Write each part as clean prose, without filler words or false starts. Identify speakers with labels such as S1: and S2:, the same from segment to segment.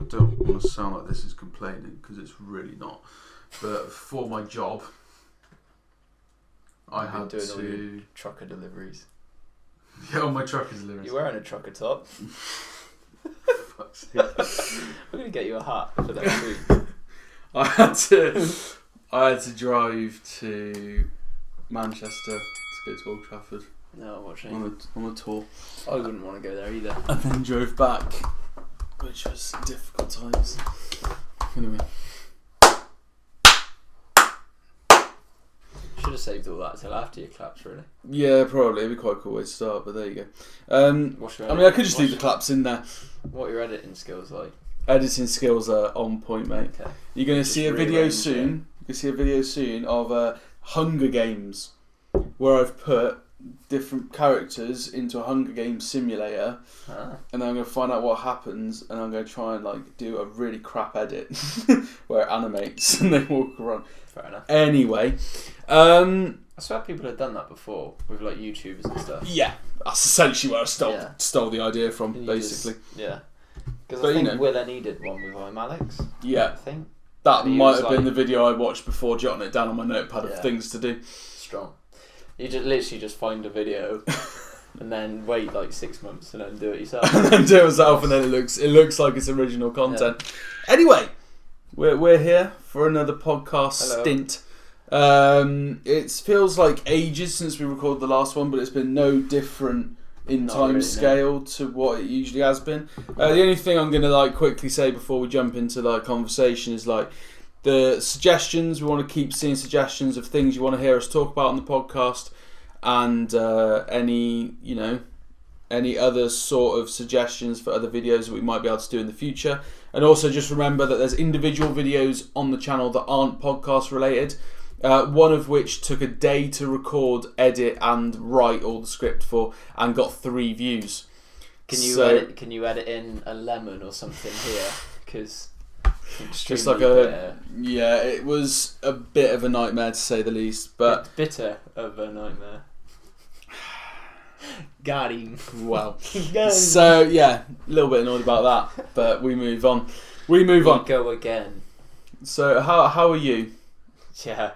S1: I don't want to sound like this is complaining because it's really not. But for my job, I had
S2: doing all your
S1: to
S2: trucker deliveries.
S1: Yeah, all my trucker deliveries.
S2: You're wearing a trucker top. We're gonna get you a hat for that too.
S1: I had to drive to Manchester to go to Old Trafford.
S2: No, what shame.
S1: On a tour.
S2: I wouldn't want to go there either.
S1: And then drove back, which was difficult times. Anyway.
S2: Should have saved all that till after your claps, really.
S1: Yeah, probably. It'd be quite a cool way to start, but there you go. I could just leave the claps in there.
S2: What are your editing skills like?
S1: Editing skills are on point, mate. Okay. You're going to see a video soon. You can see a video soon of Hunger Games, where I've put different characters into a Hunger Games simulator, and then I'm going to find out what happens, and I'm going to try and do a really crap edit where it animates and they walk around.
S2: Fair enough.
S1: Anyway,
S2: I swear people have done that before with YouTubers and stuff.
S1: Yeah, that's essentially where I stole the idea from, basically.
S2: Because I think Willa needed one with I'm Alex.
S1: Yeah.
S2: I think.
S1: That might have been the video I watched before jotting it down on my notepad of things to do.
S2: Strong. You literally just find a video and then wait 6 months and then do it yourself.
S1: And then do it yourself, and then it looks like it's original content. Yeah. Anyway, we're here for another podcast stint. It feels like ages since we recorded the last one, but it's been no different in time scale to what it usually has been. The only thing I'm going to quickly say before we jump into conversation is the suggestions. We want to keep seeing suggestions of things you want to hear us talk about on the podcast, and any other sort of suggestions for other videos that we might be able to do in the future. And also just remember that there's individual videos on the channel that aren't podcast related. One of which took a day to record, edit, and write all the script for, and got 3 views.
S2: Can you edit in a lemon or something here? Because
S1: just it was a bit of a nightmare to say the least. But
S2: bitter of a nightmare. Got him.
S1: Well, so a little bit annoyed about that, but we move on. We
S2: go again.
S1: So how are you?
S2: Yeah.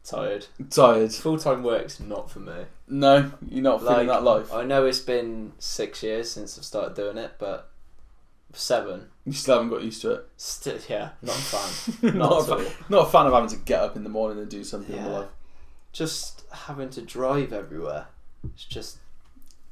S2: Tired. Full-time work's not for me.
S1: No, you're not feeling that life.
S2: I know it's been 6 years since I've started doing it, but 7.
S1: You still haven't got used to it.
S2: Still, not a fan. not
S1: a fan of having to get up in the morning and do something in my life.
S2: Just having to drive everywhere. It's just.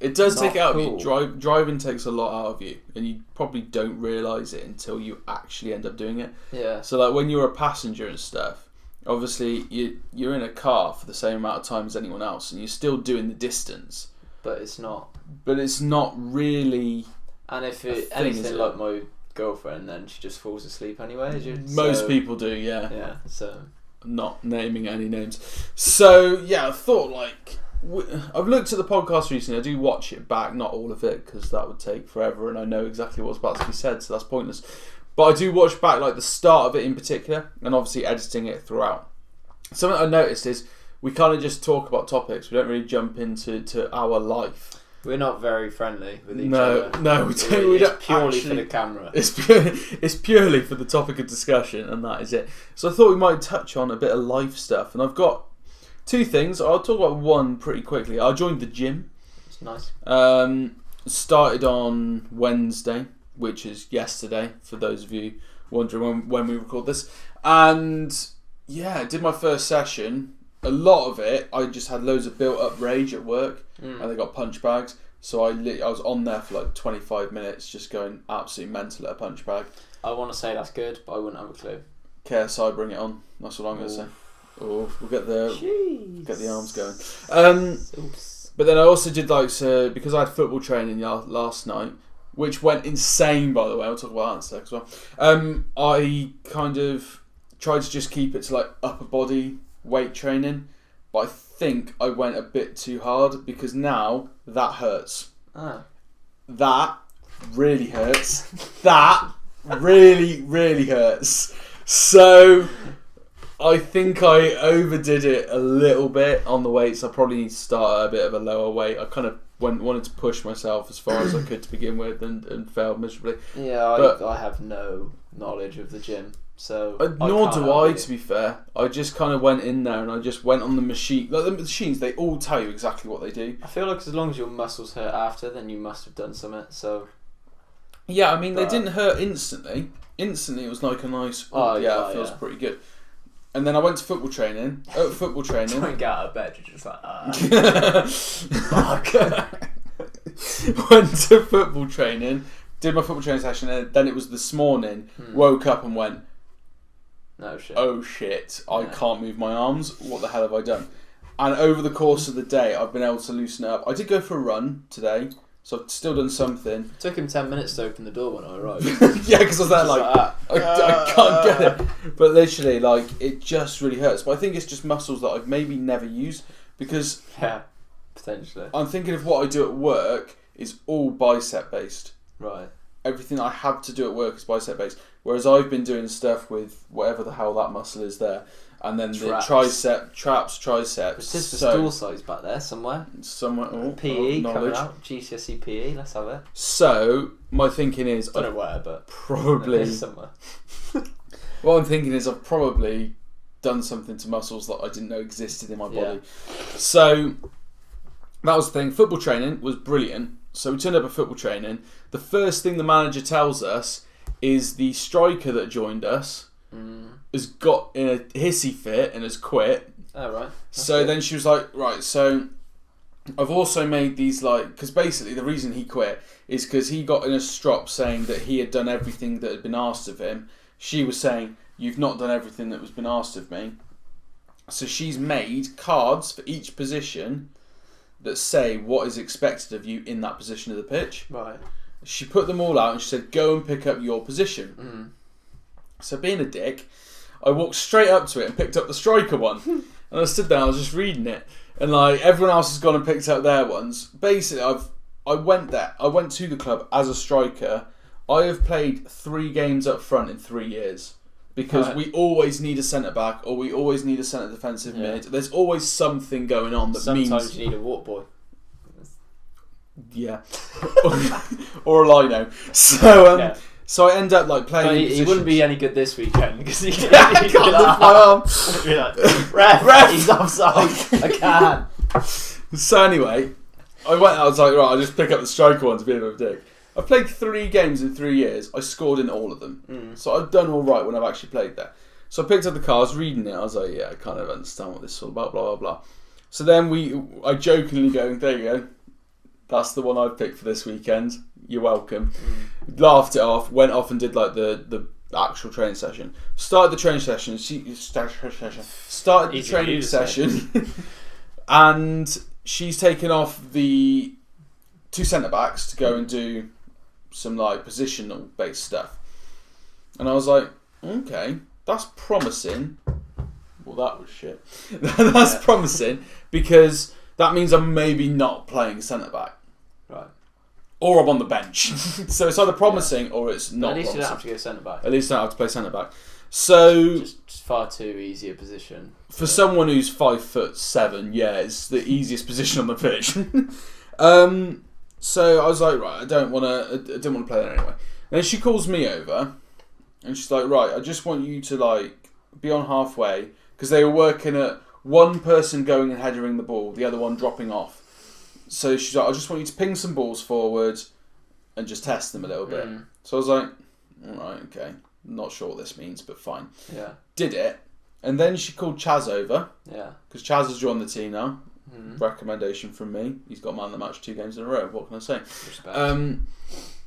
S1: It does take it out of you. Driving takes a lot out of you, and you probably don't realise it until you actually end up doing it.
S2: Yeah.
S1: So when you're a passenger and stuff. Obviously, you're in a car for the same amount of time as anyone else, and you're still doing the distance.
S2: But it's not.
S1: But it's not really.
S2: And if anything like my girlfriend, then she just falls asleep anyway.
S1: Most people do, yeah.
S2: Yeah. So.
S1: Not naming any names. So I thought I've looked at the podcast recently. I do watch it back, not all of it, because that would take forever, and I know exactly what's about to be said, so that's pointless. But I do watch back the start of it in particular, and obviously editing it throughout. Something I noticed is we kind of just talk about topics. We don't really jump into our life.
S2: We're not very friendly with each other.
S1: No, we don't.
S2: It's purely for the camera.
S1: It's purely for the topic of discussion, and that is it. So I thought we might touch on a bit of life stuff, and I've got 2 things. I'll talk about one pretty quickly. I joined the gym.
S2: It's nice.
S1: Started on Wednesday, which is yesterday, for those of you wondering when we record this. And did my first session. A lot of it, I just had loads of built-up rage at work, and they got punch bags. So I was on there for 25 minutes, just going absolutely mental at a punch bag.
S2: I want to say that's good, but I wouldn't have a clue.
S1: KSI, bring it on. That's what I'm going to say. Oh, we'll get the arms going. But then I also did because I had football training last night, which went insane, by the way. I'll talk about that in a sec as well. I kind of tried to just keep it to upper body weight training, but I think I went a bit too hard, because now that hurts. That really hurts. That really, really hurts. So I think I overdid it a little bit on the weights. I probably need to start at a bit of a lower weight. I kind of wanted to push myself as far as I could to begin with, and failed miserably.
S2: Yeah,
S1: But
S2: I have no knowledge of the gym, so
S1: nor do I. To be fair, I just kind of went in there and I just went on the machine. Like the machines, they all tell you exactly what they do.
S2: I feel like as long as your muscles hurt after, then you must have done something. So
S1: yeah, I mean they didn't hurt instantly. Instantly, it was like a nice. It feels pretty good. And then I went to football training.
S2: Try and get out of bed, you're just like,
S1: fuck. Went to football training, did my football training session, and then it was this morning. Woke up and went,
S2: no shit.
S1: Oh shit! I can't move my arms. What the hell have I done? And over the course of the day, I've been able to loosen it up. I did go for a run today. So I've still done something.
S2: It took him 10 minutes to open the door when I arrived.
S1: Yeah, because I was there like I can't get it. But literally, like, it just really hurts. But I think it's just muscles that I've maybe never used because
S2: potentially.
S1: I'm thinking of what I do at work is all bicep based.
S2: Right.
S1: Everything I have to do at work is bicep based. Whereas I've been doing stuff with whatever the hell that muscle is there. And then the traps, triceps.
S2: It's just the stool size back there somewhere. PE coming out, GCSE PE, let's have it.
S1: So, my thinking is...
S2: I don't know where, but...
S1: Probably...
S2: somewhere.
S1: What I'm thinking is I've probably done something to muscles that I didn't know existed in my body. So, that was the thing. Football training was brilliant. So, we turned up at football training. The first thing the manager tells us is the striker that joined us... has got in a hissy fit and has quit.
S2: Oh, right.
S1: So then she was like, right, so I've also made these, like, because basically the reason he quit is because he got in a strop saying that he had done everything that had been asked of him. She was saying, you've not done everything that was been asked of me. So she's made cards for each position that say what is expected of you in that position of the pitch.
S2: Right.
S1: She put them all out and she said, go and pick up your position. So being a dick, I walked straight up to it and picked up the striker one. And I stood there and I was just reading it. And like everyone else has gone and picked up their ones. Basically, I went to the club as a striker. I have played 3 games up front in 3 years. Because we always need a centre back or we always need a centre defensive mid. There's always something going on that means...
S2: Sometimes you need a walk boy.
S1: Yeah. Or a lino. So So I end up like playing.
S2: He wouldn't be any good this weekend because he
S1: can't lift my arm.
S2: Ref, he's offside. I can't.
S1: So anyway, I was like, right, I'll just pick up the striker one to be a bit of a dick. I played 3 games in 3 years. I scored in all of them. So I've done all right when I've actually played there. So I picked up the car, I was reading it. I was like, yeah, I kind of understand what this is all about, blah, blah, blah. So then I jokingly go, there you go. That's the one I picked for this weekend. You're welcome. Laughed it off, went off and did like the actual training session. Started the training session. And she's taken off the 2 centre backs to go and do some like positional based stuff. And I was like, okay, that's promising. Well, that was shit. That's promising because that means I'm maybe not playing centre back.
S2: Right.
S1: Or I'm on the bench. So it's either promising or it's not.
S2: At least
S1: promising.
S2: you don't have to go centre back.
S1: At least I don't have to play centre back. So
S2: just far too easy a position
S1: for someone who's 5'7", yeah, it's the easiest position on the pitch. So I was like, right, I didn't want to play there anyway. And then she calls me over, and she's like, right, I just want you to like be on halfway because they were working at one person going and headering the ball, the other one dropping off. So she's like, I just want you to ping some balls forward and just test them a little bit. So I was like, all right, okay. Not sure what this means, but fine.
S2: Yeah. Did
S1: it. And then she called Chaz over.
S2: Yeah. Because
S1: Chaz has joined the team now. Recommendation from me. He's got man of the match 2 games in a row. What can I say?
S2: Respect.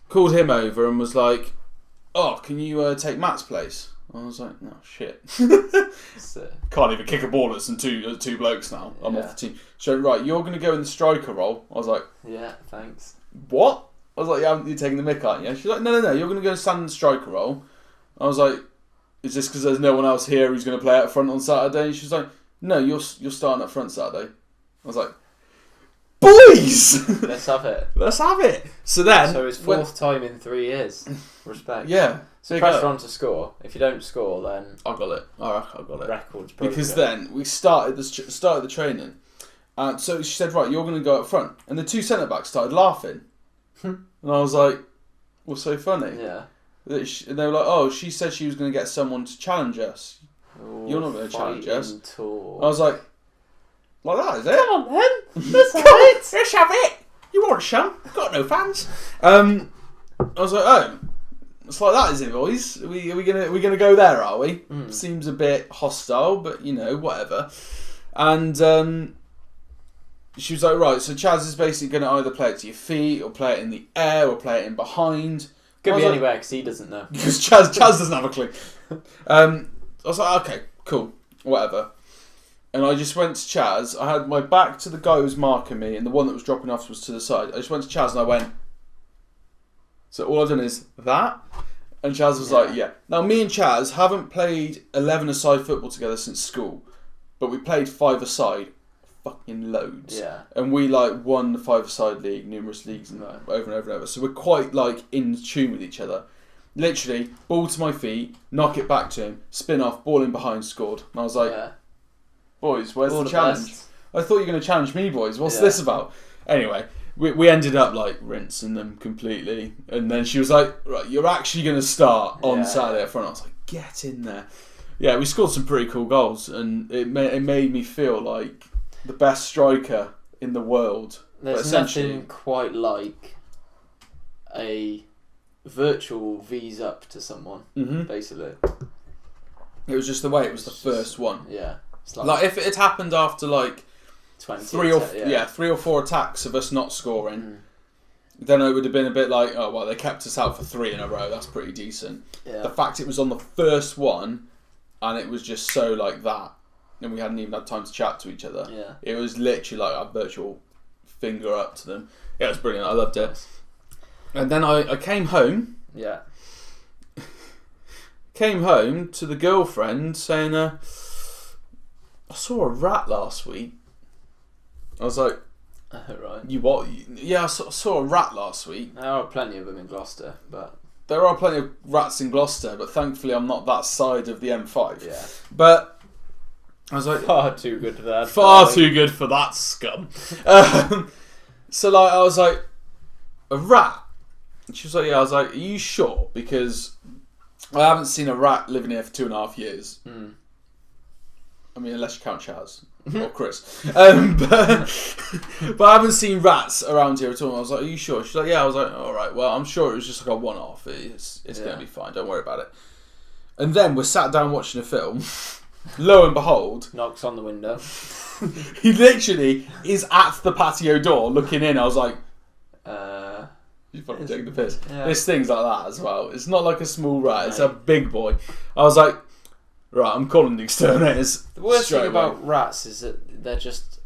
S1: Called him over and was like, oh, can you take Matt's place? I was like, no, shit. Can't even kick a ball at some two blokes now. I'm off the team. So, right, you're going to go in the striker role. I was like...
S2: Yeah, thanks.
S1: What? I was like, yeah, you're taking the mick, aren't you? She's like, no, you're going to go and stand in the striker role. I was like, is this because there's no one else here who's going to play out front on Saturday? And she's like, no, you're starting up front Saturday. I was like, boys!
S2: Let's have it.
S1: Let's have it. So then...
S2: So it's 4th time in 3 years. Respect.
S1: Yeah.
S2: So pressure on to score. If you don't score, then...
S1: I got it. Alright, I got it.
S2: Records.
S1: Because then we started the training And so she said, right, you're going to go up front. And the two centre-backs started laughing. And I was like, what's so funny?
S2: Yeah.
S1: And they were like, oh, she said she was going to get someone to challenge us.
S2: Ooh,
S1: You're not going to challenge us.
S2: Talk.
S1: I was like that, is it?
S2: Come on then. Let's have
S1: Come on,
S2: it.
S1: let's have it. You want some? Got no fans. I was like, oh, it's like that, is it, boys? Are we gonna go there? Are we? Seems a bit hostile, but whatever. And she was like, right, so Chaz is basically going to either play it to your feet, or play it in the air, or play it in behind.
S2: Could be anywhere because he doesn't know.
S1: Because Chaz doesn't have a clue. I was like, okay, cool, whatever. And I just went to Chaz. I had my back to the guy who was marking me, and the one that was dropping off was to the side. I just went to Chaz and I went, so all I've done is that? And Chaz was like, yeah. Now, me and Chaz haven't played 11-a-side football together since school, but we played 5-a-side fucking loads.
S2: Yeah.
S1: And we won the 5-a-side league, numerous leagues and over and over and over. So we're quite in tune with each other. Literally, ball to my feet, knock it back to him, spin off, ball in behind, scored. And I was like, boys, where's the challenge?
S2: Best.
S1: I thought you were going to challenge me, boys. What's this about? Anyway, we ended up rinsing them completely. And then she was like, right, you're actually going to start on Saturday up front. I was like, get in there. Yeah, we scored some pretty cool goals. And it made me feel like the best striker in the world.
S2: There's nothing quite like a virtual V's up to someone, basically.
S1: It was just the way it was the first one.
S2: Yeah. It's
S1: if it had happened after
S2: 20
S1: 3 or 4 attacks of us not scoring, then it would have been a bit like, oh well, they kept us out for 3 in a row. That's pretty decent. Yeah. The fact it was on the first one, and it was just so like that, and we hadn't even had time to chat to each other.
S2: Yeah.
S1: It was literally like a virtual finger up to them. Yeah, it was brilliant. I loved it. And then I came home.
S2: Yeah.
S1: Came home to the girlfriend saying, I saw a rat last week. I was like,
S2: right.
S1: You what? Yeah, I saw a rat last week.
S2: There are plenty of them in Gloucester, but...
S1: There are plenty of rats in Gloucester, but thankfully I'm not that side of the M5.
S2: Yeah.
S1: But I was like...
S2: Far too good for that.
S1: Far too good for that scum. So I was like, a rat? And she was like, yeah. I was like, are you sure? Because I haven't seen a rat living here for 2.5 years. I mean, unless you count Chaz or Chris. But I haven't seen rats around here at all. I was like, are you sure? She's like, yeah. I was like, all right, well, I'm sure it was just like a one-off. It's going to be fine. Don't worry about it. And then we're sat down watching a film. Lo and behold.
S2: Knocks on the window.
S1: He literally is at the patio door looking in. I was like, you're fucking taking the piss.
S2: Yeah.
S1: This thing's like that as well. It's not like a small rat. It's a big boy. I was like, right, I'm calling the exterminators.
S2: The worst thing about rats is that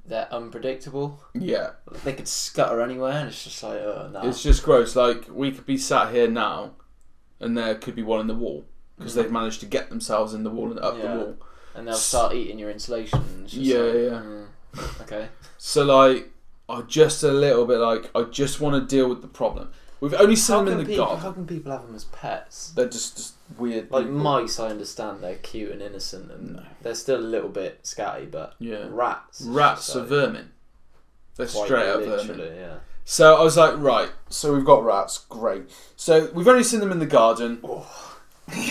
S2: they're unpredictable.
S1: Yeah.
S2: They could scutter anywhere and it's just like, no.
S1: It's just gross. Like, we could be sat here now and there could be one in the wall because they've managed to get themselves in the wall and up the wall.
S2: And they'll start eating your insulation. And it's just okay.
S1: So, I'm just a little bit I just want to deal with the problem. We've only seen them in the garden.
S2: How can people have them as pets?
S1: They're just weird.
S2: Like mice, I understand they're cute and innocent, and they're still a little bit scatty, but rats
S1: are vermin. They're straight up vermin.
S2: Yeah.
S1: So I was like, right. So we've got rats, great. So we've only seen them in the garden.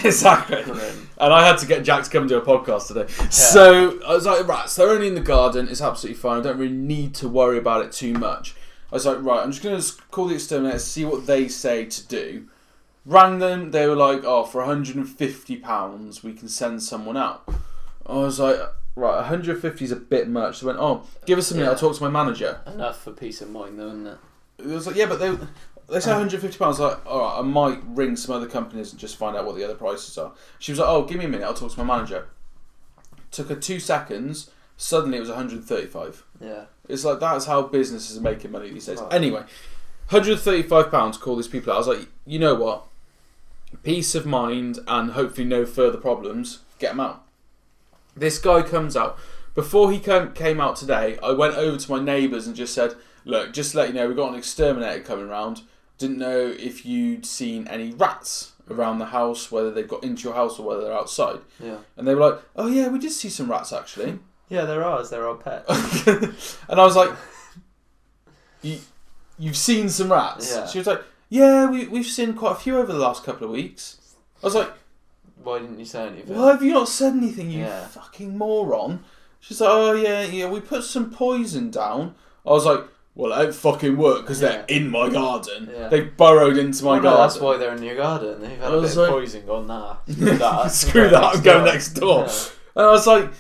S1: Exactly. And I had to get Jack to come and do a podcast today. Yeah. So I was like, rats, they're only in the garden. It's absolutely fine. I don't really need to worry about it too much. I was like, right, I'm just going to call the exterminators, see what they say to do. Rang them. They were like, oh, for £150, we can send someone out. I was like, right, 150 is a bit much. They went, oh, give us a minute. I'll talk to my manager.
S2: Enough for peace of mind, though, isn't it?
S1: It was like, yeah, but they said £150. I was like, all right, I might ring some other companies and just find out what the other prices are. She was like, oh, give me a minute. I'll talk to my manager. Took her 2 seconds. Suddenly it was 135.
S2: Yeah.
S1: It's like, that's how businesses are making money these days. Right. Anyway, £135, call these people out. I was like, you know what? Peace of mind and hopefully no further problems. Get them out. This guy comes out. Before he came out today, I went over to my neighbours and just said, look, just to let you know, we've got an exterminator coming round. Didn't know if you'd seen any rats around the house, whether they've got into your house or whether they're outside.
S2: Yeah.
S1: And they were like, oh yeah, we did see some rats actually.
S2: Yeah, they're ours. They're our pets.
S1: And I was like, you've seen some rats?
S2: Yeah.
S1: She was like, yeah, we've seen quite a few over the last couple of weeks. I was like,
S2: why didn't you say anything?
S1: why have you not said anything, you fucking moron? She's like, oh yeah, we put some poison down. I was like, well, it don't fucking work because they're in my garden. Yeah. They've burrowed into my garden.
S2: That's why they're in your garden. They've had a bit of poison gone, Screw that.
S1: Screw that, I'm going next door. Yeah. And I was like,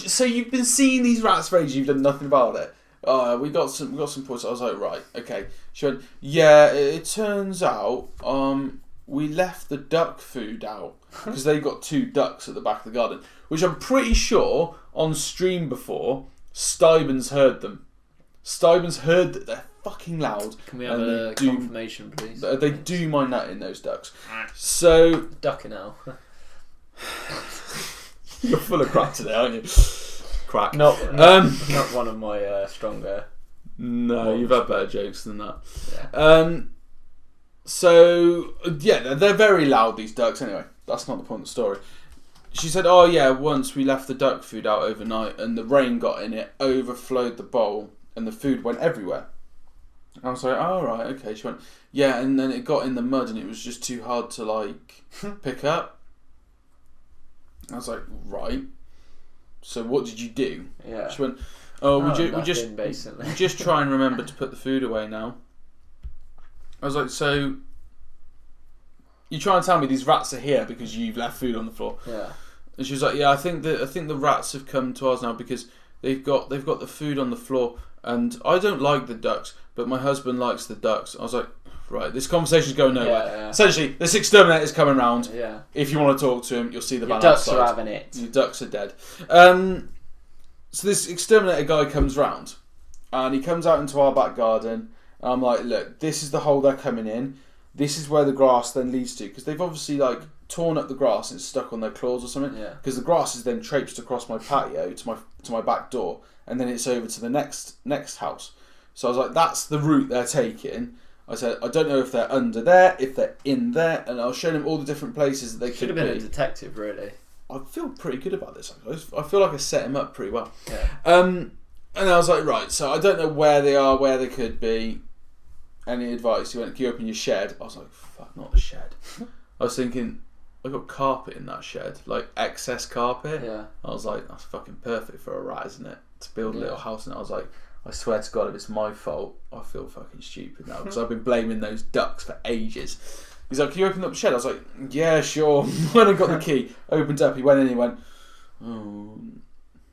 S1: so you've been seeing these rats for ages, you've done nothing about it? We got some poison. I was like, right, okay. She went, yeah, it turns out we left the duck food out because they've got 2 ducks at the back of the garden, which I'm pretty sure on stream before, Stuyben's heard them. Stuyben's heard that they're fucking loud.
S2: Can we have a confirmation, please?
S1: They do my nutting, those ducks. So
S2: ducking out.
S1: You're full of crack today, aren't you? Crack.
S2: Not one of my stronger.
S1: No, you've had better jokes than that. Yeah. So yeah, they're very loud, these ducks. Anyway, that's not the point of the story. She said, oh yeah, once we left the duck food out overnight and the rain got in it, overflowed the bowl and the food went everywhere. And I was like, oh right, okay. She went, yeah, and then it got in the mud and it was just too hard to like pick up. I was like, right. So what did you do? Yeah. She went, we just try and remember to put the food away now. I was like, so you try and tell me these rats are here because you've left food on the floor? Yeah. And she was like, yeah, I think the rats have come to us now because they've got the food on the floor, and I don't like the ducks, but my husband likes the ducks. I was like, right, this conversation's going nowhere. Yeah. Essentially, this exterminator's coming round. Yeah. If you want to talk to him, you'll see the van outside.
S2: Your ducks are having it.
S1: Your ducks are dead. So this exterminator guy comes round, and he comes out into our back garden, and I'm like, look, this is the hole they're coming in. This is where the grass then leads to, because they've obviously like torn up the grass and it's stuck on their claws or something. Yeah. Because the grass is then traipsed across my patio to my back door, and then it's over to the next house. So I was like, that's the route they're taking. I said, I don't know if they're under there, if they're in there, and I was showing him all the different places that they could have
S2: been a detective, really.
S1: I feel pretty good about this. I feel like I set him up pretty well. Yeah. And I was like, right, so I don't know where they are, where they could be. Any advice? He went, can you open your shed? I was like, fuck, not the shed. I was thinking, I got carpet in that shed, like excess carpet. Yeah. I was like, that's fucking perfect for a rat, isn't it? To build a little house. And I was like, I swear to God, if it's my fault, I feel fucking stupid now because I've been blaming those ducks for ages. He's like, can you open up the shed? I was like, yeah, sure. When I got the key, opened up, he went in, he went, oh,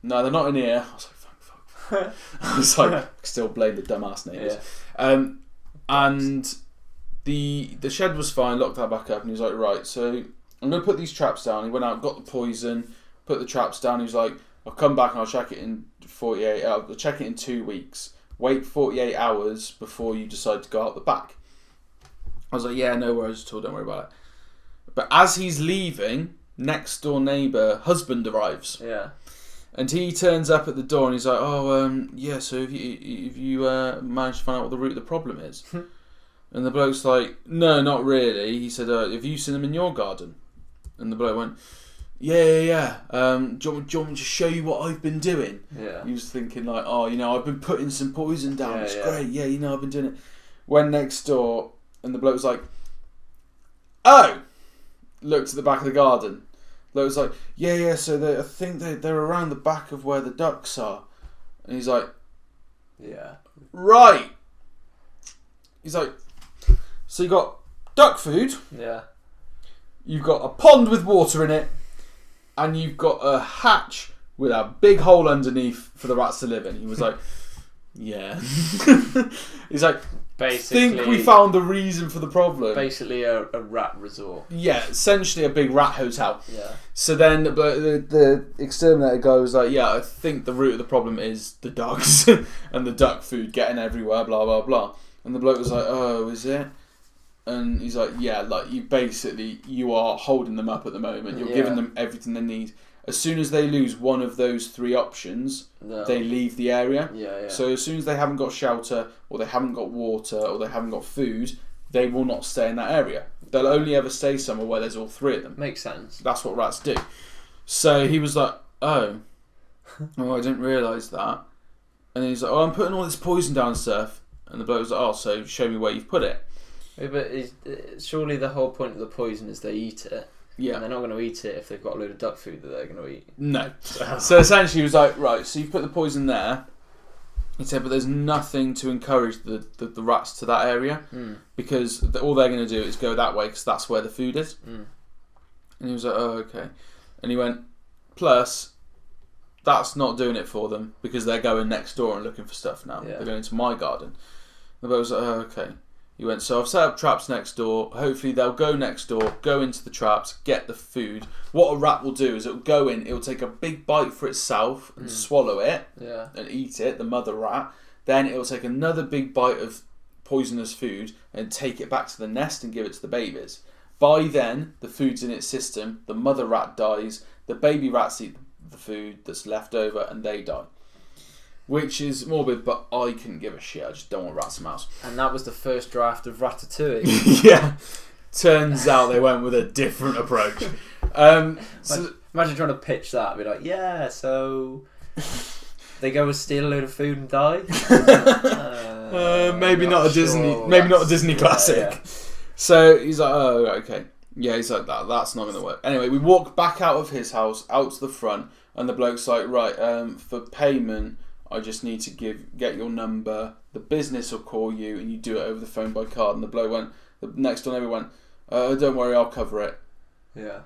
S1: no, they're not in here. I was like, fuck. I was like, still blame the dumbass neighbours. Yeah. And the shed was fine, locked that back up, and he was like, right, so I'm going to put these traps down. He went out, got the poison, put the traps down. He was like, I'll come back and I'll check it in 48 hours. I'll check it in 2 weeks. Wait 48 hours before you decide to go out the back. I was like, yeah, no worries at all, don't worry about it. But as he's leaving, next door neighbour husband arrives. Yeah. And he turns up at the door and he's like, oh, yeah, so have you managed to find out what the root of the problem is? And the bloke's like, no, not really. He said, have you seen them in your garden? And the bloke went, yeah. Do you want me to show you what I've been doing? Yeah. He was thinking like, oh, I've been putting some poison down. It's great. Yeah, I've been doing it. Went next door and the bloke was like, oh! Looked at the back of the garden. Bloke was like, yeah, so I think they're around the back of where the ducks are. And he's like, yeah. Right. He's like, so you got duck food. Yeah. You've got a pond with water in it. And you've got a hatch with a big hole underneath for the rats to live in. He was like, yeah. He's like, basically, think we found the reason for the problem.
S2: Basically a rat resort.
S1: Yeah, essentially a big rat hotel. Yeah. So then the exterminator guy was like, yeah, I think the root of the problem is the dogs and the duck food getting everywhere, blah, blah, blah. And the bloke was like, oh, is it? And he's like, yeah, like you are holding them up at the moment. You're giving them everything they need. As soon as they lose one of those 3 options, they leave the area. Yeah. So as soon as they haven't got shelter, or they haven't got water, or they haven't got food, they will not stay in that area. They'll only ever stay somewhere where there's all 3 of them.
S2: Makes sense.
S1: That's what rats do. So he was like, oh. Oh, I didn't realise that. And he's like, oh, I'm putting all this poison down and stuff. And the bloke was like, oh, so show me where you've put it.
S2: Yeah, but surely the whole point of the poison is they eat it.
S1: Yeah.
S2: And they're not going to eat it if they've got a load of duck food that they're going to eat.
S1: No. So essentially he was like, right, so you put the poison there. He said, but there's nothing to encourage the rats to that area because all they're going to do is go that way because that's where the food is. And he was like, oh, okay. And he went, plus, that's not doing it for them because they're going next door and looking for stuff now. Yeah. They're going into my garden. The bloke was like, oh, okay. He went, so I've set up traps next door. Hopefully they'll go next door, go into the traps, get the food. What a rat will do is it'll go in, it'll take a big bite for itself and swallow it and eat it, the mother rat. Then it'll take another big bite of poisonous food and take it back to the nest and give it to the babies. By then, the food's in its system, the mother rat dies, the baby rats eat the food that's left over and they die. Which is morbid, but I couldn't give a shit. I just don't want rats and mouse.
S2: And that was the first draft of Ratatouille.
S1: Yeah. Turns out they went with a different approach.
S2: Imagine trying to pitch that. Be like, yeah, so they go and steal a load of food and die.
S1: Maybe not a Disney. Maybe not a Disney classic. Yeah. So he's like, oh, okay. Yeah, he's like, that's not going to work. Anyway, we walk back out of his house, out to the front, and the bloke's like, right, for payment, I just need to get your number. The business will call you, and you do it over the phone by card. And the bloke went, the next door neighbour went, don't worry, I'll cover it.
S2: Yeah.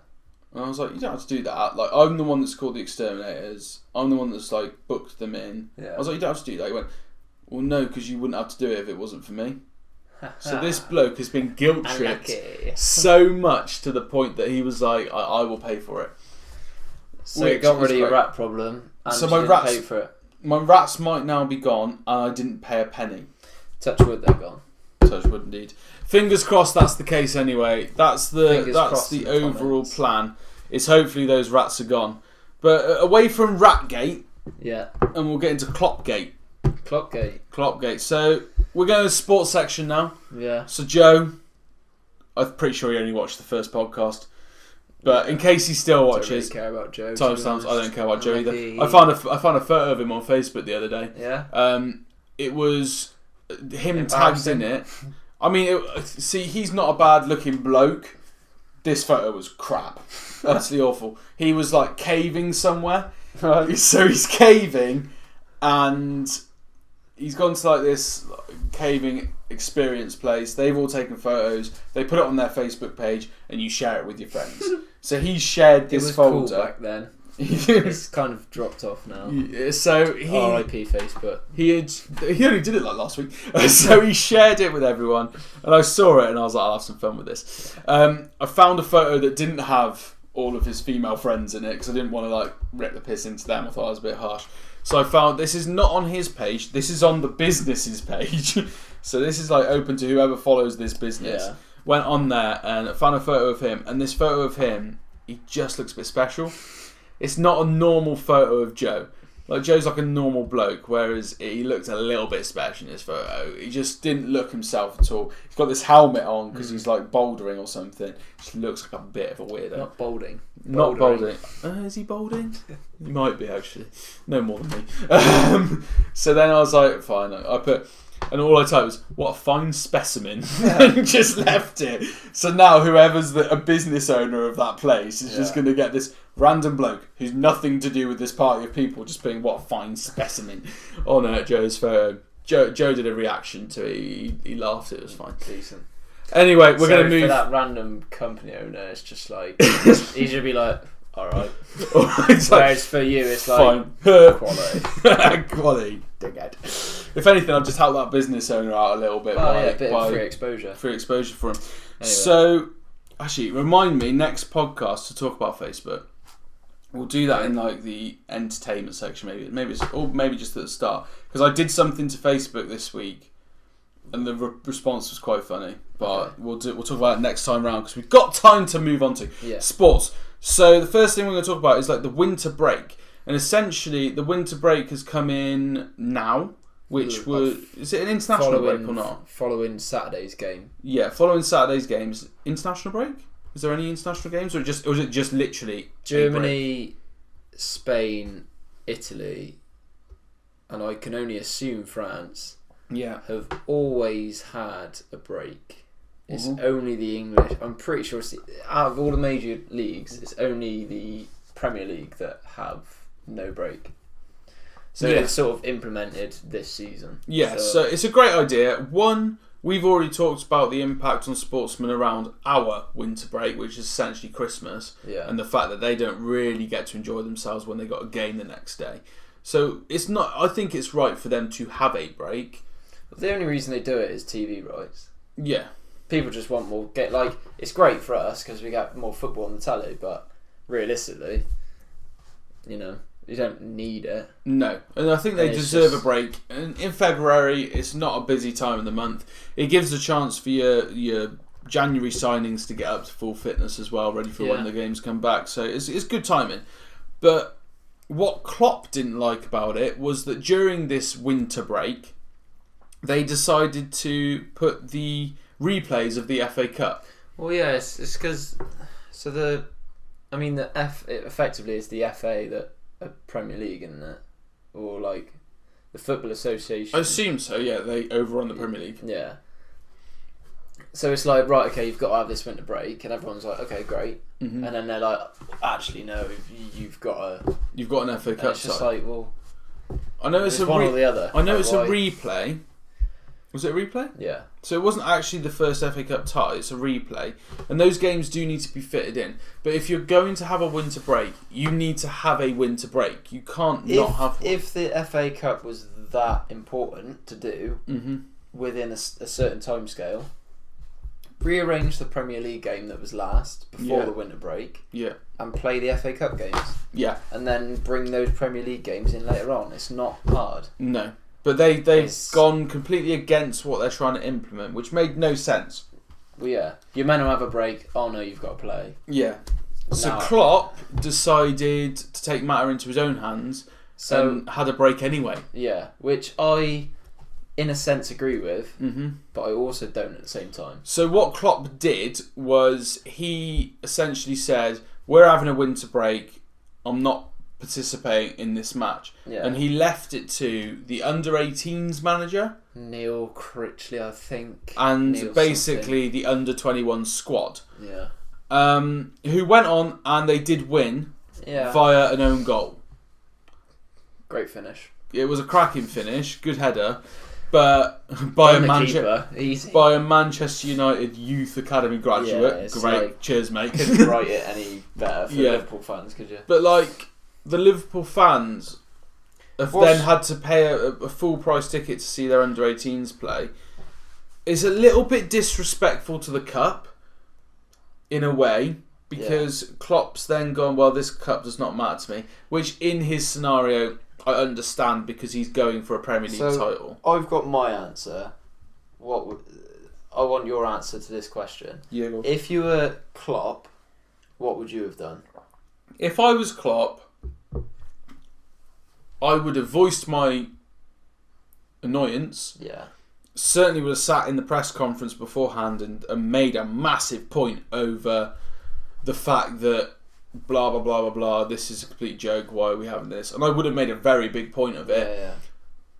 S1: And I was like, you don't have to do that. Like, I'm the one that's called the exterminators. I'm the one that's like booked them in.
S2: Yeah.
S1: I was like, you don't have to do that. He went, well, no, because you wouldn't have to do it if it wasn't for me. So this bloke has been guilt tripped so much to the point that he was like, I will pay for it.
S2: So you got rid of your rat problem, and so you didn't pay for it.
S1: My rats might now be gone, and I didn't pay a penny.
S2: Touch wood, they're gone.
S1: Touch wood, indeed. Fingers crossed that's the case anyway. That's the overall plan. Is hopefully those rats are gone. But away from Ratgate, and we'll get into Clockgate. Clockgate. So we're going to the sports section now.
S2: Yeah.
S1: So Joe, I'm pretty sure he only watched the first podcast. But in case he still watches,
S2: I don't really care about Joe.
S1: Timestamps, I don't care about Joe either. I found a photo of him on Facebook the other day.
S2: Yeah.
S1: It was him tagged in it. I mean, he's not a bad looking bloke. This photo was crap. Absolutely awful. He was like caving somewhere. So he's caving and he's gone to like this caving experience place. They've all taken photos. They put it on their Facebook page and you share it with your friends. So he shared this folder.
S2: It was cool back then. It's kind of dropped off now.
S1: So he
S2: R.I.P. Facebook.
S1: He only did it like last week. So he shared it with everyone and I saw it and I was like, I'll have some fun with this. I found a photo that didn't have all of his female friends in it because I didn't want to like rip the piss into them. I thought it was a bit harsh. So I found this is not on his page. This is on the business's page. So this is like open to whoever follows this business. Yeah. Went on there and found a photo of him. And this photo of him, he just looks a bit special. It's not a normal photo of Joe. Like Joe's like a normal bloke, whereas he looked a little bit special in this photo. He just didn't look himself at all. He's got this helmet on because he's like bouldering or something. Just looks like a bit of a weirdo.
S2: Not balding.
S1: Not balding. Is he balding? He might be actually. No more than me. So then I was like, fine. I put, and all I typed was, what a fine specimen. And just left it. So now whoever's a business owner of that place is just going to get this random bloke who's nothing to do with this party of people just being what a fine specimen on Joe's photo. Joe did a reaction to it. He laughed. It was fine.
S2: Decent.
S1: Anyway, we're going to move.
S2: For that random company owner, it's just like he should be like, all right. Whereas for you, it's like
S1: fine.
S2: Quality.
S1: Quality, dickhead. If anything, I've just helped that business owner out a little bit by
S2: a bit of free exposure.
S1: Free exposure for him. Anyway. So, actually, remind me next podcast to talk about Facebook. We'll do that in like the entertainment section, maybe just at the start, because I did something to Facebook this week, and the response was quite funny. But we'll talk about it next time round because we've got time to move on to sports. So the first thing we're going to talk about is like the winter break, and essentially the winter break has come in now, which was is it an international break or not?
S2: Following Saturday's game.
S1: Yeah, following Saturday's games, international break. Is there any international games, or was it just literally
S2: Germany, Spain, Italy, and I can only assume France,
S1: Yeah.
S2: have always had a break. It's only the English. I'm pretty sure out of all the major leagues, it's only the Premier League that have no break. So it's sort of implemented this season.
S1: Yeah, so it's a great idea. One, we've already talked about the impact on sportsmen around our winter break, which is essentially Christmas, and the fact that they don't really get to enjoy themselves when they got a game the next day. So it's not. I think it's right for them to have a break.
S2: The only reason they do it is TV rights.
S1: Yeah.
S2: People just want more. It's great for us because we get more football on the telly, but realistically, you don't need it.
S1: No, and I think they deserve a break. And in February, it's not a busy time of the month. It gives a chance for your January signings to get up to full fitness as well, ready for when the games come back. So it's good timing. But what Klopp didn't like about it was that during this winter break, they decided to put the replays of the FA Cup.
S2: Well, yeah, it's because effectively it's the FA that a Premier League, isn't it? Or like the Football Association.
S1: I assume so. Yeah, they overrun the Premier League.
S2: Yeah. So it's like, right, okay, you've got to have this winter break, and everyone's like, okay, great, and then they're like, actually, no, you've got
S1: an FA Cup.
S2: It's just like, well,
S1: I know it's
S2: one or the other.
S1: I know it's a replay. Was it a replay?
S2: Yeah.
S1: So it wasn't actually the first FA Cup tie, it's a replay. And those games do need to be fitted in. But if you're going to have a winter break, you need to have a winter break. You can't not have one.
S2: If the FA Cup was that important to do within a certain time scale, rearrange the Premier League game that was last before the winter break and play the FA Cup games.
S1: Yeah.
S2: And then bring those Premier League games in later on. It's not hard.
S1: No. But they've gone completely against what they're trying to implement, which made no sense.
S2: Well, yeah. You're meant to have a break. Oh, no, you've got to play.
S1: Yeah. So Klopp decided to take matter into his own hands and had a break anyway.
S2: Yeah, which I, in a sense, agree with, but I also don't at the same time.
S1: So what Klopp did was he essentially said, we're having a winter break. I'm not participate in this match, and he left it to the under-18s manager
S2: Neil Critchley, I think,
S1: and
S2: Neil
S1: basically the under-21 squad,
S2: who
S1: went on and they did win via an own goal.
S2: Great finish.
S1: It was a cracking finish, good header, but by a Manchester United Youth Academy graduate. Great, cheers, mate.
S2: Couldn't write it any better for Liverpool fans, could you?
S1: But like, the Liverpool fans have then had to pay a full price ticket to see their under-18s play. It's a little bit disrespectful to the cup, in a way, because Klopp's then gone, well, this cup does not matter to me, which in his scenario I understand because he's going for a Premier League title.
S2: I've got my answer. I want your answer to this question.
S1: Yeah.
S2: If you were Klopp, what would you have done?
S1: If I was Klopp, I would have voiced my annoyance.
S2: Yeah.
S1: Certainly would have sat in the press conference beforehand and made a massive point over the fact that blah, blah, blah, blah, blah, this is a complete joke, why are we having this? And I would have made a very big point of it.
S2: Yeah.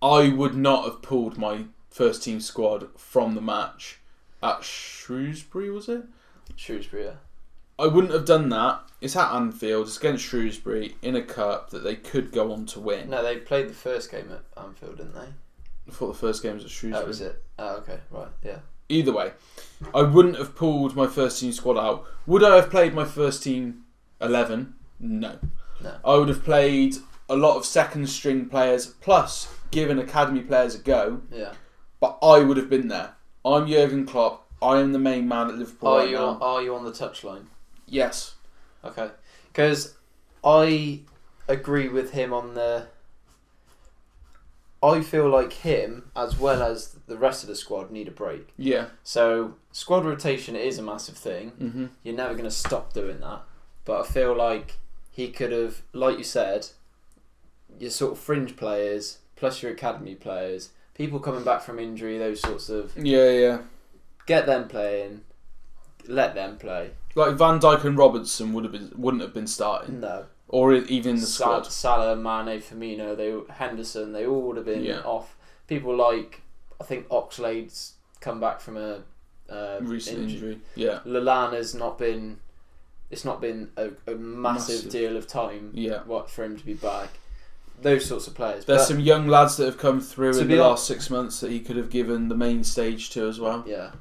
S1: I would not have pulled my first team squad from the match at Shrewsbury, was it?
S2: Shrewsbury, yeah.
S1: I wouldn't have done that. It's at Anfield. It's against Shrewsbury in a cup that they could go on to win.
S2: No, they played the first game at Anfield, didn't they?
S1: I thought the first game was at Shrewsbury.
S2: That was it. Oh, okay, right, yeah.
S1: Either way, I wouldn't have pulled my first team squad out. Would I have played my first team 11? No. I would have played a lot of second string players, plus given academy players a go.
S2: Yeah.
S1: But I would have been there. I'm Jurgen Klopp. I am the main man at Liverpool.
S2: Are you on the touchline?
S1: Yes.
S2: Okay. Because I agree with him on the... I feel like him, as well as the rest of the squad, need a break.
S1: Yeah.
S2: So, squad rotation is a massive thing.
S1: Mm-hmm.
S2: You're never going to stop doing that. But I feel like he could have, like you said, your sort of fringe players, plus your academy players, people coming back from injury, those sorts of...
S1: Yeah.
S2: Get them playing, let them play.
S1: Like Van Dijk and Robertson wouldn't have been starting.
S2: No.
S1: or even in the squad.
S2: Salah, Mane, Firmino, Henderson, they all would have been off. People like, I think Oxlade's come back from a
S1: recent injury. Yeah,
S2: Lallana's not been. It's not been a massive deal of time. For him to be back. Those sorts of players.
S1: There's some young lads that have come through in the last 6 months that he could have given the main stage to as well.
S2: Yeah.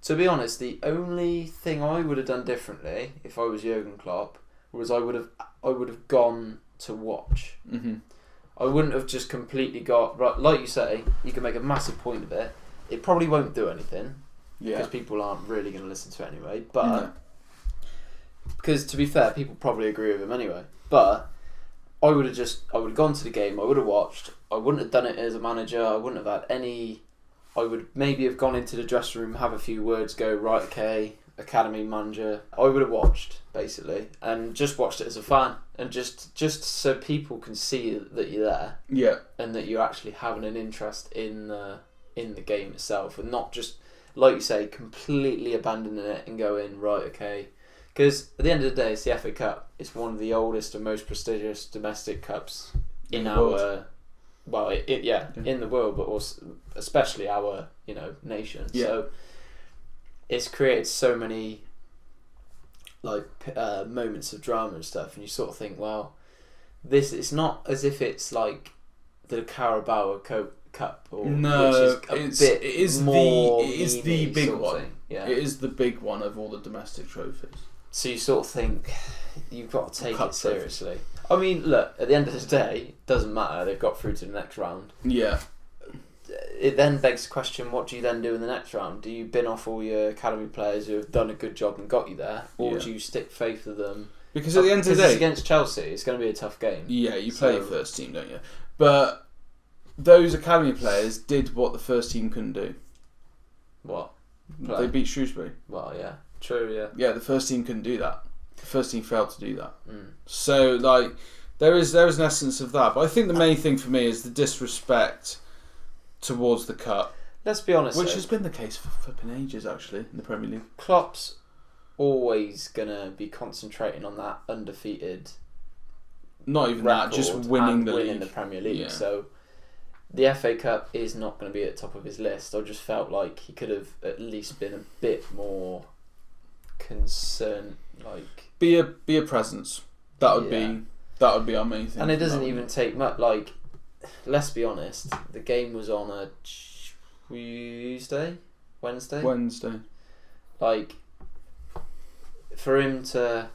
S2: To be honest, the only thing I would have done differently if I was Jurgen Klopp was I would have gone to watch.
S1: Mm-hmm.
S2: I wouldn't have just completely got right. Like you say, you can make a massive point of it. It probably won't do anything because people aren't really going to listen to it anyway. But because to be fair, people probably agree with him anyway. But I would have gone to the game. I would have watched. I wouldn't have done it as a manager. I wouldn't have had any. I would maybe have gone into the dressing room, have a few words, go right, okay, academy manager. I would have watched basically, and just watched it as a fan, and just so people can see that you're there, and that you're actually having an interest in the game itself, and not just like you say, completely abandoning it and going right, okay. Because at the end of the day, it's the FA Cup. It's one of the oldest and most prestigious domestic cups in our world. In the world, but also especially our nation. Yeah. So it's created so many moments of drama and stuff, and you sort of think, well, it's not as if it's like the Carabao Cup, or it is the big one. Yeah, it is the big one of all the domestic trophies. So you sort of think you've got to take it seriously. I mean, look, at the end of the day, it doesn't matter. They've got through to the next round.
S1: Yeah.
S2: It then begs the question, what do you then do in the next round? Do you bin off all your academy players who have done a good job and got you there? Or do you stick faith with them?
S1: Because at the end of the day,
S2: it's against Chelsea, it's going to be a tough game.
S1: Yeah, you play your first team, don't you? But those academy players did what the first team couldn't do.
S2: What?
S1: They beat Shrewsbury.
S2: Well, yeah. True, yeah.
S1: Yeah, the first team couldn't do that. The first team failed to do that. So, there is an essence of that. But I think the main thing for me is the disrespect towards the cup.
S2: Let's be honest,
S1: which has been the case for flipping ages, actually, in the Premier League.
S2: Klopp's always going to be concentrating on that undefeated.
S1: Not even that, just winning
S2: the Premier League. Yeah. So the FA Cup is not going to be at the top of his list. I just felt like he could have at least been a bit more concerned,
S1: be a presence. That would be our main thing.
S2: And it doesn't even take much. Let's be honest, the game was on a Wednesday. For him to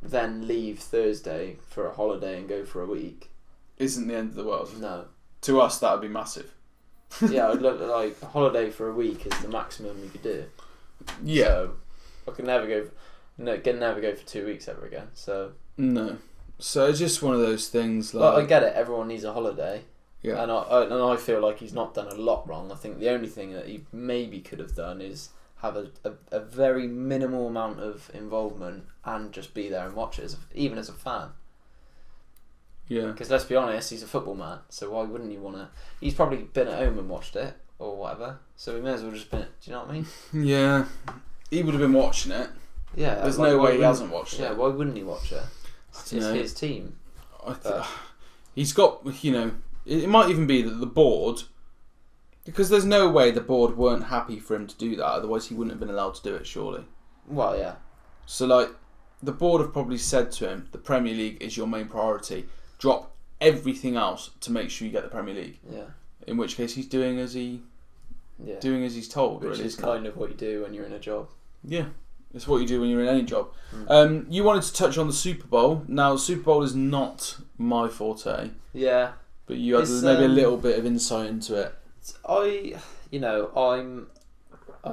S2: then leave Thursday for a holiday and go for a week
S1: isn't the end of the world.
S2: No.
S1: To us, that would be massive.
S2: Yeah, I'd love a holiday for a week is the maximum you could do.
S1: Yeah.
S2: So I could never go for 2 weeks ever again. So
S1: no. So it's just one of those things.
S2: I get it. Everyone needs a holiday.
S1: Yeah.
S2: And I feel like he's not done a lot wrong. I think the only thing that he maybe could have done is have a very minimal amount of involvement and just be there and watch it, even as a fan.
S1: Yeah.
S2: Because let's be honest, he's a football man, so why wouldn't he want to? He's probably been at home and watched it or whatever, so he may as well just been. Do you know what I mean?
S1: Yeah. He would have been watching it.
S2: Yeah.
S1: There's no way he hasn't watched it.
S2: Yeah. Why wouldn't he watch it? It's his team.
S1: He's got, it might even be that the board, because there's no way the board weren't happy for him to do that, otherwise he wouldn't have been allowed to do it, surely.
S2: Well, yeah.
S1: So, the board have probably said to him, the Premier League is your main priority. Drop everything else to make sure you get the Premier League.
S2: Yeah.
S1: In which case he's doing as he's told,
S2: which
S1: really,
S2: is kind of what you do when you're in a job.
S1: Yeah. It's what you do when you're in any job. You wanted to touch on the Super Bowl. Now, the Super Bowl is not my forte.
S2: Yeah.
S1: But you had maybe a little bit of insight into it.
S2: I'm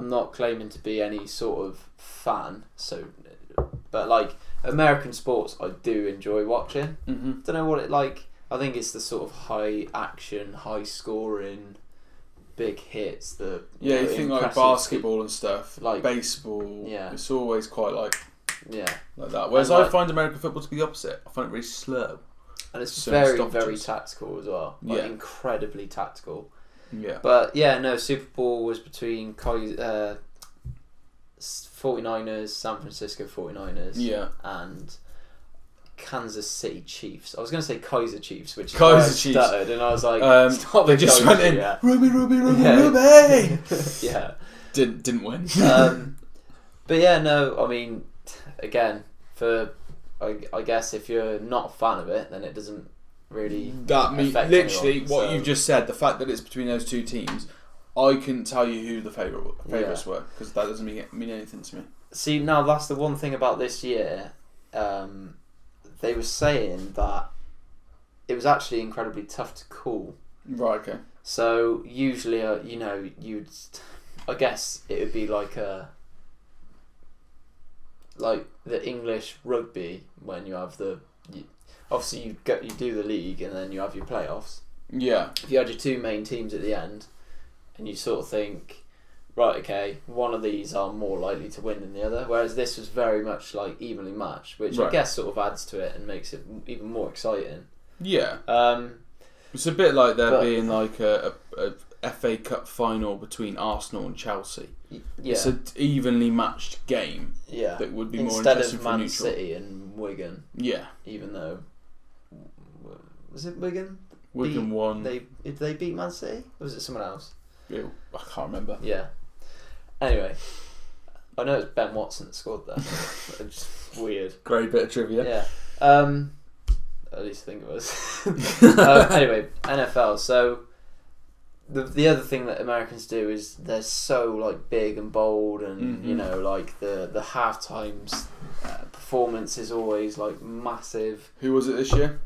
S2: not claiming to be any sort of fan, but American sports I do enjoy watching.
S1: Mm-hmm.
S2: Don't know what it like. I think it's the sort of high action, high scoring, big hits.
S1: You think like basketball and stuff, like baseball.
S2: Yeah,
S1: it's always quite like that. Whereas
S2: I
S1: find American football to be the opposite. I find it really slow,
S2: and it's very very tactical as well. Incredibly tactical.
S1: Yeah,
S2: but Super Bowl was between 49ers, San Francisco 49ers.
S1: Yeah,
S2: and Kansas City Chiefs. I was going to say Kaiser Chiefs, which
S1: Kaiser Chiefs.
S2: Stuttered, and I was like, stop
S1: they just
S2: Kaiser,
S1: went in,
S2: yeah.
S1: Ruby, Ruby.
S2: Yeah.
S1: Didn't win.
S2: But yeah, no, I mean, again, I guess if you're not a fan of it, then it doesn't really affect
S1: literally
S2: anyone,
S1: what you've just said. The fact that it's between those two teams, I couldn't tell you who the favourites were, because that doesn't mean anything to me.
S2: See, now that's the one thing about this year. They were saying that it was actually incredibly tough to call.
S1: Right. Okay.
S2: So usually, I guess it would be like the English rugby when you have obviously you do the league and then you have your playoffs.
S1: Yeah.
S2: If you had your two main teams at the end, and you sort of think, right, okay, one of these are more likely to win than the other, whereas this was very much like evenly matched, which I guess sort of adds to it and makes it even more exciting.
S1: Yeah. It's a bit like there being like a FA Cup final between Arsenal and Chelsea. Yeah. It's an evenly matched game.
S2: Yeah.
S1: That would be more interesting for neutral.
S2: Instead of Man City and Wigan.
S1: Yeah.
S2: Even though, was it Wigan?
S1: Wigan won.
S2: Did they beat Man City? Or was it someone else?
S1: I can't remember.
S2: Yeah. Anyway, I know it's Ben Watson that scored that. It's weird.
S1: Great bit of trivia.
S2: Yeah. At least I think it was. Anyway, NFL. So the other thing that Americans do is they're so like big and bold, and you know, like the half times performance is always like massive.
S1: Who was it this year?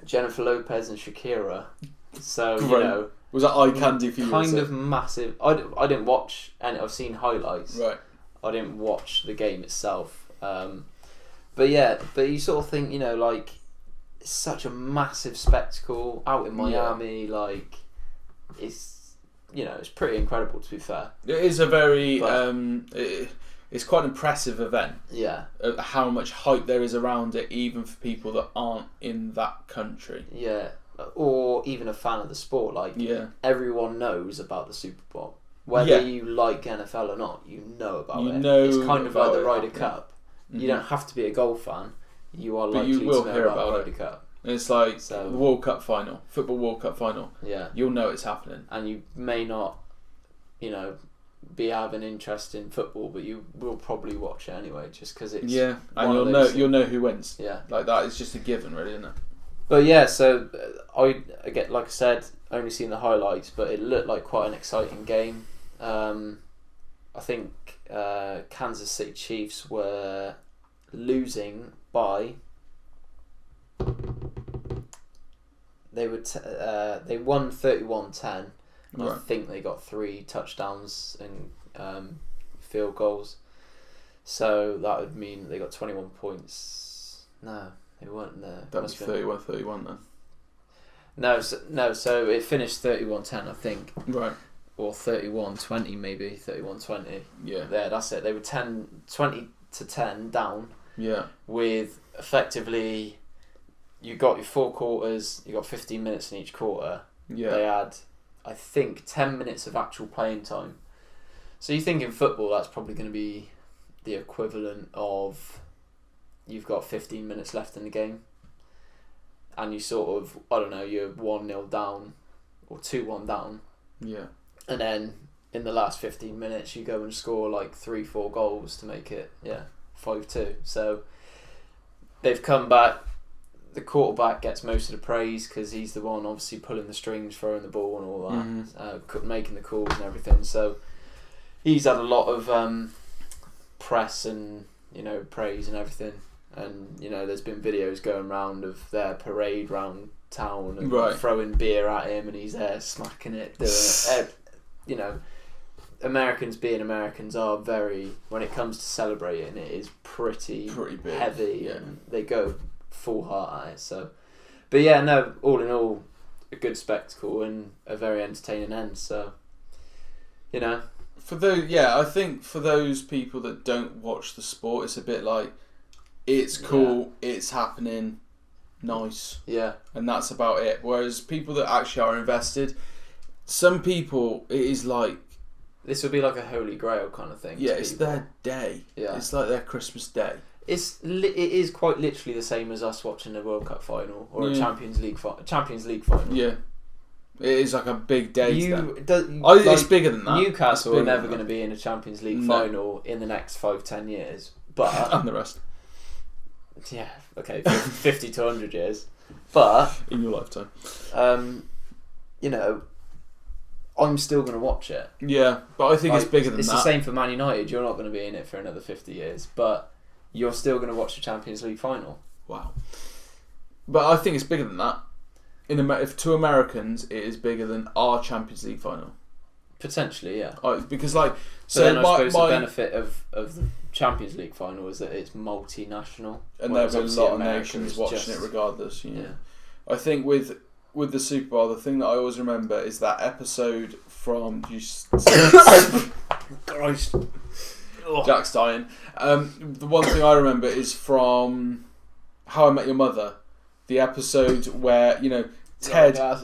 S2: Jennifer Lopez and Shakira. So
S1: Great.
S2: you know,
S1: was that eye candy for you?
S2: Kind of massive. I didn't watch, and I've seen highlights.
S1: Right.
S2: I didn't watch the game itself. But you sort of think, you know, like, it's such a massive spectacle out in Miami. Yeah. Like, it's, you know, it's pretty incredible, to be fair.
S1: It is a very it's quite an impressive event.
S2: Yeah.
S1: How much hype there is around it, even for people that aren't in that country.
S2: Yeah. Or even a fan of the sport. Like, everyone knows about the Super Bowl. Whether you like NFL or not, you know about it. It's kind of like the Ryder Cup. Mm-hmm. You don't have to be a golf fan. You are likely to know about the Ryder Cup.
S1: And it's like the World Cup final, football World Cup final.
S2: Yeah.
S1: You'll know it's happening.
S2: And you may not, you know, be having interest in football, but you will probably watch it anyway, just because it's
S1: and you'll know who wins.
S2: Yeah.
S1: Like that is just a given, really, isn't it?
S2: But yeah, so I get, like I said, only seen the highlights, but it looked like quite an exciting game. I think Kansas City Chiefs were losing by. They won 31-10. Right. I think they got 3 touchdowns and field goals. So that would mean they got 21 points. No, they weren't there.
S1: That was 31-31 then.
S2: No, so it finished 31-10, I think.
S1: Right.
S2: Or 31-20 maybe, 31-20.
S1: Yeah.
S2: There, that's it. They were 20-10 down.
S1: Yeah.
S2: With effectively, you got your 4 quarters, you got 15 minutes in each quarter.
S1: Yeah.
S2: They had, I think, 10 minutes of actual playing time. So you think in football that's probably going to be the equivalent of you've got 15 minutes left in the game. And you sort of, I don't know, you're 1-0 down or 2-1 down.
S1: Yeah.
S2: And then in the last 15 minutes, you go and score like 3-4 goals to make it, 5-2. So they've come back. The quarterback gets most of the praise because he's the one obviously pulling the strings, throwing the ball and all that, making the calls and everything. So he's had a lot of press and, you know, praise and everything. And, you know, there's been videos going around of their parade round town and throwing beer at him, and he's there smacking it, doing it. You know, Americans being Americans are very, when it comes to celebrating, it is pretty big, heavy, and they go full heart at it. So, but yeah, no, all in all, a good spectacle and a very entertaining end. So, you know,
S1: I think for those people that don't watch the sport, it's a bit like, it's cool, it's happening, nice, and that's about it. Whereas people that actually are invested, some people, it is like,
S2: this would be like a holy grail kind of thing.
S1: Yeah, it's their day.
S2: Yeah,
S1: it's like their Christmas day.
S2: it is quite literally the same as us watching a World Cup final or a Champions League final.
S1: Yeah. It is like a big day.
S2: It's
S1: bigger than that.
S2: Newcastle are never going to be in a Champions League final in the next 5-10 years. But
S1: and the rest.
S2: Yeah, okay, 50 to 100 years. But
S1: in your lifetime.
S2: I'm still going to watch it.
S1: Yeah, but I think it's bigger than that.
S2: It's the same for Man United. You're not going to be in it for another 50 years, but you're still going to watch the Champions League final.
S1: Wow. But I think it's bigger than that. If to Americans, it is bigger than our Champions League final.
S2: Potentially, yeah.
S1: Because
S2: then I suppose the benefit of the Champions League final is that it's multinational,
S1: and there's a lot of nations watching it regardless. Yeah. I think with the Super Bowl, the thing that I always remember is that episode from Christ, Jack's dying. The one thing I remember is from How I Met Your Mother. The Episode where Ted and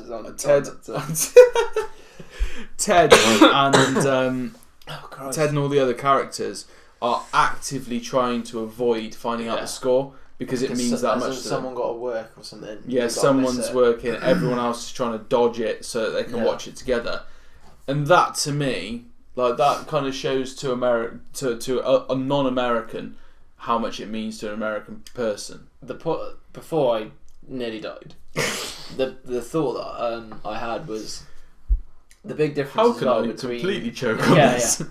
S1: all the other characters are actively trying to avoid finding out the score because it means that much to them.
S2: Someone got to work or something.
S1: Yeah, someone's working. Everyone else is trying to dodge it so that they can watch it together. And that, to me, that kind of shows to a non-American how much it means to an American person.
S2: Before I nearly died, the thought that I had was the big difference.
S1: How can I completely choke on this?
S2: Yeah.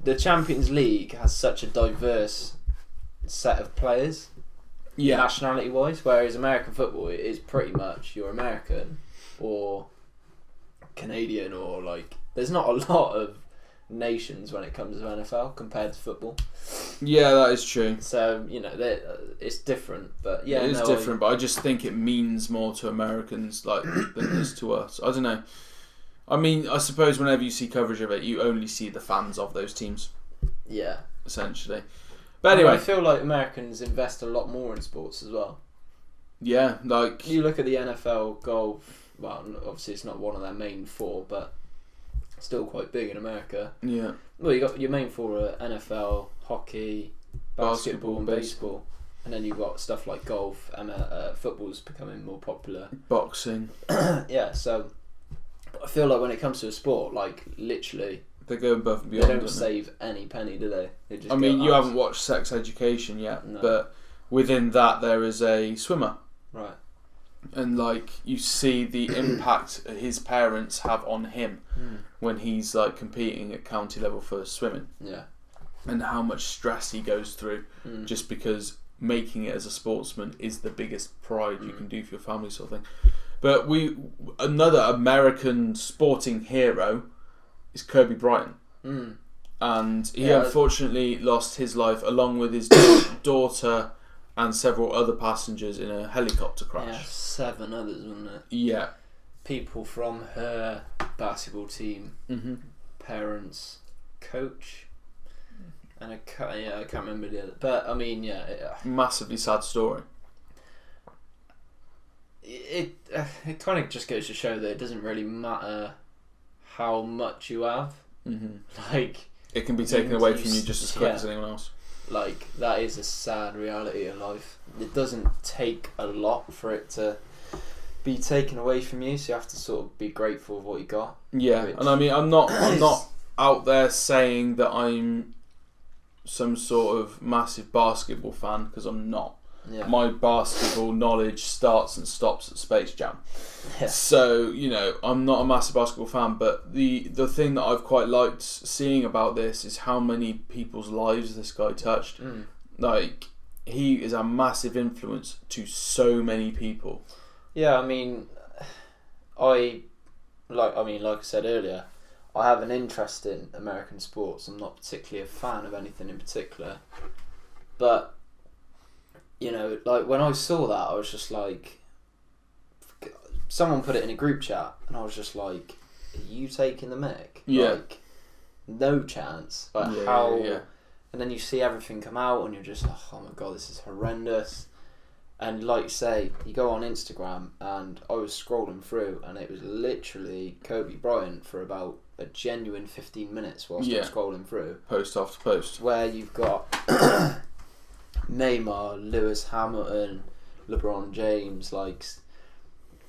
S2: The Champions League has such a diverse set of players, nationality wise, whereas American football is pretty much you're American or Canadian or there's not a lot of nations when it comes to NFL compared to football.
S1: Yeah, that is true.
S2: So it's different, but
S1: it is different. But I just think it means more to Americans than it is to us. I don't know. I mean, I suppose whenever you see coverage of it, you only see the fans of those teams.
S2: Yeah,
S1: essentially. But anyway,
S2: I feel like Americans invest a lot more in sports as well.
S1: Yeah,
S2: you look at the NFL, golf. Well, obviously it's not one of their main four, but still quite big in America.
S1: Yeah.
S2: Well, you got your main four are NFL, hockey, basketball, and baseball, and then you've got stuff like golf and football's becoming more popular.
S1: Boxing.
S2: Yeah. So, I feel like when it comes to a sport, literally,
S1: they go above and beyond.
S2: They don't save any penny, do they? They just
S1: you haven't watched Sex Education yet, but within that there is a swimmer.
S2: Right.
S1: And you see the impact his parents have on him when he's competing at county level for swimming.
S2: Yeah.
S1: And how much stress he goes through just because making it as a sportsman is the biggest pride you can do for your family, sort of thing. But another American sporting hero is Kobe Bryant. And he unfortunately lost his life along with his daughter and several other passengers in a helicopter crash.
S2: Yeah, 7 others, wasn't it?
S1: Yeah.
S2: People from her basketball team, parents, coach, and I can't remember the other. But I mean,
S1: massively sad story.
S2: It kind of just goes to show that it doesn't really matter how much you have.
S1: It can be taken away from you just as quick as anyone else.
S2: That is a sad reality of life. It doesn't take a lot for it to be taken away from you, so you have to sort of be grateful of what you got.
S1: Yeah, and I mean, I'm not out there saying that I'm some sort of massive basketball fan, because I'm not. Yeah. My basketball knowledge starts and stops at Space Jam. Yeah. So, I'm not a massive basketball fan, but the thing that I've quite liked seeing about this is how many people's lives this guy touched. He is a massive influence to so many people.
S2: Yeah, I mean, like I said earlier, I have an interest in American sports. I'm not particularly a fan of anything in particular, but when I saw that, I was just someone put it in a group chat, and I was just like, "Are you taking the mic?"
S1: Yeah.
S2: No chance.
S1: Yeah.
S2: And then you see everything come out, and you're just like, "Oh my god, this is horrendous." And like you say, you go on Instagram, and I was scrolling through, and it was literally Kobe Bryant for about a genuine 15 minutes whilst I'm scrolling through.
S1: Post after post.
S2: Where you've got Neymar, Lewis Hamilton, LeBron James, like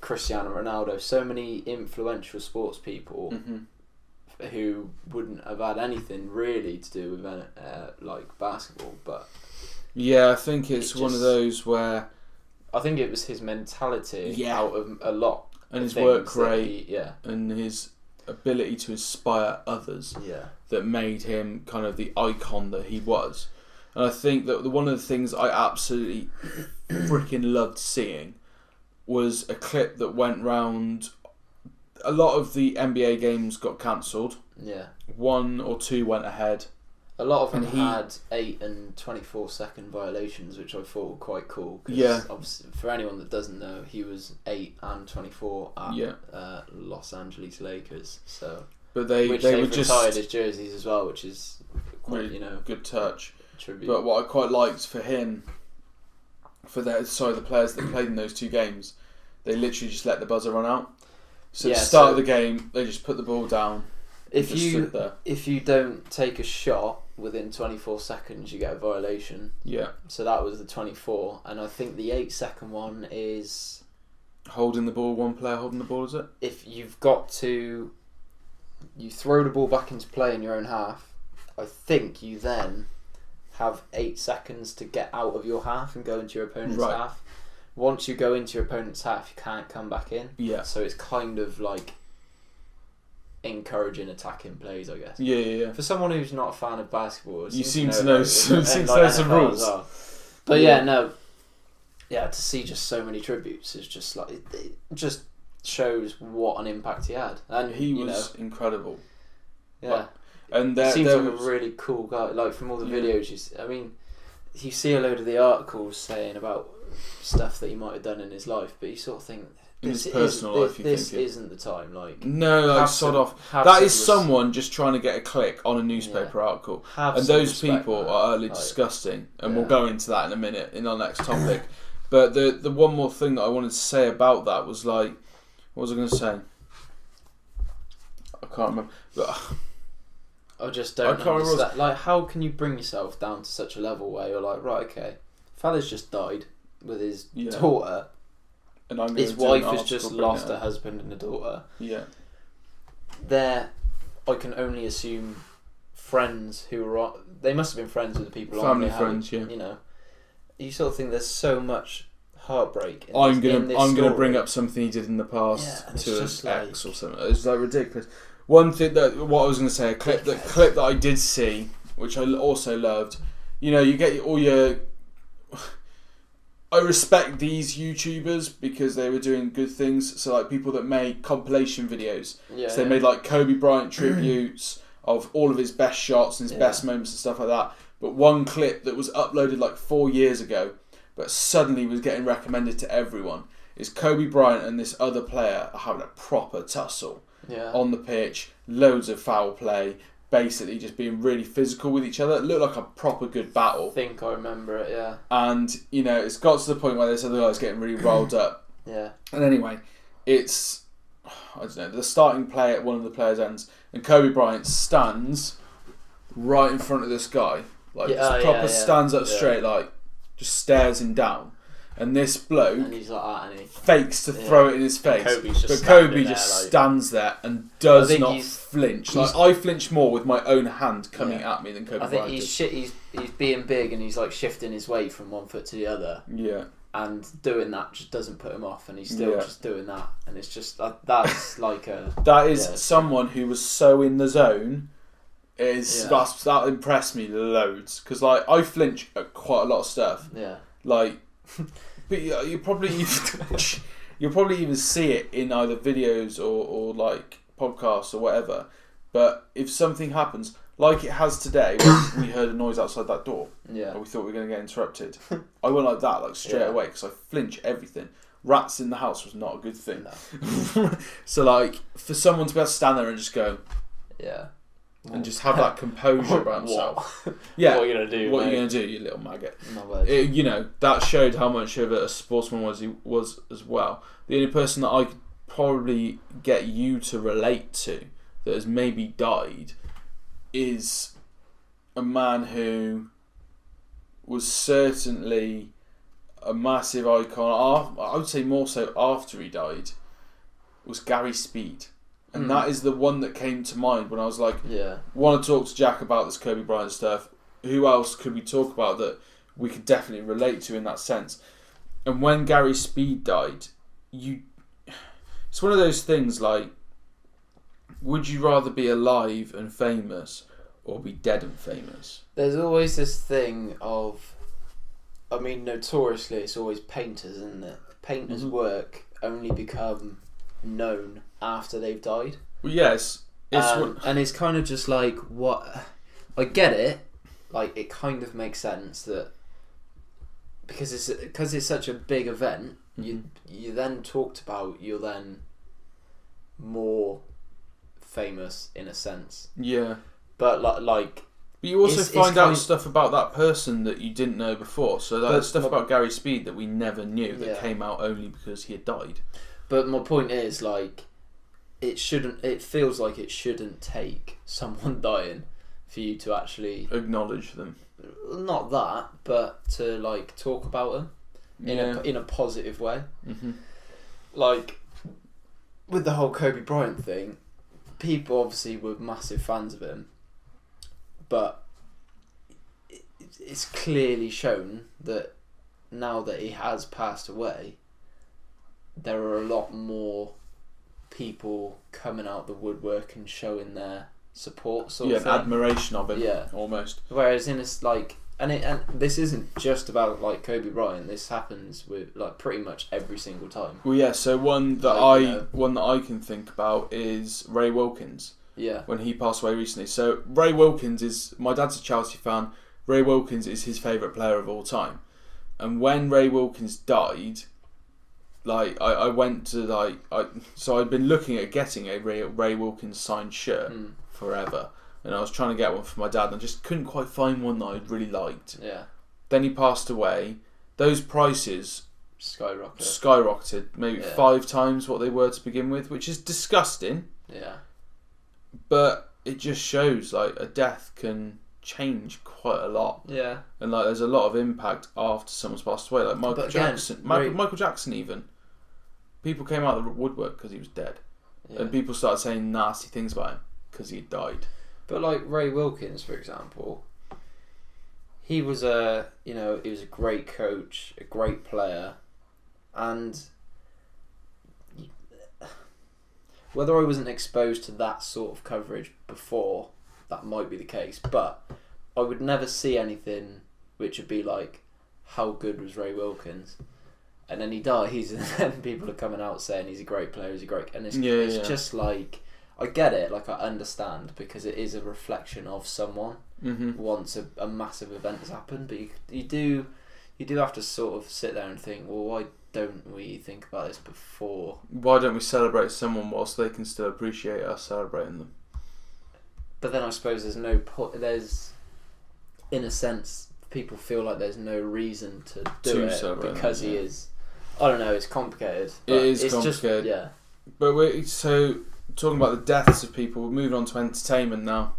S2: Cristiano Ronaldo, so many influential sports people who wouldn't have had anything really to do with like basketball, but
S1: yeah, I think it's one of those where
S2: I think it was his mentality out of a lot,
S1: and his work rate, and his ability to inspire others, that made him kind of the icon that he was. And I think that one of the things I absolutely freaking loved seeing was a clip that went round. A lot of the NBA games got cancelled. Yeah. 1 or 2 went ahead.
S2: A lot of them had 8 and 24-second violations, which I thought were quite cool. Obviously, for anyone that doesn't know, he was 8 and 24 at Los Angeles Lakers. So,
S1: but they've
S2: retired his jerseys as well, which is quite really
S1: good touch.
S2: Tribute.
S1: But what I quite liked for him, the players that played in those 2 games, they literally just let the buzzer run out. So at the start of the game, they just put the ball down.
S2: If you don't take a shot within 24 seconds, you get a violation.
S1: Yeah.
S2: So that was the 24, and I think the 8-second one is
S1: holding the ball. One player holding the ball, is it?
S2: If you throw the ball back into play in your own half, I think you then have 8 seconds to get out of your half and go into your opponent's half. Once you go into your opponent's half, you can't come back in. Yeah. So it's kind of like encouraging attacking plays, I guess.
S1: Yeah.
S2: For someone who's not a fan of basketball,
S1: you seem to know some rules.
S2: Well. But to see just so many tributes is just like it just shows what an impact he had, and
S1: he was incredible.
S2: Yeah.
S1: And
S2: he seems like a really cool guy. Like from all the videos, you see a load of the articles saying about stuff that he might have done in his life, but you sort of think
S1: this
S2: isn't the time. Like
S1: sod off. That is someone just trying to get a click on a newspaper article, and those people are utterly disgusting. And we'll go into that in a minute in our next topic. But the one more thing that I wanted to say about that was like, what was I going to say? I can't remember. But
S2: I just don't understand. Like, how can you bring yourself down to such a level where you're like, right, okay, fella's just died with his daughter, and his wife has just lost her husband and a daughter.
S1: Yeah.
S2: I can only assume friends who were they must have been friends with the people.
S1: Family friends,
S2: You know, you sort of think there's so much heartbreak.
S1: I'm gonna bring up something he did in the past to his ex or something. It's like ridiculous. One thing what I was going to say, a clip that I did see, which I also loved. You know, you get all your. I respect these YouTubers because they were doing good things. So like people that make compilation videos. So they made like Kobe Bryant tributes of all of his best shots and his best moments and stuff like that. But one clip that was uploaded like 4 years ago, but suddenly was getting recommended to everyone, is Kobe Bryant and this other player are having a proper tussle. On the pitch, loads of foul play, basically just being really physical with each other. It looked like a proper good battle.
S2: I think I remember it, yeah.
S1: And, you know, it's got to the point where this other guy's getting really rolled up.
S2: Yeah.
S1: And anyway, it's, I don't know, the starting play at one of the players' ends, and Kobe Bryant stands right in front of this guy. Like, stands up straight, like, just stares him down. And this bloke
S2: and he's like that,
S1: fakes to throw it in his face.
S2: But
S1: Kobe just stands there and does not flinch. Like, I flinch more with my own hand coming at me than Kobe Bryant.
S2: I think he's being big and he's like shifting his weight from one foot to the other.
S1: Yeah.
S2: And doing that just doesn't put him off, and he's still just doing that. And it's just that's like a
S1: that is someone who was so in the zone. That impressed me loads, because like I flinch at quite a lot of stuff.
S2: Yeah.
S1: Like. But you'll probably even see it in either videos or like podcasts or whatever. But if something happens, like it has today, when we heard a noise outside that door, and we thought we were going to get interrupted, I went like that, like straight away, because I flinch everything. Rats in the house was not a good thing. No. So like for someone to be able to stand there and just go, and just have that composure about himself.
S2: Yeah. What are you going to do?
S1: What are you going to do, you little maggot? You know, that showed how much of a sportsman he was as well. The only person that I could probably get you to relate to that has maybe died is a man who was certainly a massive icon. I would say more so after he died, was Gary Speed. And that is the one that came to mind when I was like, want to talk to Jack about this Kobe Bryant stuff. Who else could we talk about that we could definitely relate to in that sense? And when Gary Speed died, it's one of those things like, would you rather be alive and famous or be dead and famous?
S2: There's always this thing of, I mean, notoriously, it's always painters, isn't it? Painters' work only become known after they've died.
S1: Well, yes.
S2: And it's kind of just like, what... I get it. Like, it kind of makes sense that... Because it's such a big event, you then talked about, you're then more famous in a sense.
S1: Yeah.
S2: But like
S1: but you also find out stuff about that person that you didn't know before. So there's stuff about Gary Speed that we never knew that came out only because he had died.
S2: But my point is, like, it feels like it shouldn't take someone dying for you to actually
S1: acknowledge them.
S2: Not that, but to like talk about them in a positive way.
S1: Mm-hmm.
S2: Like with the whole Kobe Bryant thing, people obviously were massive fans of him, but it's clearly shown that now that he has passed away, there are a lot more people coming out the woodwork and showing their support, sort of thing.
S1: Admiration of him, almost.
S2: Whereas in this, like, and this isn't just about like Kobe Bryant. This happens with like pretty much every single time.
S1: Well, yeah. So one that I can think about is Ray Wilkins.
S2: Yeah. When
S1: he passed away recently. So Ray Wilkins is, my dad's a Chelsea fan. Ray Wilkins is his favourite player of all time. And when Ray Wilkins died, like I went to so I'd been looking at getting a Ray Wilkins signed shirt forever, and I was trying to get one for my dad, and I just couldn't quite find one that I really liked.
S2: Yeah.
S1: Then he passed away. Those prices skyrocketed, maybe 5 times what they were to begin with, which is disgusting.
S2: Yeah.
S1: But it just shows like a death can change quite a lot.
S2: Yeah.
S1: And like there's a lot of impact after someone's passed away. Like Michael Jackson. Michael Jackson even. People came out of the woodwork because he was dead. Yeah. And people started saying nasty things about him because he died.
S2: But like Ray Wilkins, for example, he was a great coach, a great player, and whether I wasn't exposed to that sort of coverage before, that might be the case, but I would never see anything which would be like, how good was Ray Wilkins? And then he dies, and then people are coming out saying he's a great player, and it's just like, I get it, like I understand, because it is a reflection of someone once a massive event has happened, but you do have to sort of sit there and think, well, why don't we think about this before?
S1: Why don't we celebrate someone whilst they can still appreciate us celebrating them?
S2: But then I suppose there's in a sense, people feel like there's no reason to do it because he is. I don't know, it's complicated.
S1: It is complicated.
S2: Just,
S1: But so talking about the deaths of people, we're moving on to entertainment now.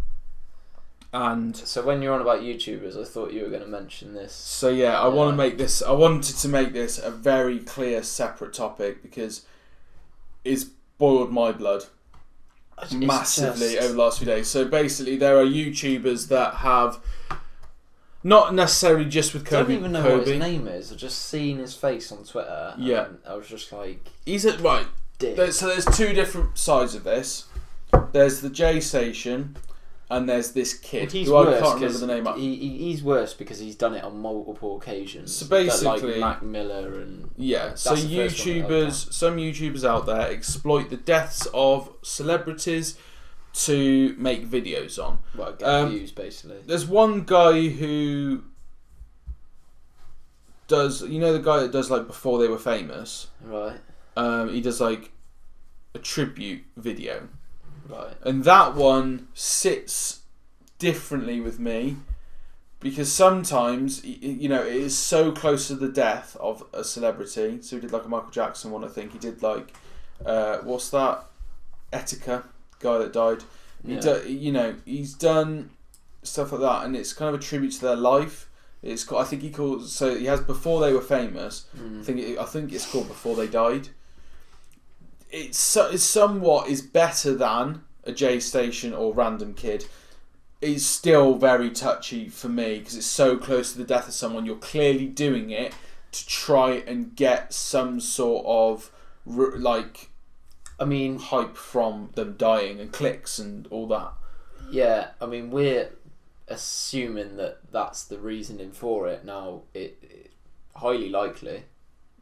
S1: And
S2: so when you're on about YouTubers, I thought you were going to mention this.
S1: So I wanted to make this a very clear, separate topic because it's boiled my blood massively over the last few days. So basically, there are YouTubers that have, not necessarily just with Kobe.
S2: I don't even know what his name is. I've just seen his face on Twitter. And I was just like,
S1: he's right. So there's 2 different sides of this. There's the J Station, and there's this kid who I can't remember the name of.
S2: He's worse because he's done it on multiple occasions.
S1: So basically,
S2: like Mac Miller and
S1: so YouTubers, some YouTubers out there exploit the deaths of celebrities to make videos on.
S2: Well, get views basically.
S1: There's one guy who does, the guy that does like before they were famous.
S2: Right.
S1: He does like a tribute video.
S2: Right.
S1: And that one sits differently with me because sometimes, it is so close to the death of a celebrity. So he did like a Michael Jackson one, I think. He did like, what's that? Etika, guy that died.
S2: Yeah.
S1: He's done stuff like that, and it's kind of a tribute to their life. It's called, I think he calls, so he has Before They Were Famous. I think it's called Before They Died. It's somewhat is better than a J Station or Random Kid. It's still very touchy for me because it's so close to the death of someone. You're clearly doing it to try and get some sort of hype from them dying and clicks and all that.
S2: Yeah, I mean, we're assuming that that's the reasoning for it. Now, it's highly likely.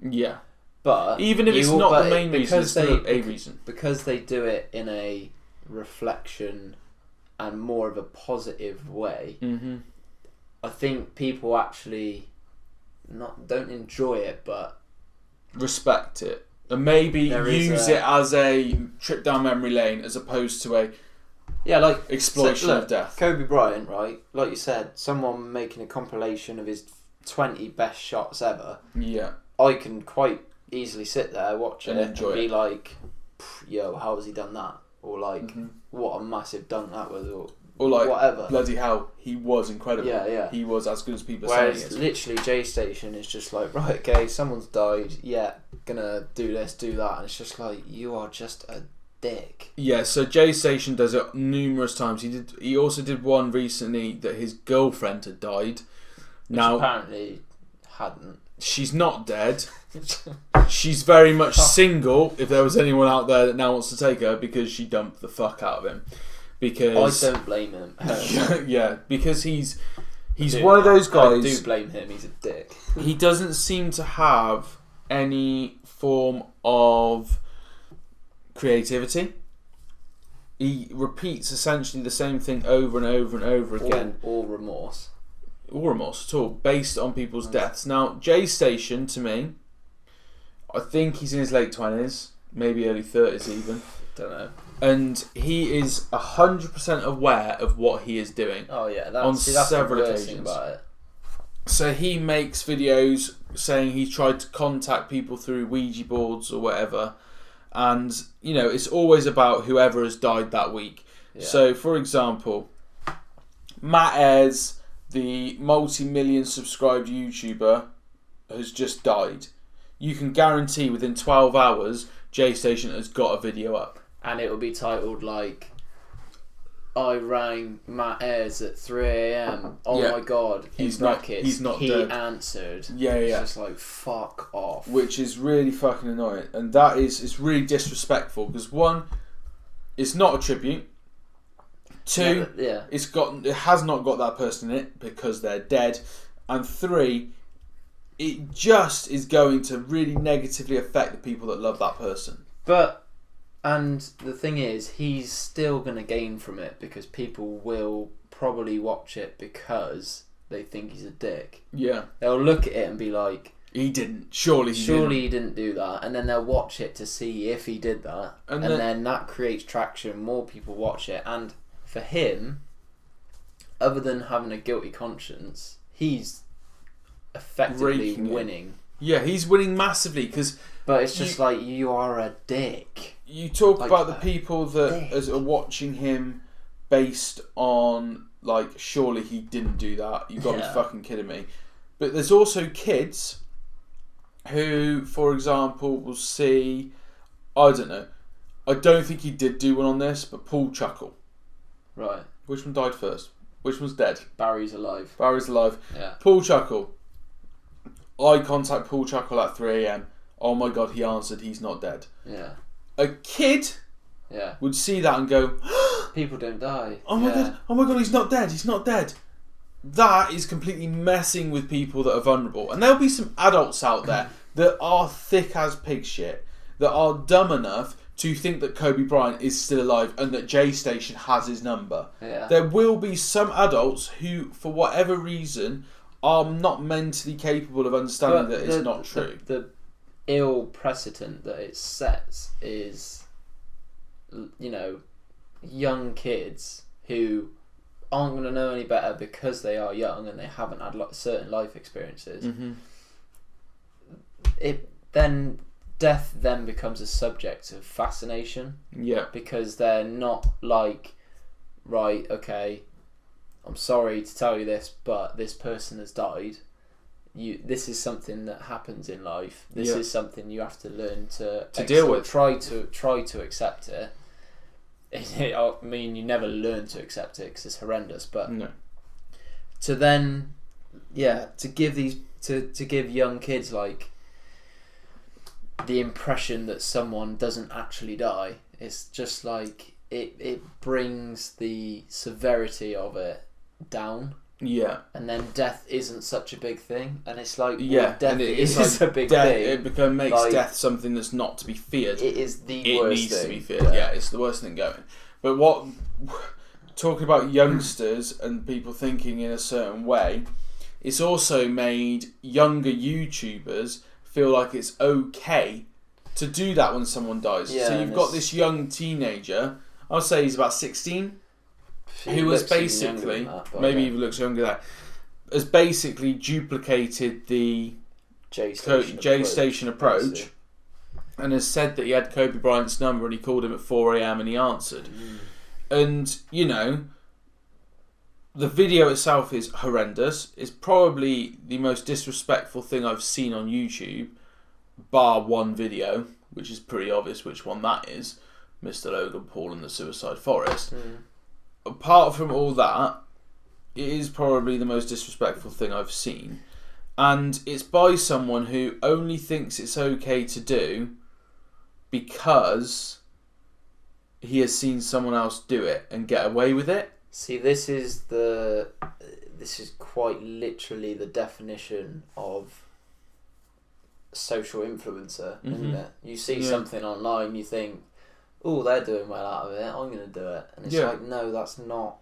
S1: Yeah.
S2: But
S1: even if it's not the main reason, it's still a reason.
S2: Because they do it in a reflection and more of a positive way, I think people actually don't enjoy it, but
S1: respect it. And maybe use it as a trip down memory lane as opposed to a exploitation of death.
S2: Kobe Bryant, right? Like you said, someone making a compilation of his 20 best shots ever.
S1: Yeah.
S2: I can quite easily sit there, watch
S1: and
S2: it,
S1: enjoy
S2: and be
S1: it.
S2: Like, yo, how has he done that? Or like, what a massive dunk that was,
S1: or like,
S2: whatever.
S1: Bloody hell, he was incredible.
S2: Yeah.
S1: He was as good as people are
S2: Whereas
S1: saying.
S2: Literally, J Station is just like, right, okay, someone's died. Yeah, gonna do this, do that, and it's just like, you are just a dick.
S1: Yeah, so J Station does it numerous times. He also did one recently that his girlfriend had died.
S2: Which apparently hadn't.
S1: She's not dead. She's very much single, if there was anyone out there that now wants to take her, because she dumped the fuck out of him. Because
S2: I don't blame him.
S1: Yeah, because he's one of those guys.
S2: I do blame him, he's a dick.
S1: He doesn't seem to have any form of creativity. He repeats essentially the same thing over and over and over again.
S2: Or remorse.
S1: Or remorse at all, based on people's deaths. Now, J Station, to me, I think he's in his late 20s, maybe early 30s even.
S2: Don't know.
S1: And he is 100% aware of what he is doing.
S2: Oh yeah,
S1: that's several occasions.
S2: About it.
S1: So he makes videos saying he tried to contact people through Ouija boards or whatever. And, it's always about whoever has died that week. Yeah. So, for example, Matt Ayres, the multi-million subscribed YouTuber, has just died. You can guarantee within 12 hours, J Station has got a video up.
S2: And it will be titled like, I rang Matt Ayres at 3 a.m. Oh my god, he's not dead. He answered.
S1: Yeah.
S2: It's just like, fuck off.
S1: Which is really fucking annoying. And it's really disrespectful, because one, it's not a tribute. Two, it has not got that person in it because they're dead. And three, it just is going to really negatively affect the people that love that person.
S2: And the thing is, he's still going to gain from it because people will probably watch it because they think he's a dick.
S1: Yeah.
S2: They'll look at it and be like,
S1: he didn't. Surely
S2: he didn't do that. And then they'll watch it to see if he did that. And then that creates traction. More people watch it. And for him, other than having a guilty conscience, he's effectively winning.
S1: Yeah, he's winning massively
S2: but it's just like, you are a dick.
S1: You talk about the people that are watching him based on, like, surely he didn't do that. You've got to be fucking kidding me. But there's also kids who, for example, will see, I don't know, I don't think he did do one on this, but Paul Chuckle.
S2: Right.
S1: Which one died first? Which one's dead?
S2: Barry's alive.
S1: Yeah. Paul Chuckle. I contact Paul Chuckle at 3 a.m. Oh my god, he answered, he's not dead.
S2: Yeah.
S1: A kid would see that and go,
S2: people don't die.
S1: Oh my god, he's not dead. That is completely messing with people that are vulnerable. And there'll be some adults out there that are thick as pig shit, that are dumb enough to think that Kobe Bryant is still alive and that J Station has his number.
S2: Yeah.
S1: There will be some adults who, for whatever reason, are not mentally capable of understanding that it's not true.
S2: The ill precedent that it sets is, young kids who aren't going to know any better because they are young and they haven't had certain life experiences.
S1: Mm-hmm.
S2: Death then becomes a subject of fascination.
S1: Yeah.
S2: Because they're not like, right, okay, I'm sorry to tell you this, but this person has died. This is something that happens in life. This is something you have to learn to
S1: deal with.
S2: Try to accept it. I mean, you never learn to accept it because it's horrendous. But to then, to give young kids like the impression that someone doesn't actually die, it's just like it brings the severity of it down.
S1: Yeah.
S2: And then death isn't such a big thing, and it's like death
S1: and
S2: is a big thing.
S1: It makes death something that's not to be feared.
S2: It is the
S1: it
S2: worst
S1: needs
S2: thing.
S1: to be feared. Yeah, it's the worst thing going. But talking about youngsters and people thinking in a certain way, it's also made younger YouTubers feel like it's okay to do that when someone dies.
S2: Yeah,
S1: so you've got this young teenager. I'll say he's about 16. Who was basically, maybe even looks younger than that, has basically duplicated the J Station approach and has said that he had Kobe Bryant's number and he called him at 4 a.m. and he answered. And, you know, the video itself is horrendous. It's probably the most disrespectful thing I've seen on YouTube, bar one video, which is pretty obvious which one that is, Mr. Logan Paul and the Suicide Forest. Apart from all that, it is probably the most disrespectful thing I've seen. And it's by someone who only thinks it's okay to do because he has seen someone else do it and get away with it.
S2: See, this is quite literally the definition of social influencer, isn't it? You see something online, you think, oh, they're doing well out of it, I'm going to do it. And it's like, no, that's not.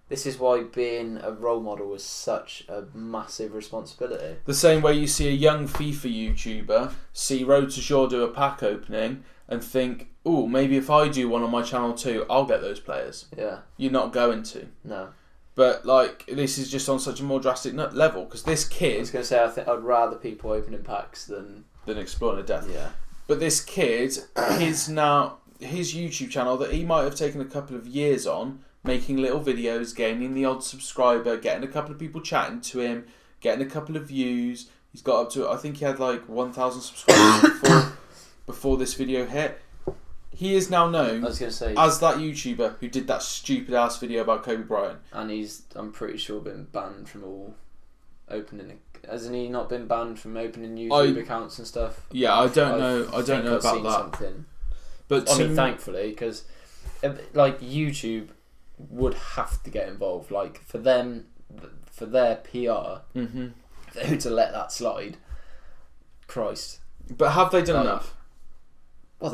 S2: This is why being a role model is such a massive responsibility.
S1: The same way you see a young FIFA YouTuber see Road to Shore do a pack opening and think, oh, maybe if I do one on my channel too, I'll get those players.
S2: Yeah.
S1: You're not going to.
S2: No.
S1: But, like, this is just on such a more drastic level, because this kid...
S2: I was going to say, I think I'd rather people opening packs than
S1: exploring a death.
S2: Yeah.
S1: But this kid, his YouTube channel that he might have taken a couple of years on, making little videos, gaining the odd subscriber, getting a couple of people chatting to him, getting a couple of views. He's got up to, I think he had like 1,000 subscribers before this video hit. He is now known as that YouTuber who did that stupid ass video about Kobe Bryant.
S2: And he's, I'm pretty sure, been banned from all opening. Hasn't he not been banned from opening YouTube accounts and stuff?
S1: Yeah, I don't know about that.
S2: Something. But I mean, thankfully, because like YouTube would have to get involved. Like for them, for their PR, to let that slide. Christ.
S1: But have they done enough?
S2: Well,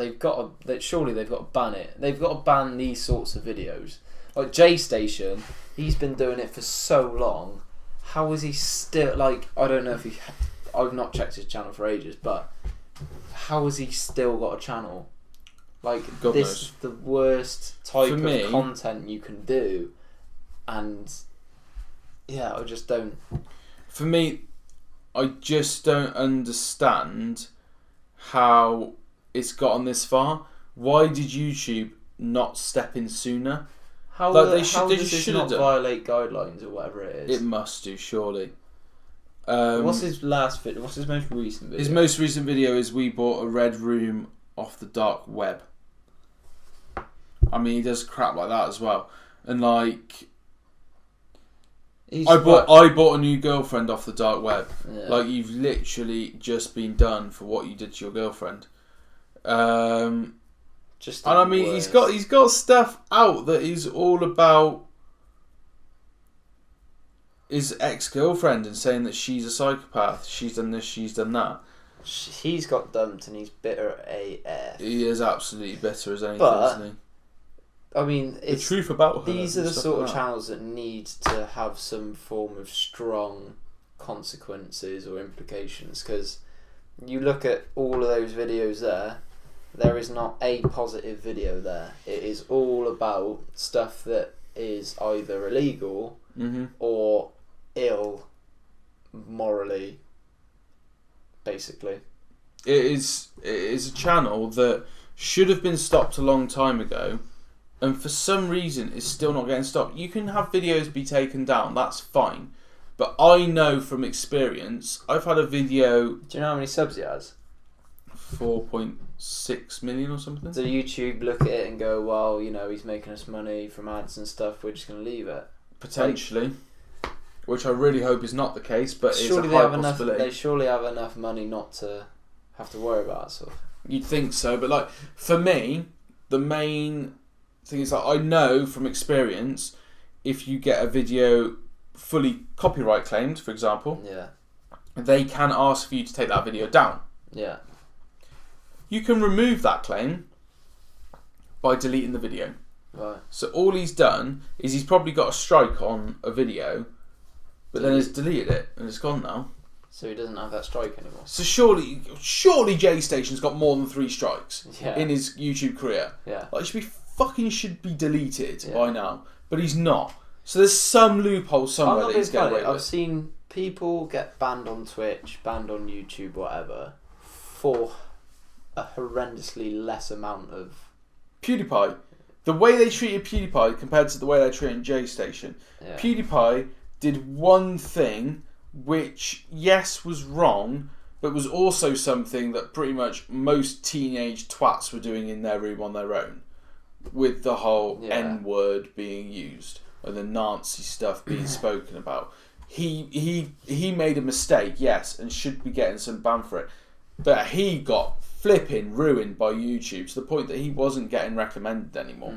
S2: surely they've got to ban it. They've got to ban these sorts of videos. Like J Station, he's been doing it for so long. How is he still, like, I don't know if I've not checked his channel for ages, but how has he still got a channel? Like,
S1: God
S2: this
S1: knows.
S2: is the worst type of content you can do. And, yeah, I just don't.
S1: For me, I just don't understand how it's gotten this far. Why did YouTube not step in sooner?
S2: How does this not violate guidelines or whatever it is?
S1: It must do, surely.
S2: What's his last video? What's his most recent video?
S1: His most recent video is we bought a red room off the dark web. I mean, he does crap like that as well. And like, I bought a new girlfriend off the dark web. Yeah. Like, you've literally just been done for what you did to your girlfriend. And I mean, he's got stuff out that is all about his ex-girlfriend and saying that she's a psychopath. She's done this, she's done that.
S2: He's got dumped and he's bitter AF.
S1: He is absolutely bitter as anything, isn't he?
S2: I mean,
S1: the truth about her.
S2: These are the sort of channels that need to have some form of strong consequences or implications, because you look at all of those videos there is not a positive video there. It is all about stuff that is either illegal or ill morally, basically.
S1: It is a channel that should have been stopped a long time ago and for some reason it's still not getting stopped. You can have videos be taken down, that's fine. But I know from experience, I've had a video...
S2: Do you know how many subs he has?
S1: 4.6 million or something.
S2: So YouTube look at it and go, well, you know, he's making us money from ads and stuff, we're just going to leave it.
S1: Potentially. Which I really hope is not the case, but it's a
S2: Surely
S1: high possibility.
S2: they surely have enough money not to have to worry about it, sort of.
S1: You'd think so, but like for me, the main thing is that I know from experience, if you get a video fully copyright claimed, for example,
S2: yeah,
S1: they can ask for you to take that video down.
S2: Yeah.
S1: You can remove that claim by deleting the video.
S2: Right.
S1: So all he's done is he's probably got a strike on a video, but then he's deleted it and it's gone now.
S2: So he doesn't have that strike anymore.
S1: So surely J Station's got more than 3 strikes in his YouTube career.
S2: Yeah.
S1: Like should be deleted by now, but he's not. So there's some loophole somewhere that he's getting away with.
S2: I've seen people get banned on Twitch, banned on YouTube, whatever, for a horrendously less amount of...
S1: PewDiePie. The way they treated PewDiePie compared to the way they're treating J Station.
S2: Yeah.
S1: PewDiePie did one thing which, yes, was wrong, but was also something that pretty much most teenage twats were doing in their room on their own. With the whole N-word being used and the Nazi stuff being spoken about. He made a mistake, yes, and should be getting some ban for it. But he got flipping ruined by YouTube to the point that he wasn't getting recommended anymore.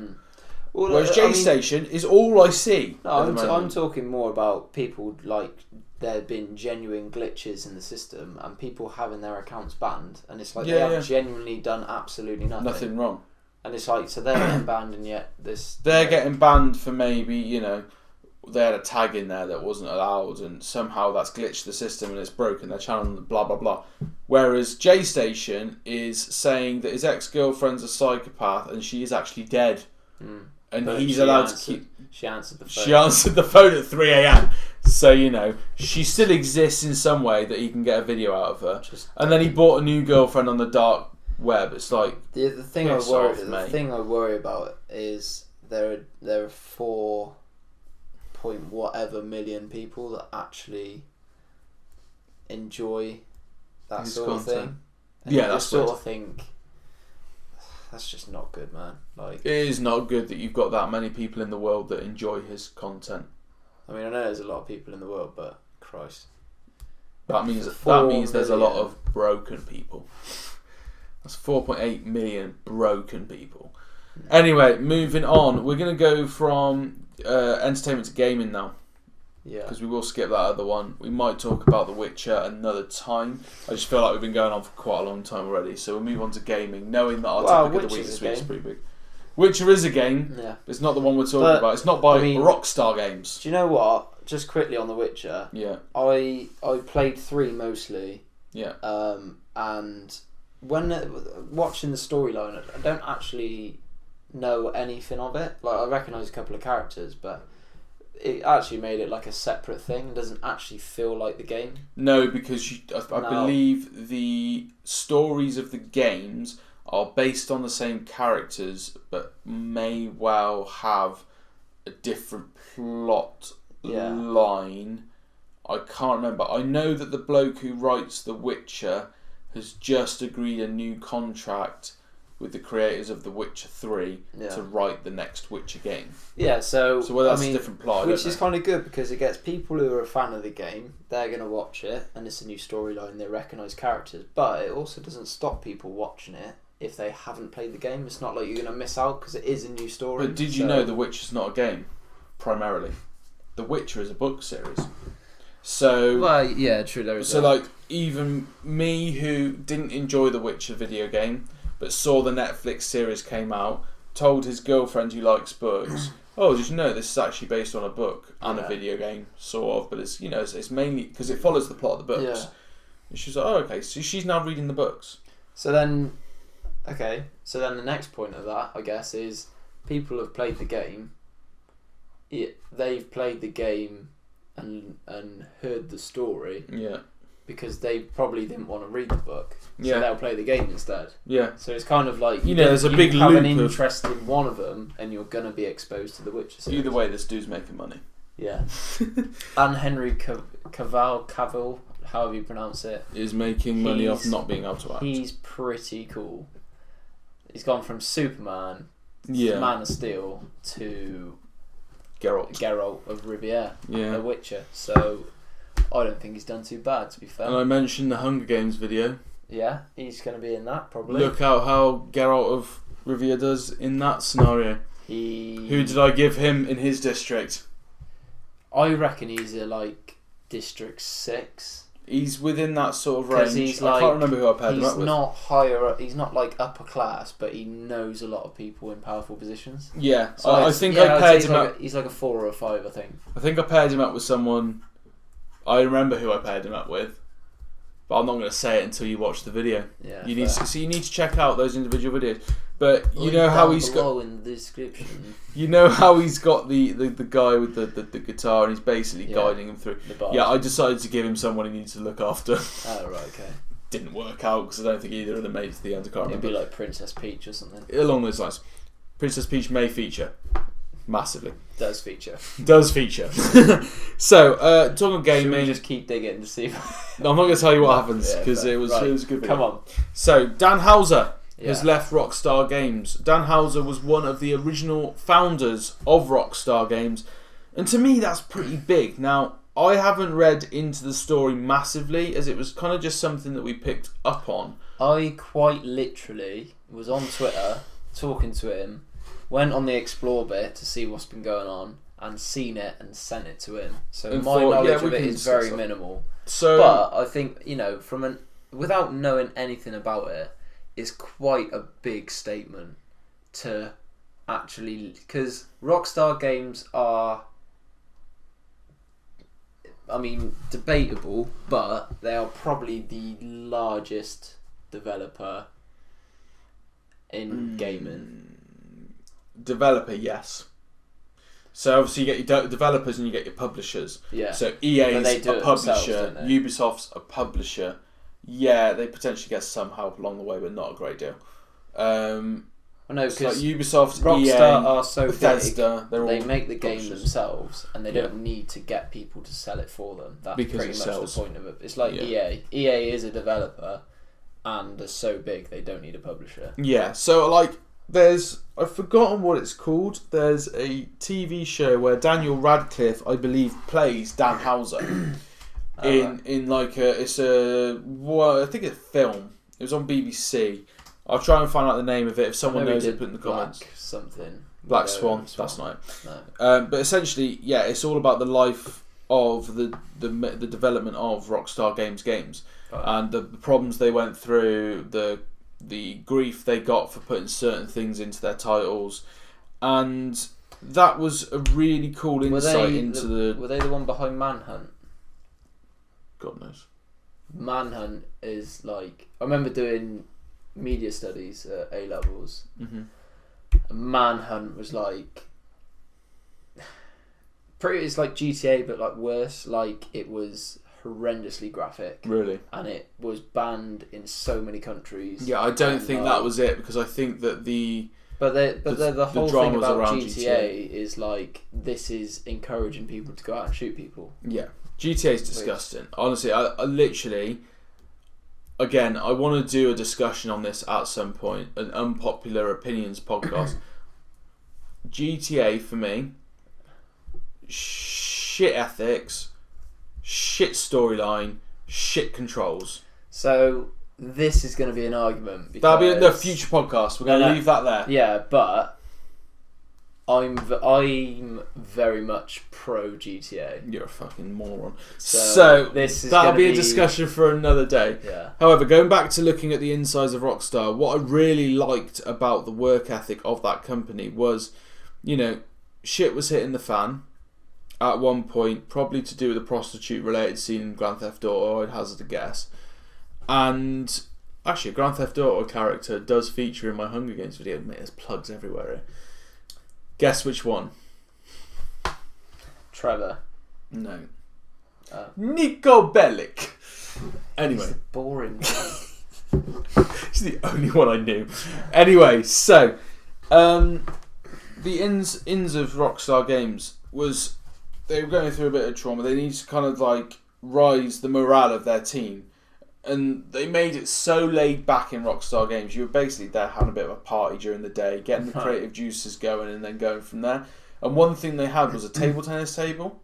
S1: Well, whereas J Station is all I see.
S2: No, I'm talking more about people like there have been genuine glitches in the system and people having their accounts banned, and it's like they have genuinely done absolutely nothing
S1: wrong.
S2: And it's like, so they're getting banned, and yet
S1: they're getting banned for maybe, you know, they had a tag in there that wasn't allowed and somehow that's glitched the system and it's broken their channel, blah blah blah. Whereas J Station is saying that his ex-girlfriend's a psychopath and she is actually dead. And but he's allowed to keep...
S2: She answered the phone.
S1: She answered the phone at 3 a.m. So, you know, she still exists in some way that he can get a video out of her. And then he bought a new girlfriend on the dark web. It's like...
S2: The thing I worry about is there are 4 point whatever million people that actually enjoy that
S1: his
S2: sort
S1: content.
S2: Of thing. And
S1: that's
S2: sort of think... That's just not good, man. Like,
S1: it is not good that you've got that many people in the world that enjoy his content.
S2: I mean, I know there's a lot of people in the world, but Christ,
S1: that means there's a lot of broken people. That's 4.8 million broken people. Anyway, moving on. We're going to go from entertainment to gaming now.
S2: Yeah.
S1: Because we will skip that other one. We might talk about The Witcher another time. I just feel like we've been going on for quite a long time already. So we'll move on to gaming, knowing that our topic of the week this week is pretty big. Witcher is a game.
S2: Yeah.
S1: But it's not the one we're talking about. It's not by Rockstar Games.
S2: Do you know what? Just quickly on The Witcher.
S1: Yeah.
S2: I played 3 mostly.
S1: Yeah.
S2: And when watching the storyline, I don't actually know anything of it. Like, I recognise a couple of characters, but it actually made it like a separate thing. It doesn't actually feel like the game.
S1: No, because I believe the stories of the games are based on the same characters, but may well have a different plot line. I can't remember. I know that the bloke who writes The Witcher has just agreed a new contract with the creators of The Witcher 3 to write the next Witcher game.
S2: Yeah, so
S1: whether that's a different plot,
S2: which is kind of good because it gets people who are a fan of the game, they're going to watch it, and it's a new storyline, they recognise characters, but it also doesn't stop people watching it if they haven't played the game. It's not like you're going to miss out because it is a new story.
S1: But did you know The Witcher's not a game, primarily? The Witcher is a book series. So,
S2: well, yeah, true. There is
S1: so, like, even me who didn't enjoy the Witcher video game, but saw the Netflix series came out, told his girlfriend who likes books, "Oh, did you know this is actually based on a book and a video game, sort of? But it's it's mainly because it follows the plot of the books."
S2: Yeah.
S1: And she's like, "Oh, okay." So she's now reading the books.
S2: So then the next point of that, I guess, is people have played the game. They've played the game and heard the story.
S1: Yeah.
S2: because they probably didn't want to read the book, so
S1: Yeah.
S2: they'll play the game instead.
S1: Yeah.
S2: So it's kind of like
S1: there's a big
S2: have an
S1: loop of-
S2: interest in one of them, and you're gonna be exposed to the Witcher series.
S1: Either way, this dude's making money.
S2: Yeah. And Henry Cavill, however you pronounce it,
S1: Is making money off not being able to act.
S2: he's pretty cool. He's gone from Superman,
S1: Yeah.
S2: Man of Steel, to
S1: Geralt.
S2: of Rivia,
S1: Yeah.
S2: The Witcher. So I don't think he's done too bad, to be fair.
S1: And I mentioned the Hunger Games video.
S2: Yeah, he's going to be in that probably.
S1: Look out how Geralt of Rivia does in that scenario. Who did I give him in his district?
S2: I reckon he's like District 6.
S1: He's within that sort of range.
S2: He's
S1: I can't remember who I paired him up
S2: He's
S1: with.
S2: not higher up, he's not like upper class, but he knows a lot of people in powerful positions.
S1: Yeah,
S2: So
S1: I think I paired him up.
S2: He's like a 4 or a 5, I think.
S1: I think I paired him up with someone. I remember who I paired him up with, but I'm not going to say it until you watch the video.
S2: Yeah,
S1: you need to check out those individual videos. But you know how he's got
S2: in the description.
S1: You know how he's got the guy with the guitar and he's basically guiding him through. Yeah, I decided to give him someone he needs to look after.
S2: Oh right, okay.
S1: Didn't work out because I don't think either of them made it to the end. I can't remember.
S2: It'd be like Princess Peach or something.
S1: Along those lines. Princess Peach may feature massively.
S2: Does feature.
S1: Does feature. So talking gaming.
S2: Should we just keep digging to see?
S1: I'm not going to tell you what happens because it was a good video.
S2: Come on.
S1: So Dan Houser has left Rockstar Games. Dan Houser was one of the original founders of Rockstar Games, and to me that's pretty big. Now, I haven't read into the story massively, as it was kind of just something that we picked up on.
S2: I quite literally was on Twitter talking to him, went on the explore bit to see what's been going on, and seen it and sent it to him. So
S1: And
S2: my knowledge of
S1: we
S2: it
S1: can
S2: is very
S1: discuss that.
S2: minimal.
S1: So,
S2: But I think, without knowing anything about it, it's quite a big statement to actually, because Rockstar Games are, debatable, but they are probably the largest developer in gaming.
S1: Developer, yes. So obviously you get your developers and you get your publishers.
S2: Yeah.
S1: So EA
S2: But they
S1: is
S2: do
S1: a
S2: it themselves,
S1: publisher,
S2: don't they?
S1: Ubisoft's a publisher. Yeah, they potentially get some help along the way, but not a great deal.
S2: No,
S1: It's like
S2: because
S1: Ubisoft,
S2: Rockstar
S1: EA,
S2: are so
S1: Bethesda,
S2: big, they
S1: all
S2: make the game
S1: publishers.
S2: themselves, and they don't need to get people to sell it for them. That's
S1: Because
S2: pretty
S1: it
S2: much
S1: sells.
S2: the point of it. It's like
S1: Yeah.
S2: EA. EA is a developer, and they're so big they don't need a publisher.
S1: Yeah, so I've forgotten what it's called. There's a TV show where Daniel Radcliffe, I believe, plays Dan Houser. I think it's a film. It was on BBC. I'll try and find out the name of it. If someone knows it, put in the comments. Black Swan. That's not it.
S2: No.
S1: But essentially, yeah, it's all about the life of the development of Rockstar Games and the problems they went through, the grief they got for putting certain things into their titles, and that was a really cool insight into the.
S2: Were they the one behind Manhunt?
S1: God knows.
S2: Manhunt is like, I remember doing media studies at A levels.
S1: Mm-hmm.
S2: Manhunt was like it's like GTA but like worse. Like, it was horrendously graphic,
S1: Really?
S2: and it was banned in so many countries.
S1: Yeah, I don't think that was it, because I think that the
S2: whole thing
S1: dramas
S2: about
S1: around
S2: GTA is like, this is encouraging people to go out and shoot people.
S1: Yeah, GTA is disgusting. Honestly, I literally, again, I want to do a discussion on this at some point, an unpopular opinions podcast. GTA for me, shit ethics, shit storyline, shit controls.
S2: So this is going to be an argument.
S1: That'll be in the future podcast. We're going to leave that there.
S2: Yeah, but I'm very much pro GTA.
S1: You're a fucking moron.
S2: So this is
S1: that'll
S2: gonna
S1: be a discussion for another day.
S2: Yeah.
S1: However, going back to looking at the insides of Rockstar, what I really liked about the work ethic of that company was, shit was hitting the fan at one point, probably to do with a prostitute-related scene in Grand Theft Auto, I'd hazard a guess. And actually, a Grand Theft Auto character does feature in my Hunger Games video. Mate, there's plugs everywhere here. Guess which one?
S2: Trevor.
S1: No. Nico Bellic. Anyway,
S2: boring.
S1: it's the only one I knew. Anyway, so the ins of Rockstar Games was they were going through a bit of trauma. They needed to kind of like rise the morale of their team. And they made it so laid back in Rockstar Games. You were basically there having a bit of a party during the day, getting the creative juices going and then going from there. And one thing they had was a table tennis table.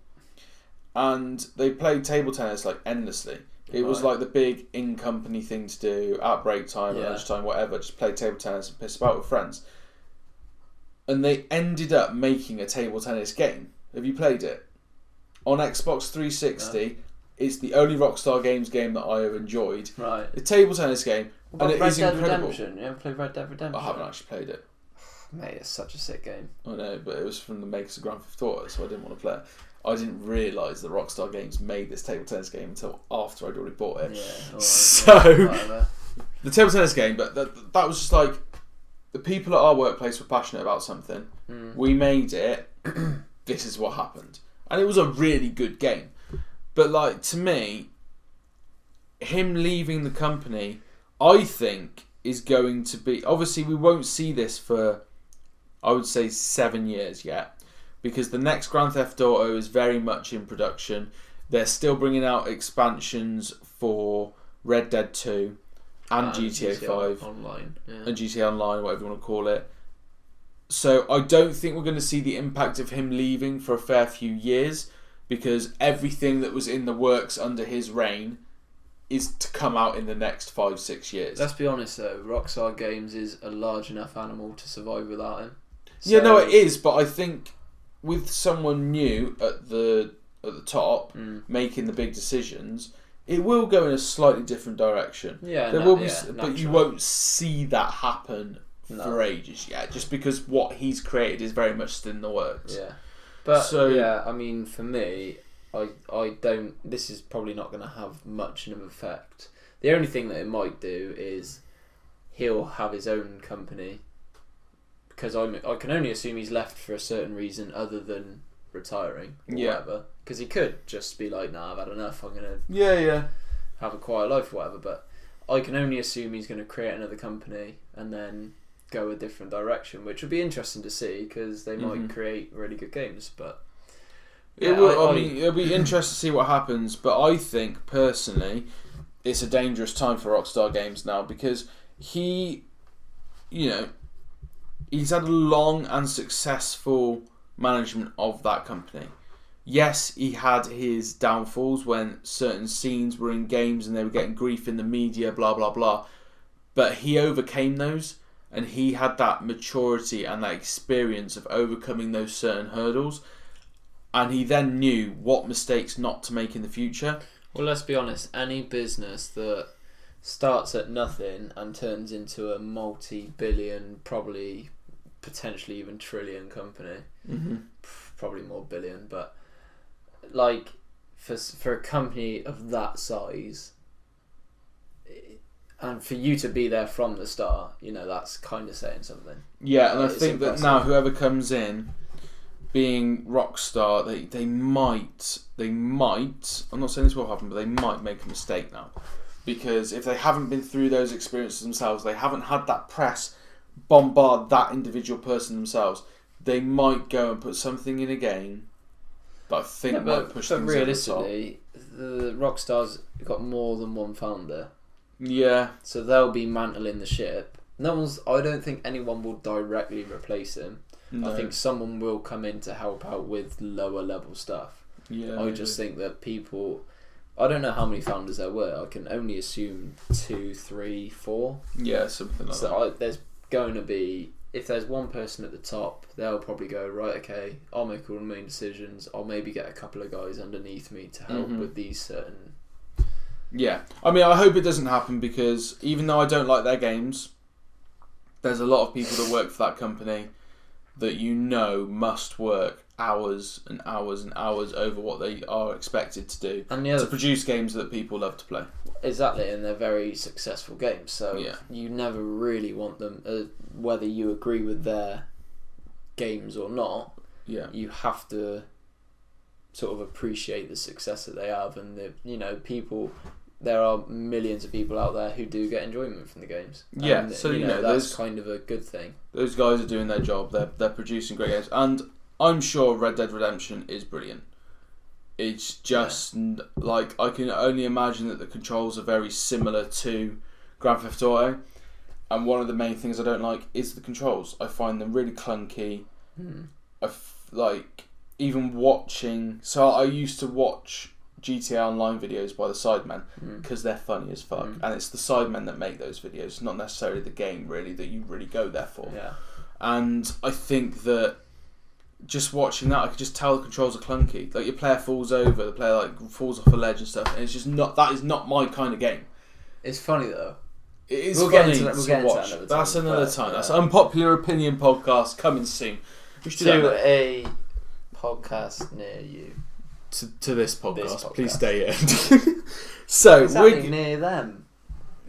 S1: And they played table tennis like endlessly. It was like the big in-company thing to do at break time, lunchtime, whatever. Just play table tennis and piss about with friends. And they ended up making a table tennis game. Have you played it? On Xbox 360... No. It's the only Rockstar Games game that I have enjoyed.
S2: Right.
S1: A table tennis game. And it is incredible.
S2: Redemption? You ever played Red Dead Redemption?
S1: I haven't actually played it.
S2: Mate, it's such a sick game.
S1: I know, but it was from the makers of Grand Theft Auto, so I didn't want to play it. I didn't realise that Rockstar Games made this table tennis game until after I'd already bought it.
S2: Yeah, right,
S1: so, the table tennis game, but that was just like, the people at our workplace were passionate about something. We made it. This is what happened. And it was a really good game. But like, to me, him leaving the company, I think, is going to be... Obviously, we won't see this for, I would say, 7 years yet. Because the next Grand Theft Auto is very much in production. They're still bringing out expansions for Red Dead 2 and GTA 5.
S2: Online. Yeah.
S1: And GTA Online, whatever you want to call it. So I don't think we're going to see the impact of him leaving for a fair few years. Because everything that was in the works under his reign is to come out in the next 5-6 years.
S2: Let's be honest though, Rockstar Games is a large enough animal to survive without him. So...
S1: Yeah, no, it is, but I think with someone new at the top making the big decisions, it will go in a slightly different direction.
S2: Yeah,
S1: there will be, but you won't see that happen for ages yet, just because what he's created is very much still in the works.
S2: Yeah. But I mean, for me, I don't. This is probably not going to have much of an effect. The only thing that it might do is he'll have his own company, because I can only assume he's left for a certain reason other than retiring or whatever. Because he could just be like, "Nah, I've had enough. I'm gonna have a quiet life or whatever." But I can only assume he's going to create another company and then go a different direction, which would be interesting to see because they might create really good games. But
S1: yeah, I mean, it'll be interesting to see what happens. But I think personally, it's a dangerous time for Rockstar Games now because he's had a long and successful management of that company. Yes, he had his downfalls when certain scenes were in games and they were getting grief in the media, blah blah blah. But he overcame those. And he had that maturity and that experience of overcoming those certain hurdles. And he then knew what mistakes not to make in the future.
S2: Well, let's be honest. Any business that starts at nothing and turns into a multi-billion, probably potentially even trillion company, probably more billion, but like for a company of that size... And for you to be there from the start, that's kind of saying something.
S1: Yeah, and I think that now whoever comes in, being Rockstar, they might, I'm not saying this will happen, but they might make a mistake now. Because if they haven't been through those experiences themselves, they haven't had that press bombard that individual person themselves, they might go and put something in a game that I think might push things over the top. But
S2: realistically, the Rockstar's got more than one founder.
S1: Yeah.
S2: So they'll be mantling the ship. I don't think anyone will directly replace him. No. I think someone will come in to help out with lower level stuff.
S1: Yeah.
S2: I just think that people... I don't know how many founders there were. I can only assume 2, 3, 4.
S1: Yeah, something like that.
S2: So there's going to be... If there's one person at the top, they'll probably go, right, okay, I'll make all the main decisions. I'll maybe get a couple of guys underneath me to help with these certain...
S1: Yeah, I mean, I hope it doesn't happen because even though I don't like their games, there's a lot of people that work for that company that must work hours and hours and hours over what they are expected to do to produce games that people love to play.
S2: Exactly, and they're very successful games, so you never really want them, whether you agree with their games or not, you have to sort of appreciate the success that they have, and people there are millions of people out there who do get enjoyment from the games.
S1: Yeah,
S2: and,
S1: so
S2: that's kind of a good thing.
S1: Those guys are doing their job. They're producing great games, and I'm sure Red Dead Redemption is brilliant. It's just like I can only imagine that the controls are very similar to Grand Theft Auto, and one of the main things I don't like is the controls. I find them really clunky. Like even watching. So I used to watch GTA Online videos by the Sidemen because they're funny as fuck, and it's the Sidemen that make those videos, not necessarily the game really that you really go there for.
S2: Yeah.
S1: And I think that just watching that, I could just tell the controls are clunky. Like your player falls over, the player like falls off a ledge and stuff, and it's just not. That is not my kind of game.
S2: It's funny though.
S1: It is funny to watch. That's another time. That's Unpopular Opinion podcast coming soon. We should do that.
S2: A podcast near you.
S1: To this podcast. Please stay in. So
S2: exactly near them.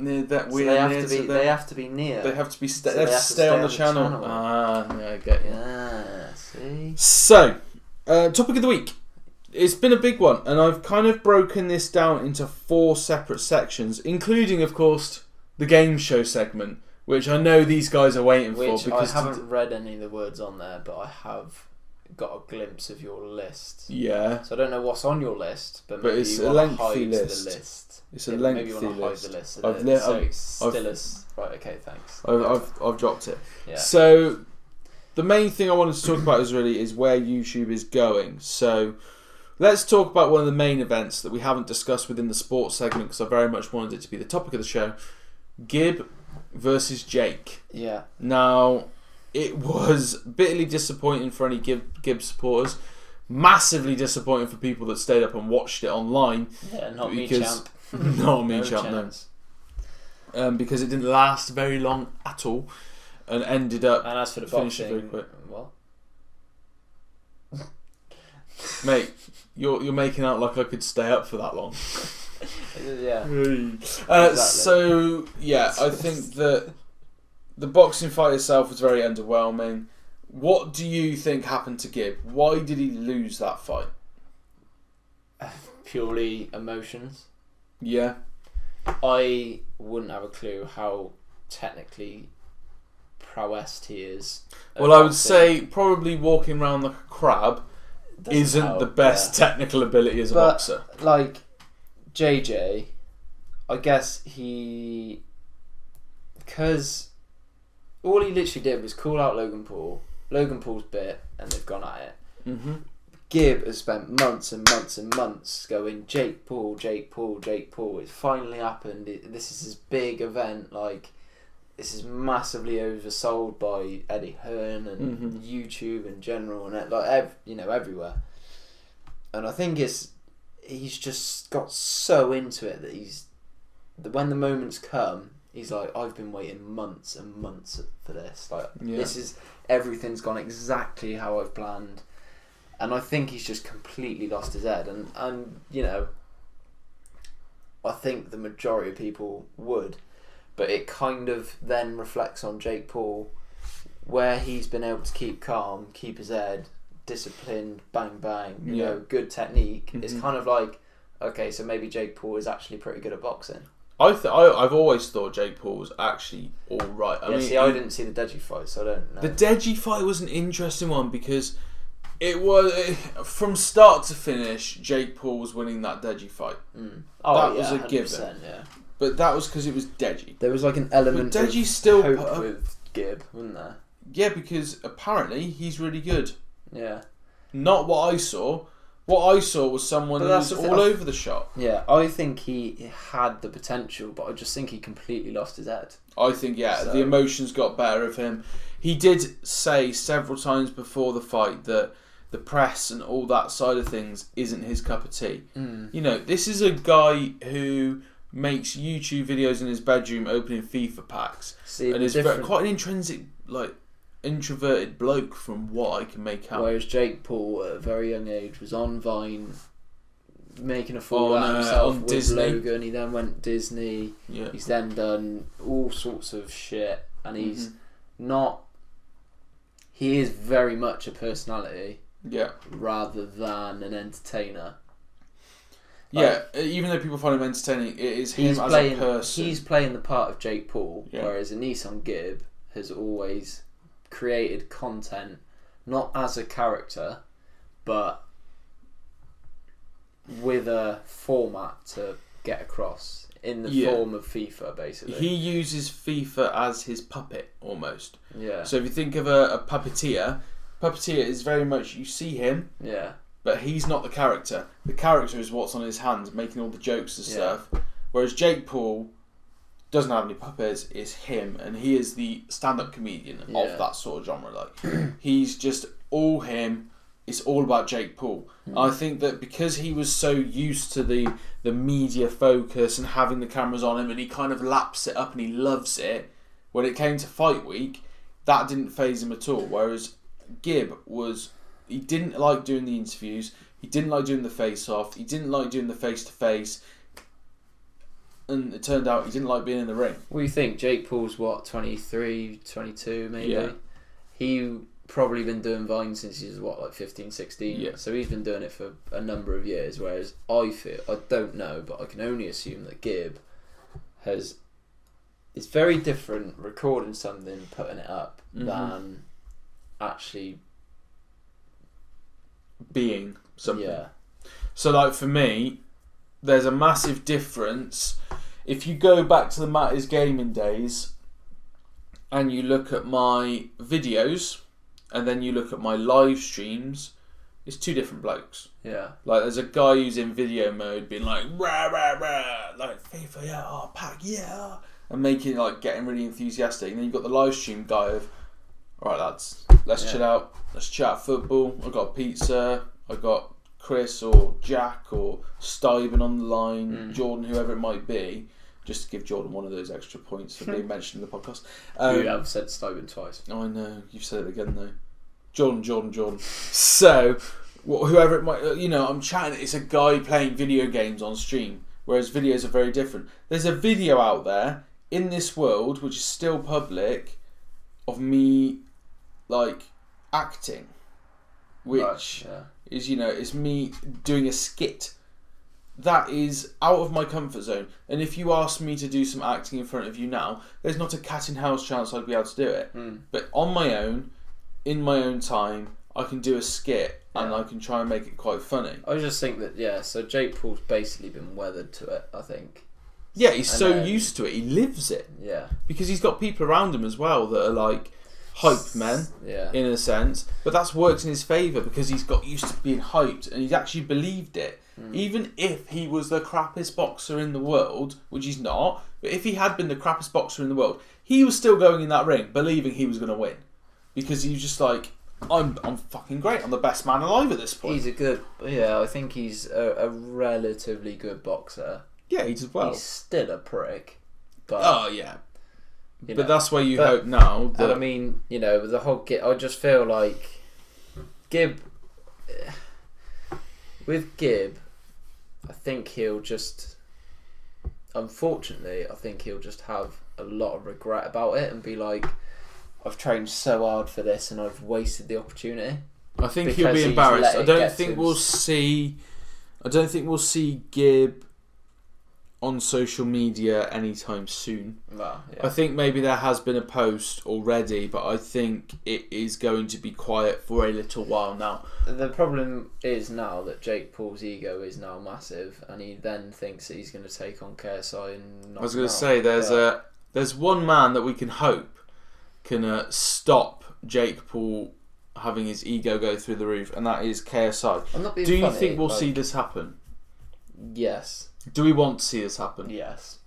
S1: Near that,
S2: so they have to be near.
S1: They have to be. They have to stay on the channel. Yeah, I get you.
S2: Yeah, see.
S1: So, topic of the week. It's been a big one, and I've kind of broken this down into 4 separate sections, including, of course, the game show segment, which I know these guys are waiting for. Because
S2: I haven't read any of the words on there, but I have got a glimpse of your list.
S1: Yeah.
S2: So I don't know what's on your list, but maybe
S1: it's
S2: you
S1: a
S2: want to
S1: lengthy
S2: hide
S1: list.
S2: the list.
S1: It's a lengthy
S2: maybe you want to hide
S1: list.
S2: the list. Right, okay, thanks.
S1: I've dropped it.
S2: Yeah.
S1: So the main thing I wanted to talk about is where YouTube is going. So let's talk about one of the main events that we haven't discussed within the sports segment because I very much wanted it to be the topic of the show. Gib versus Jake.
S2: Yeah.
S1: Now, it was bitterly disappointing for any Gib supporters. Massively disappointing for people that stayed up and watched it online.
S2: Yeah, not me, champ.
S1: Not me, champ, no. Because it didn't last very long at all, and ended up.
S2: And as for the
S1: finishing
S2: boxing,
S1: very quick.
S2: Well,
S1: mate, you're making out like I could stay up for that long.
S2: Yeah.
S1: Exactly. So yeah, I think that the boxing fight itself was very underwhelming. What do you think happened to Gib? Why did he lose that fight?
S2: Purely emotions.
S1: Yeah.
S2: I wouldn't have a clue how technically prowessed he is.
S1: Well, I would say probably walking around like a crab isn't the best technical ability as a boxer.
S2: Like JJ, I guess because all he literally did was call out Logan Paul's bit, and they've gone at it.
S1: Mm-hmm.
S2: Gib has spent months and months and months going Jake Paul. It's finally happened. This is his big event. Like, this is massively oversold by Eddie Hearn and YouTube in general, and everywhere. And I think he's just got so into it that when the moments come, he's like, I've been waiting months and months for this. Like, everything's gone exactly how I've planned. And I think he's just completely lost his head. And I think the majority of people would. But it kind of then reflects on Jake Paul, where he's been able to keep calm, keep his head, disciplined, bang, bang, good technique. It's kind of like, okay, so maybe Jake Paul is actually pretty good at boxing.
S1: I've always thought Jake Paul was actually all right.
S2: I didn't see the Deji fight, so I don't know.
S1: The Deji fight was an interesting one because it was from start to finish. Jake Paul was winning that Deji fight. That was a given. Yeah. But that was because it was Deji.
S2: There was like an element of hope with Gib, wasn't there?
S1: Yeah, because apparently he's really good.
S2: Yeah.
S1: Not what I saw. What I saw was someone who was all over the shop.
S2: Yeah, I think he had the potential, but I just think he completely lost his head.
S1: I think, the emotions got better of him. He did say several times before the fight that the press and all that side of things isn't his cup of tea. You know, this is a guy who makes YouTube videos in his bedroom opening FIFA packs. And is quite an intrinsic, introverted bloke from what I can make out.
S2: Whereas Jake Paul at a very young age was on Vine making a fool out of himself with Disney. Logan. He then went Disney.
S1: Yeah.
S2: He's then done all sorts of shit, and he's not. He is very much a personality,
S1: yeah,
S2: rather than an entertainer.
S1: Yeah, even though people find him entertaining, it is him as a person.
S2: He's playing the part of Jake Paul, whereas Nissan Gibb has always created content, not as a character, but with a format to get across in the form of FIFA, basically.
S1: He uses FIFA as his puppet, almost.
S2: Yeah.
S1: So if you think of a puppeteer is very much, you see him, but he's not the character. The character is what's on his hands, making all the jokes and stuff. Whereas Jake Paul doesn't have any puppets, it's him, and he is the stand-up comedian of that sort of genre. Like, he's just all him. It's all about Jake Paul. I think that because he was so used to the media focus and having the cameras on him, and he kind of laps it up and he loves it, when it came to fight week, that didn't faze him at all. Whereas Gibb he didn't like doing the interviews, he didn't like doing the face-off, he didn't like doing the face-to-face, and it turned out he didn't like being in the ring.
S2: What do you think? Jake Paul's, 23, 22 maybe?
S1: Yeah.
S2: He probably been doing Vine since he was 15, 16.
S1: Yeah.
S2: So he's been doing it for a number of years. Whereas I don't know, but I can only assume that Gibb it's very different recording something, putting it up, than actually
S1: being something.
S2: Yeah.
S1: So like for me, there's a massive difference. If you go back to the Matters Gaming days and you look at my videos and then you look at my live streams, it's two different blokes.
S2: Yeah.
S1: Like there's a guy who's in video mode being like rah rah rah, like FIFA, pack, and making getting really enthusiastic. And then you've got the live stream guy of, alright lads, let's chill out, let's chat football, I've got pizza, I've got Chris or Jack or Stuyben on the line, Jordan, whoever it might be, just to give Jordan one of those extra points for being mentioned in the podcast.
S2: You have said Stuyben twice.
S1: Oh, I know, you've said it again though. Jordan. So, whoever it might, I'm chatting, it's a guy playing video games on stream, whereas videos are very different. There's a video out there in this world, which is still public, of me, acting, which is, it's me doing a skit. That is out of my comfort zone. And if you ask me to do some acting in front of you now, there's not a cat in hell's chance I'd be able to do it. But on my own, in my own time, I can do a skit and I can try and make it quite funny.
S2: I just think that, so Jake Paul's basically been weathered to it, I think.
S1: Yeah, he's used to it. He lives it.
S2: Yeah.
S1: Because he's got people around him as well that are hype men, in a sense. But that's worked in his favour because he's got used to being hyped and he's actually believed it. Even if he was the crappiest boxer in the world, which he's not, but if he had been the crappiest boxer in the world, he was still going in that ring believing he was going to win. Because he was just I'm fucking great. I'm the best man alive at this point.
S2: He's I think he's a relatively good boxer.
S1: Yeah, he does well.
S2: He's still a prick. But,
S1: but that's where you hope now.
S2: That, and I mean, the whole Gibb, I just feel like Gibb, with Gibb, I think he'll just, unfortunately, have a lot of regret about it and be like, I've trained so hard for this and I've wasted the opportunity.
S1: I think he'll be embarrassed. I don't think we'll see Gibb on social media anytime soon.
S2: Well,
S1: I think maybe there has been a post already, but I think it is going to be quiet for a little while now.
S2: The problem is now that Jake Paul's ego is now massive, and he then thinks that he's going to take on KSI and knock
S1: I was going
S2: him
S1: to
S2: out.
S1: say there's one man that we can hope can stop Jake Paul having his ego go through the roof, and that is KSI.
S2: I'm not being
S1: Do you
S2: funny,
S1: think we'll see this happen?
S2: Yes.
S1: Do we want to see this happen?
S2: Yes.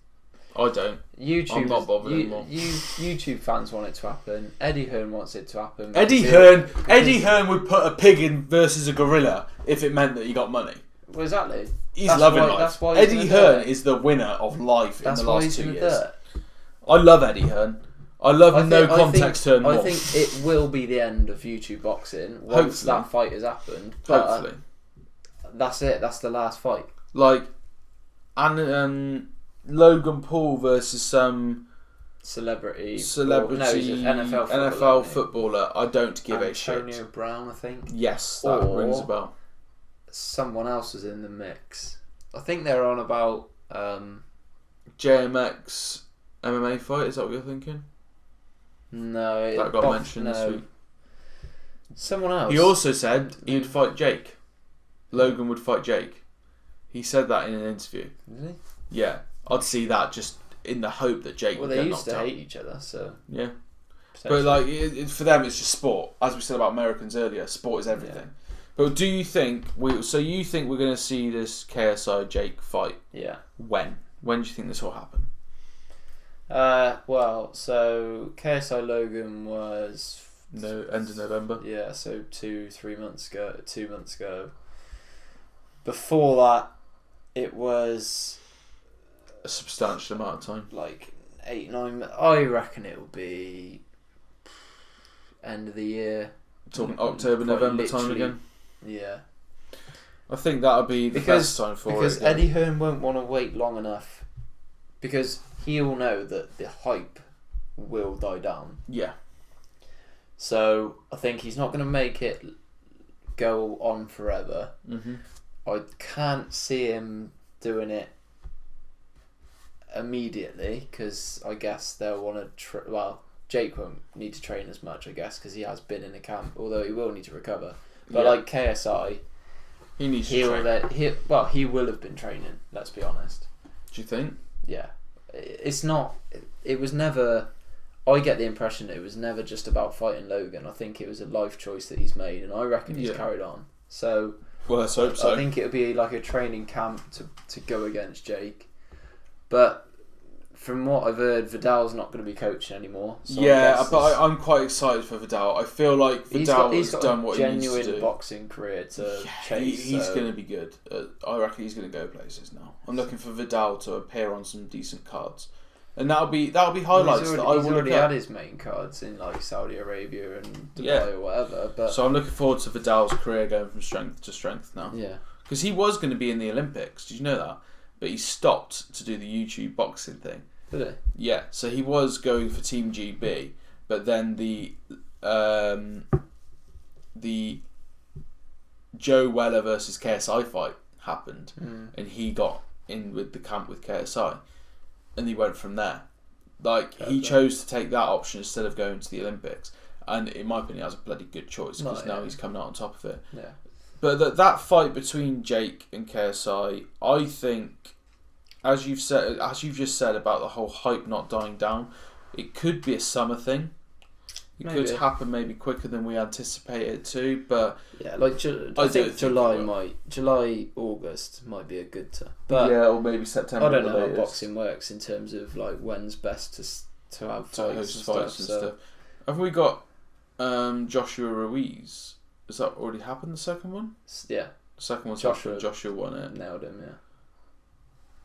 S1: I don't. I'm not bothered anymore.
S2: YouTube fans want it to happen. Eddie Hearn wants it to happen.
S1: Eddie Hearn would put a pig in versus a gorilla if it meant that he got money.
S2: Well, exactly.
S1: He's loving life. That's why Eddie Hearn is the winner of life in the last 2 years. I love Eddie Hearn. I love no context Hearn more.
S2: I think it will be the end of YouTube boxing once that fight has happened. Hopefully. That's it. That's the last fight.
S1: And Logan Paul versus some
S2: celebrity
S1: NFL footballer. I don't give a shit.
S2: Antonio Brown, I think.
S1: Yes, that rings a bell.
S2: Someone else was in the mix. I think they're on about
S1: JMX MMA fight. Is that what you're thinking?
S2: No,
S1: that got mentioned this week.
S2: Someone else.
S1: He also said he would fight Jake. Logan would fight Jake. He said that in an interview.
S2: Really?
S1: Yeah, I'd see that just in the hope that Jake would get knocked out.
S2: Well, they used to hate each other, so
S1: yeah. But like for them, it's just sport. As we said about Americans earlier, sport is everything. Yeah. But do you think So you think we're going to see this KSI Jake fight?
S2: Yeah.
S1: When? When do you think this will happen?
S2: Well, so KSI Logan was
S1: end of November.
S2: Yeah, so 2 months ago. 2 months ago. Before that, it was
S1: a substantial amount of time.
S2: Like 8-9. I reckon it will be end of the year.
S1: Talking October, November time again.
S2: Yeah.
S1: I think that'll be the best time for it.
S2: Because Eddie Hearn won't want to wait long enough. Because he'll know that the hype will die down.
S1: Yeah.
S2: So I think he's not going to make it go on forever.
S1: Mm-hmm.
S2: I can't see him doing it immediately because I guess they'll want to. Jake won't need to train as much, I guess, because he has been in a camp. Although he will need to recover. But like KSI,
S1: he needs to train.
S2: He will have been training. Let's be honest.
S1: Do you think?
S2: Yeah, it's not. It was never. I get the impression that it was never just about fighting Logan. I think it was a life choice that he's made, and I reckon he's carried on. So.
S1: Well, let's hope so.
S2: I think it would be like a training camp to go against Jake. But from what I've heard, Vidal's not going to be coaching anymore. So
S1: I'm quite excited for Vidal. I feel like Vidal has done what he needs to do. He's got a genuine
S2: boxing career to chase.
S1: He's going to be good. I reckon he's going to go places now. I'm looking for Vidal to appear on some decent cards. And that'll be highlights that I will look at. He's
S2: already had his main cards in like Saudi Arabia and Dubai or whatever. But
S1: so I'm looking forward to Vidal's career going from strength to strength now.
S2: Yeah.
S1: Because he was going to be in the Olympics.Id you know that? But he stopped to do the YouTube boxing thing.
S2: Did he?
S1: Yeah. So he was going for Team GB, but then the Joe Weller versus KSI fight happened, and he got in with the camp with KSI. And he went from there. He chose to take that option instead of going to the Olympics. And in my opinion, that's a bloody good choice because now he's coming out on top of it.
S2: Yeah.
S1: But that fight between Jake and KSI, I think, as you've just said about the whole hype not dying down, it could be a summer thing. It could happen maybe quicker than we anticipate it to, but
S2: yeah, I think July, August might be a good time. But
S1: yeah, or maybe September.
S2: I don't know how boxing works in terms of like when's best to have fights and stuff.
S1: Have we got Joshua Ruiz? Has that already happened? The second one?
S2: Yeah,
S1: the second one's happened. Joshua won it.
S2: Nailed him. Yeah.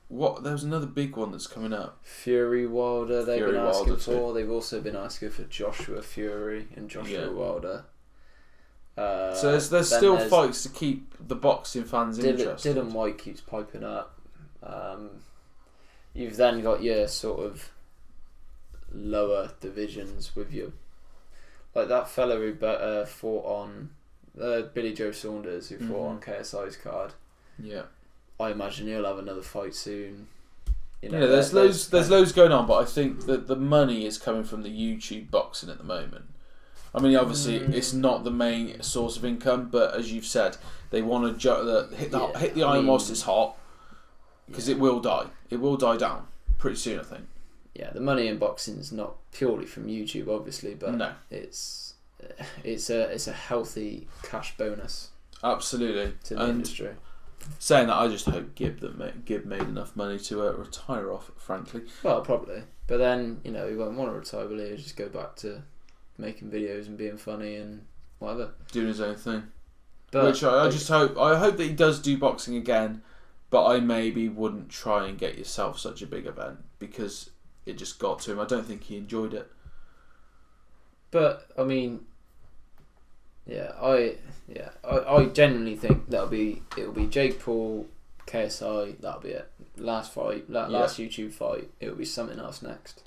S1: What? There was another big one that's coming up.
S2: Fury Wilder. They've been asking for. They've also been asking for Joshua Fury and Joshua Wilder.
S1: So there's still fights to keep the boxing fans interested.
S2: Dylan White keeps piping up. You've then got your sort of lower divisions with your like that fellow who fought on Billy Joe Saunders who fought on KSI's card.
S1: Yeah.
S2: I imagine he'll have another fight soon.
S1: There's loads going on, but I think that the money is coming from the YouTube boxing at the moment. I mean, obviously, it's not the main source of income, but as you've said, they want to hit the iron whilst it's hot, because it will die. It will die down pretty soon, I think.
S2: Yeah, the money in boxing is not purely from YouTube, obviously, but it's a healthy cash bonus.
S1: Absolutely,
S2: to the industry.
S1: Saying that, I just hope Gibb made enough money to retire off, frankly.
S2: Well, probably. But then, he won't want to retire, will he? He'll just go back to making videos and being funny and whatever. Doing
S1: his own thing. Which I hope that he does do boxing again, but I maybe wouldn't try and get yourself such a big event because it just got to him. I don't think he enjoyed it.
S2: But, I mean... I genuinely think it'll be Jake Paul, KSI. That'll be it. Last fight, last YouTube fight. It'll be something else next.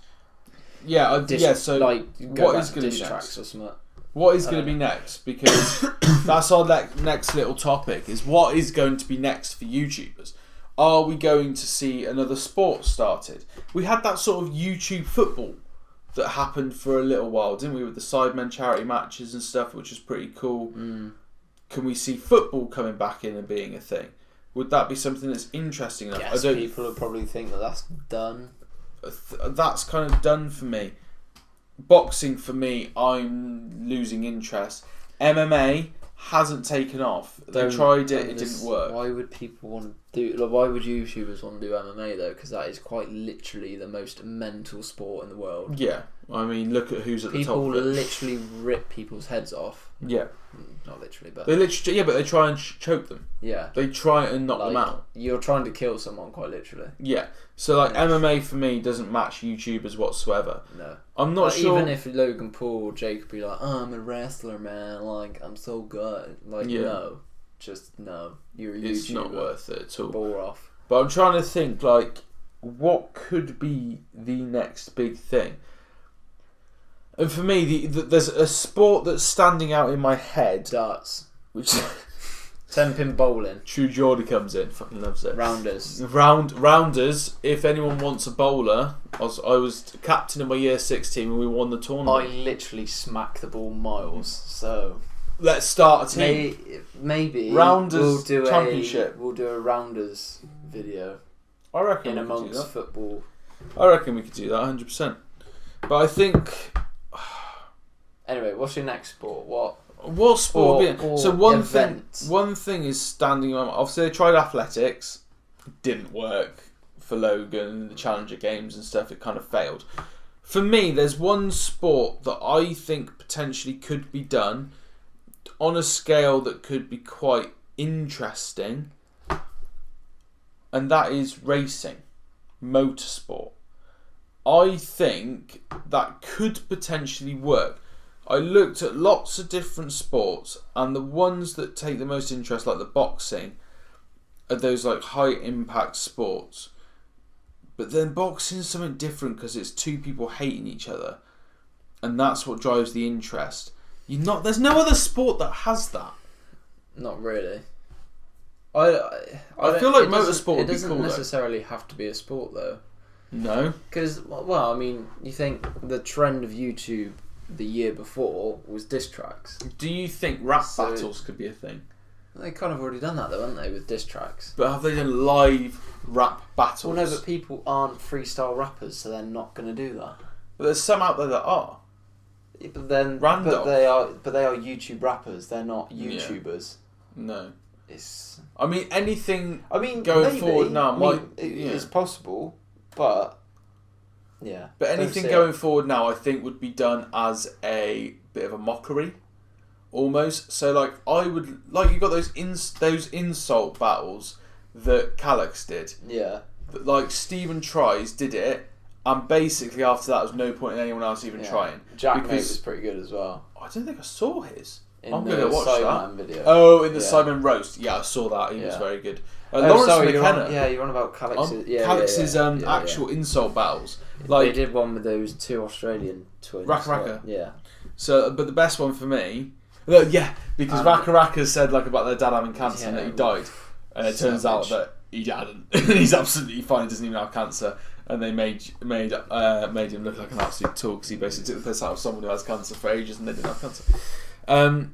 S1: Yeah, So
S2: like,
S1: what is going to be next?
S2: Or something.
S1: What is going to be next? Because that's our next little topic. Is what is going to be next for YouTubers? are we going to see another sport started? We had that sort of YouTube football that happened for a little while, didn't we, with the Sidemen charity matches and stuff, which was pretty cool. Can we see football coming back in and being a thing? Would that be something that's interesting enough?
S2: Yes, people will probably think that that's done.
S1: That's kind of done for me. Boxing, for me, I'm losing interest. MMA hasn't taken off. They tried it, it didn't work.
S2: Why would people want to do... why would YouTubers want to do MMA, though? Because that is quite literally the most mental sport in the world.
S1: Yeah. I mean, look at who's at the top of it.
S2: People literally rip people's heads off.
S1: Yeah.
S2: Not literally, but...
S1: They literally... Yeah, but they try and choke them.
S2: Yeah.
S1: They try and knock them out.
S2: You're trying to kill someone, quite literally.
S1: Yeah. So, MMA for me doesn't match YouTubers whatsoever.
S2: No.
S1: I'm not sure...
S2: Even if Logan Paul or Jake could be like, oh, I'm a wrestler, man. Like, I'm so good. Like, no. Just no. You're a YouTuber.
S1: It's not worth it at all.
S2: Bore off.
S1: But I'm trying to think, like, what could be the next big thing? And for me, there's a sport that's standing out in my head.
S2: Darts.
S1: Which
S2: 10-pin bowling.
S1: True Geordie comes in. Fucking loves it.
S2: Rounders.
S1: Rounders. If anyone wants a bowler, I was captain in my year 6 team and we won the tournament.
S2: I literally smack the ball miles. So
S1: let's start a team.
S2: Maybe
S1: Rounders championship.
S2: We'll do a Rounders video.
S1: I reckon
S2: in amongst football.
S1: I reckon we could do that 100%. But I think.
S2: Anyway, what's your next sport?
S1: What sport would be? So one thing is standing on. Obviously, they tried athletics, didn't work for Logan. The Challenger Games and stuff, it kind of failed. For me, there's one sport that I think potentially could be done on a scale that could be quite interesting, and that is racing, motorsport. I think that could potentially work. I looked at lots of different sports, and the ones that take the most interest, like the boxing, are those like high impact sports. But then boxing is something different because it's two people hating each other, and that's what drives the interest. There's no other sport that has that.
S2: Not really.
S1: I feel like motorsport would be cool.
S2: It doesn't necessarily have to be a sport, though.
S1: No.
S2: Because, well, I mean, you think the trend of YouTube the year before was diss tracks.
S1: Do you think rap battles could be a thing?
S2: They kind of already done that, though, haven't they, with diss tracks?
S1: But have they done live rap battles?
S2: Well, no, but people aren't freestyle rappers, so they're not going to do that.
S1: But there's some out there that are.
S2: Yeah, but then,
S1: Randolph.
S2: but they are YouTube rappers. They're not YouTubers.
S1: Yeah. No.
S2: It's.
S1: I mean, anything.
S2: Going
S1: forward now
S2: it's possible, but. Yeah.
S1: But anything going forward now, I think, would be done as a bit of a mockery, almost. So, like, you got those insult battles that Calyx did.
S2: Yeah.
S1: Like, Stephen Tries did it, and basically after that, there was no point in anyone else even trying.
S2: Jackmate was pretty good as well.
S1: I don't think I saw his.
S2: I'm going to watch that
S1: video. Oh, in the Simon Roast. Yeah, I saw that. He was very good. Lawrence McKenna.
S2: You're on about Calyx's.
S1: Calyx's actual insult battles. Like,
S2: they did one with those two Australian twins.
S1: Raka.
S2: Yeah.
S1: So, but the best one for me, because Raka said like about their dad having cancer and that he died, and it turns out that he hadn't. He's absolutely fine. He doesn't even have cancer, and they made him look like an absolute tool because he basically took the piss out of someone who has cancer for ages and they didn't have cancer.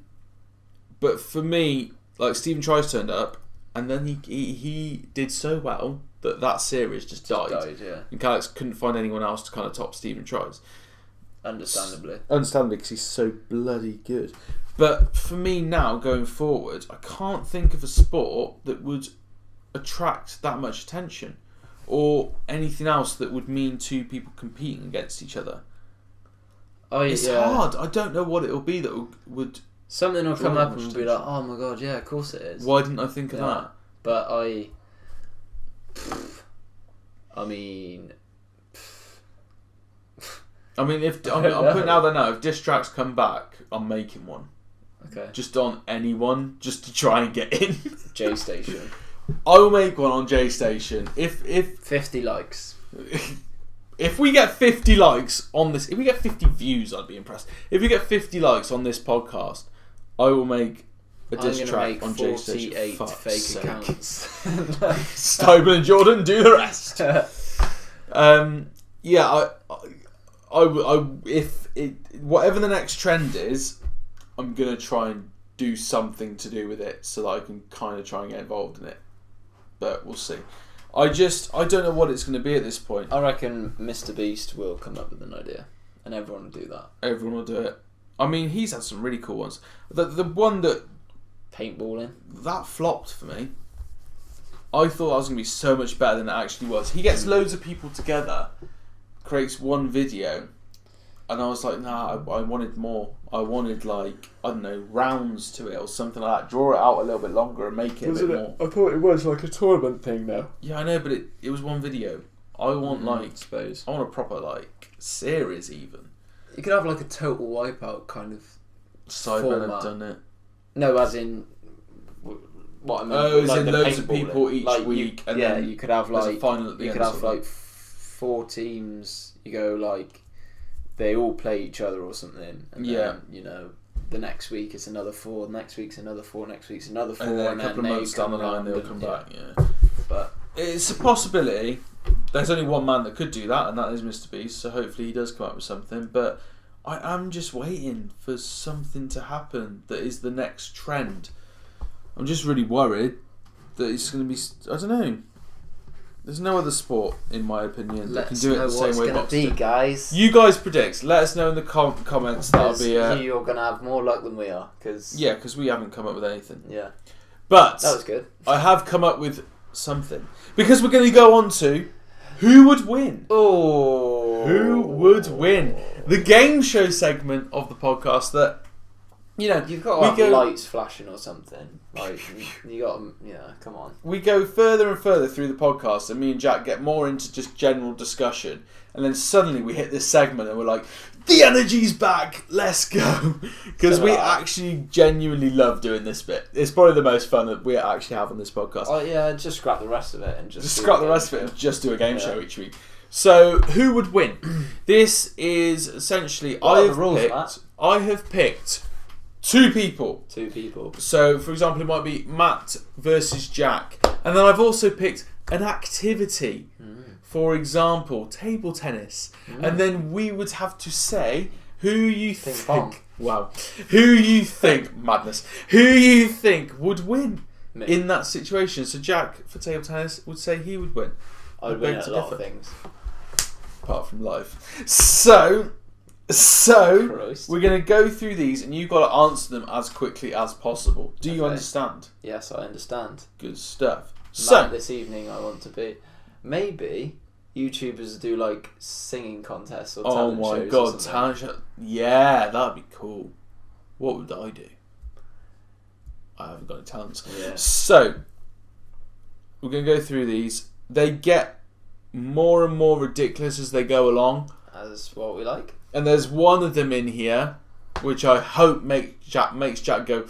S1: But for me, like Stephen Tries turned up, and then he did so well that series just died. And Calyx couldn't find anyone else to kind of top Stephen Tries.
S2: Understandably,
S1: because he's so bloody good. But for me now, going forward, I can't think of a sport that would attract that much attention, or anything else that would mean two people competing against each other. It's hard. I don't know what it'll be that would.
S2: Something will come up and be like, "Oh my god, yeah, of course it is."
S1: Why didn't I think of that?
S2: But I mean, I'm
S1: putting out there now. If diss tracks come back, I'm making one.
S2: Okay.
S1: Just on anyone, just to try and get in.
S2: J Station.
S1: I will make one on J Station if
S2: 50 likes.
S1: If we get 50 likes on this, if we get 50 views, I'd be impressed. If we get 50 likes on this podcast, I will make a diss
S2: I'm
S1: track
S2: gonna
S1: on
S2: make
S1: J-Station.
S2: 48 fake accounts.
S1: Stibel and Jordan do the rest. Yeah, if whatever the next trend is, I'm gonna try and do something to do with it so that I can kind of try and get involved in it. But we'll see. I don't know what it's going to be at this point.
S2: I reckon Mr. Beast will come up with an idea, and everyone will do that.
S1: Everyone will do it. I mean, he's had some really cool ones. The one that
S2: paintballing
S1: that flopped for me. I thought that was going to be so much better than it actually was. He gets loads of people together, creates one video, and I was like, nah, I wanted more. I wanted, like, I don't know, rounds to it or something like that. Draw it out a little bit longer and make it a bit more.
S2: I thought it was like a tournament thing now.
S1: Yeah, I know, but it was one video. I want
S2: I suppose.
S1: I want a proper, like, series even.
S2: You could have like a total wipeout kind of
S1: Sidemen have done it.
S2: No, as in what I mean.
S1: Oh, as
S2: like
S1: in loads of people each
S2: like
S1: week, and
S2: yeah,
S1: then
S2: you could have
S1: there's a
S2: like
S1: final at the
S2: you
S1: end
S2: could
S1: or
S2: have
S1: something.
S2: like 4 teams. You go like they all play each other or something, and then, you know, the next week it's another 4, next week's another 4, next week's another 4,
S1: and then a couple of months down the line they'll come back. Yeah,
S2: but
S1: it's a possibility. There's only one man that could do that, and that is Mr. Beast. So hopefully he does come up with something. But I am just waiting for something to happen that is the next trend. I'm just really worried that it's going to be. I don't know. There's no other sport, in my opinion, that can do it the same way boxing.
S2: Be, guys.
S1: You guys predict. Let us know in the comments. That'll be.
S2: You're going to have more luck than we are, because
S1: because we haven't come up with anything.
S2: Yeah,
S1: but
S2: that was good.
S1: I have come up with something, because we're going to go on to who would win.
S2: Oh,
S1: who would win? The game show segment of the podcast that, you know,
S2: you've got to have lights flashing or something. Like, you got to, come on.
S1: We go further and further through the podcast, and me and Jack get more into just general discussion, and then suddenly we hit this segment and we're like, the energy's back, let's go. Because we actually genuinely love doing this bit. It's probably the most fun that we actually have on this podcast.
S2: Oh yeah, just scrap the rest of it and just
S1: scrap the rest of it and just do a game show each week. So, who would win? This is essentially, I have picked 2 people.
S2: 2 people.
S1: So, for example, it might be Matt versus Jack. And then I've also picked an activity. For example, table tennis. And then we would have to say who you think... Wow. Who you think... madness. Who you think would win in that situation. So Jack, for table tennis, would say he would win.
S2: I would win at a lot of things.
S1: Apart from life. So
S2: Christ.
S1: We're going to go through these, and you've got to answer them as quickly as possible. Do you understand?
S2: Yes, I understand.
S1: Good stuff.
S2: So this evening I want to be... Maybe YouTubers do like singing contests or talent shows. Oh my god,
S1: talent show. Yeah, that'd be cool. What would I do? I haven't got any talents.
S2: Yeah.
S1: So, we're going to go through these. They get more and more ridiculous as they go along.
S2: As what we like.
S1: And there's one of them in here, which I hope makes Jack go,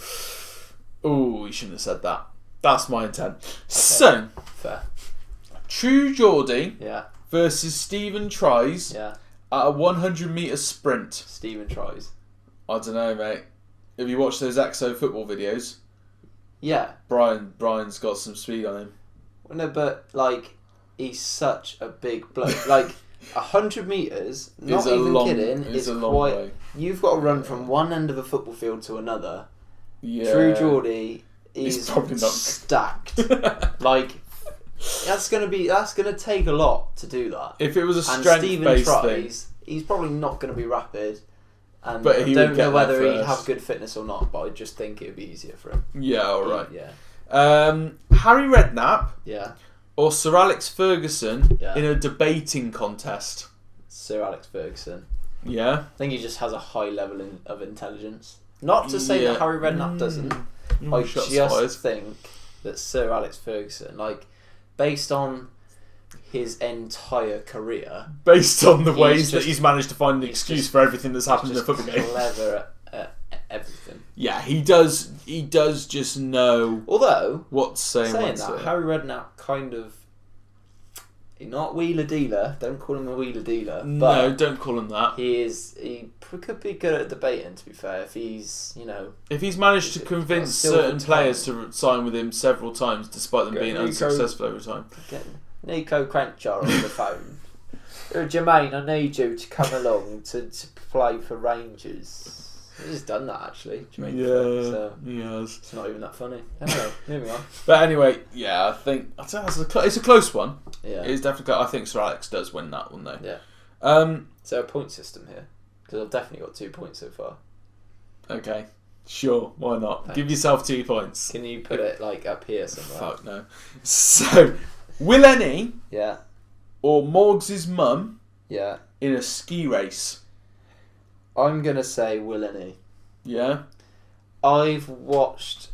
S1: ooh, you shouldn't have said that. That's my intent. Okay. So,
S2: fair.
S1: True Geordie versus Stephen Tries
S2: at
S1: a 100-metre sprint.
S2: Stephen Tries.
S1: I don't know, mate. Have you watched those EXO football videos?
S2: Yeah.
S1: Brian's got some speed on him.
S2: Well, no, but like, he's such a big bloke. Like, 100 metres, not even kidding, is quite... Way. You've got to run from one end of a football field to another.
S1: Yeah.
S2: True Geordie is
S1: probably not
S2: stacked. Like, that's gonna take a lot to do that.
S1: If it was a strength-based thing,
S2: he's probably not going to be rapid. And
S1: but
S2: I don't know whether he'd have good fitness or not, but I just think it would be easier for him.
S1: Yeah, alright.
S2: Yeah.
S1: Harry Redknapp.
S2: Yeah.
S1: Or Sir Alex Ferguson in a debating contest.
S2: Sir Alex Ferguson.
S1: Yeah.
S2: I think he just has a high level of intelligence. Not to say that Harry Redknapp doesn't. I just think that Sir Alex Ferguson, like, based on his entire career,
S1: based on the ways that he's managed to find an excuse for everything that's happened in the football game,
S2: clever at everything.
S1: Yeah, he does just know.
S2: Although,
S1: what's saying
S2: that, Harry Redknapp kind of not wheeler dealer. Don't call him a wheeler dealer.
S1: No,
S2: But
S1: don't call him that.
S2: he could be good at debating. To be fair, if he's
S1: If he's managed to convince certain players to sign with him several times, despite them being unsuccessful every time.
S2: Get Nico Crenshaw on the phone. Jermaine, I need you to come along to play for Rangers. He's done that actually.
S1: So he has.
S2: It's not even that funny. Anyway, moving on.
S1: But anyway, yeah, I think it's a close one.
S2: Yeah,
S1: it's definitely. I think Sir Alex does win that one though.
S2: Yeah. Is there a point system here? Because I've definitely got 2 points so far.
S1: Okay, sure, why not?
S2: Thanks.
S1: Give yourself 2 points.
S2: Can you put it like up here somewhere?
S1: Fuck no. So, will any
S2: Yeah.
S1: or Morgs' mum
S2: Yeah.
S1: in a ski race?
S2: I'm gonna say Willany.
S1: Yeah.
S2: I've watched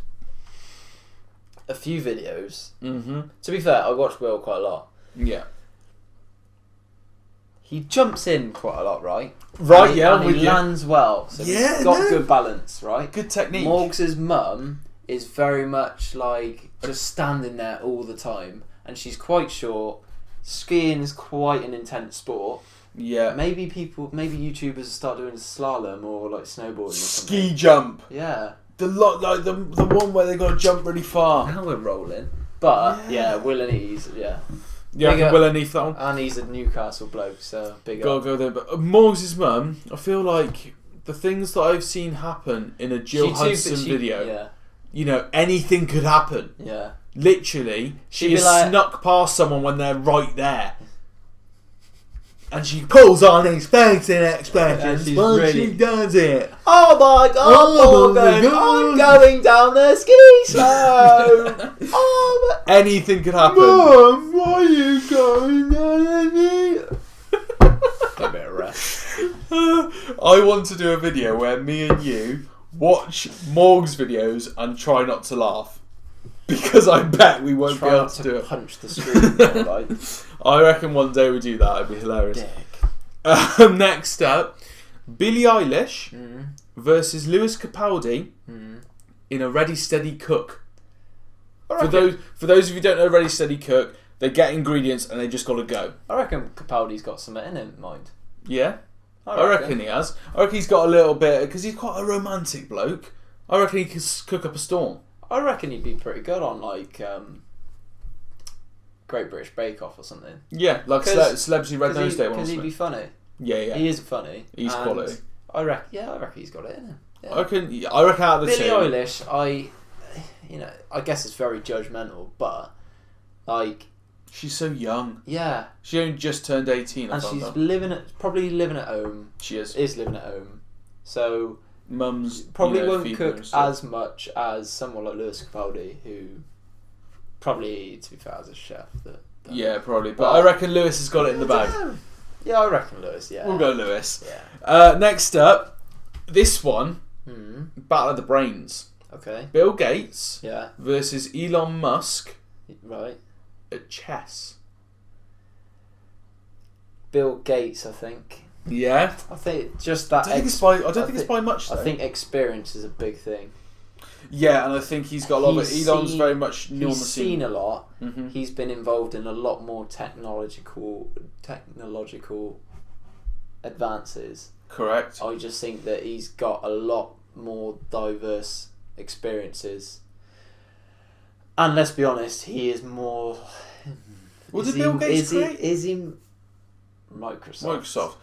S2: a few videos.
S1: Mm-hmm.
S2: To be fair, I watch Will quite a lot.
S1: Yeah.
S2: He jumps in quite a lot, right?
S1: Right, yeah,
S2: and he lands well. So he's got good balance, right?
S1: Good technique.
S2: Morgs' mum is very much like just standing there all the time, and she's quite short. Skiing is quite an intense sport.
S1: Yeah.
S2: Maybe YouTubers start doing slalom or like snowboarding or something.
S1: Ski jump.
S2: Yeah.
S1: The one where they got to jump really far.
S2: Now we're rolling. But yeah, Will and E's, yeah.
S1: Yeah, Will and Eve that one.
S2: And he's a Newcastle bloke, so big
S1: Gotta
S2: up.
S1: go there. But Morgs' mum, I feel like the things that I've seen happen in a Jill Hudson video,
S2: Yeah.
S1: you know, anything could happen.
S2: Yeah.
S1: Literally, she has
S2: like,
S1: snuck past someone when they're right there. And she pulls on expense and expressions when she does it.
S2: Oh my god, Morgan, I'm going down the ski slope.
S1: Anything could happen.
S2: Mom, why are you going down the ski? A bit of rest.
S1: I want to do a video where me and you watch Morg's videos and try not to laugh. Because I bet we won't be able to do it.
S2: Punch the screen. Like.
S1: I reckon one day we do that. It'd be hilarious. Next up, Billie Eilish versus Lewis Capaldi in a Ready Steady Cook. For those of you who don't know Ready Steady Cook, they get ingredients and they just got to go.
S2: I reckon Capaldi's got something in mind.
S1: Yeah, I reckon he has. I reckon he's got a little bit because he's quite a romantic bloke. I reckon he could cook up a storm.
S2: I reckon he'd be pretty good on like Great British Bake Off or something.
S1: Yeah, like Celebrity Red Nose Day one.
S2: Because he'd be funny.
S1: Yeah.
S2: He is funny.
S1: He's quality.
S2: I reckon he's got it in him. Yeah.
S1: I reckon out of the two.
S2: Billie Eilish, I guess it's very judgmental, but like
S1: she's so young.
S2: Yeah.
S1: She only just turned 18.
S2: And she's probably living at home.
S1: She is
S2: living at home. So
S1: mum's
S2: probably won't cook as much as someone like Lewis Capaldi, who probably, to be fair, as a chef.
S1: Yeah, probably. But I reckon Lewis has got it in the bag.
S2: Yeah, I reckon Lewis, yeah.
S1: We'll go Lewis.
S2: Yeah.
S1: Next up, this one, Battle of the Brains.
S2: Okay.
S1: Bill Gates
S2: versus
S1: Elon Musk.
S2: Right.
S1: At chess.
S2: Bill Gates, I think.
S1: Yeah.
S2: I think just that.
S1: I don't think it's by much, though.
S2: I think experience is a big thing.
S1: Yeah, and I think he's got a lot of it. Elon's very much new on the scene.
S2: He's seen a lot. Mm-hmm. He's been involved in a lot more technological advances.
S1: Correct.
S2: I just think that he's got a lot more diverse experiences. And let's be honest, he is more...
S1: What did Bill Gates create?
S2: Is he
S1: Microsoft.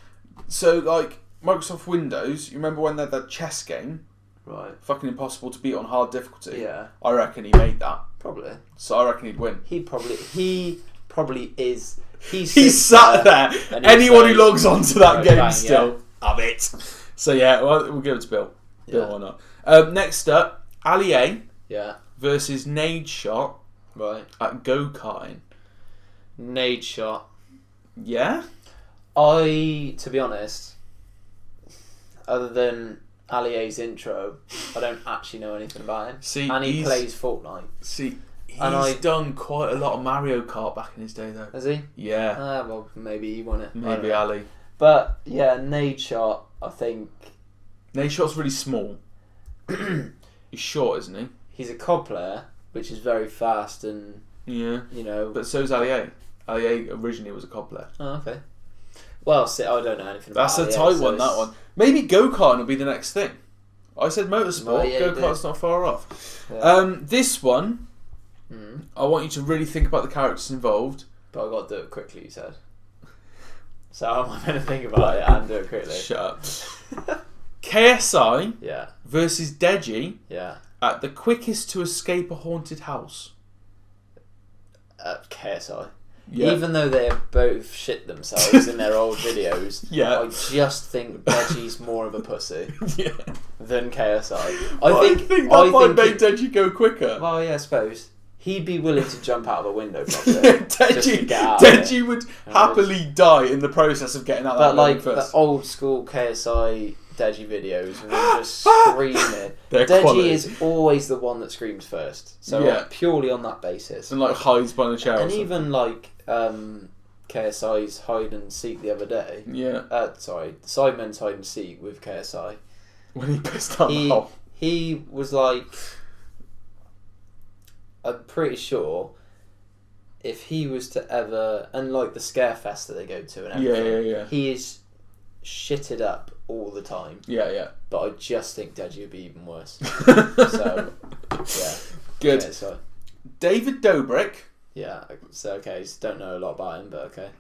S1: So, like, Microsoft Windows, you remember when they had that chess game?
S2: Right.
S1: Fucking impossible to beat on hard difficulty.
S2: Yeah.
S1: I reckon he made that.
S2: Probably.
S1: So I reckon he'd win.
S2: He probably is.
S1: He's sat there. Anyone who logs onto that game still have it. So yeah, we'll give it to Bill. Bill or not. Next up, Ali A. Versus Nade Shot.
S2: Right.
S1: At go-karting.
S2: Nade Shot.
S1: Yeah.
S2: To be honest, other than Ali A's intro, I don't actually know anything about him. And he plays Fortnite.
S1: He's done quite a lot of Mario Kart back in his day, though.
S2: Has he?
S1: Yeah.
S2: Well, maybe he won it.
S1: Maybe Ali.
S2: But yeah, Nade Shot, I think.
S1: Nade Shot's really small. He's short, isn't he?
S2: He's a COD player, which is very fast and
S1: yeah.
S2: You know.
S1: But so's Ali A. Ali originally was a cod player.
S2: Oh, okay. Well, see, I don't know anything about
S1: That's a
S2: Ali,
S1: tight
S2: so
S1: one, that one. Maybe go-karting will be the next thing. I said motorsport,
S2: Well, yeah,
S1: go-kart's not far off.
S2: Yeah.
S1: This one, I want you to really think about the characters involved.
S2: But I got to do it quickly, you said. So how am I going to think about it and do it quickly?
S1: Shut up. KSI
S2: Yeah.
S1: versus Deji
S2: Yeah.
S1: at the quickest to escape a haunted house.
S2: KSI.
S1: Yeah.
S2: Even though they have both shit themselves in their old videos,
S1: Yeah.
S2: I just think Deji's more of a pussy
S1: Yeah.
S2: than KSI.
S1: I think that might make Deji go quicker.
S2: Well, yeah, I suppose. He'd be willing to jump out of a window, probably.
S1: Yeah,
S2: just to get out of it.
S1: Deji would happily die in the process of getting out of
S2: But
S1: that
S2: like
S1: first.
S2: the old school KSI Deji videos with him just screaming.
S1: They're
S2: Deji
S1: quality.
S2: is always the one that screams first. So
S1: Yeah.
S2: purely on that basis.
S1: And like hides behind a chair or
S2: And
S1: something.
S2: even like KSI's hide and seek the other day.
S1: Yeah.
S2: Sidemen's hide and seek with KSI.
S1: When he pissed out the hole.
S2: He was like, I'm pretty sure if he was to ever, and like the scare fest that they go to and everything,
S1: Yeah.
S2: he is shitted up all the time.
S1: Yeah.
S2: But I just think Deji would be even worse. So, yeah.
S1: Good.
S2: KSI.
S1: David Dobrik.
S2: Yeah, so okay, so don't know a lot about him, but okay.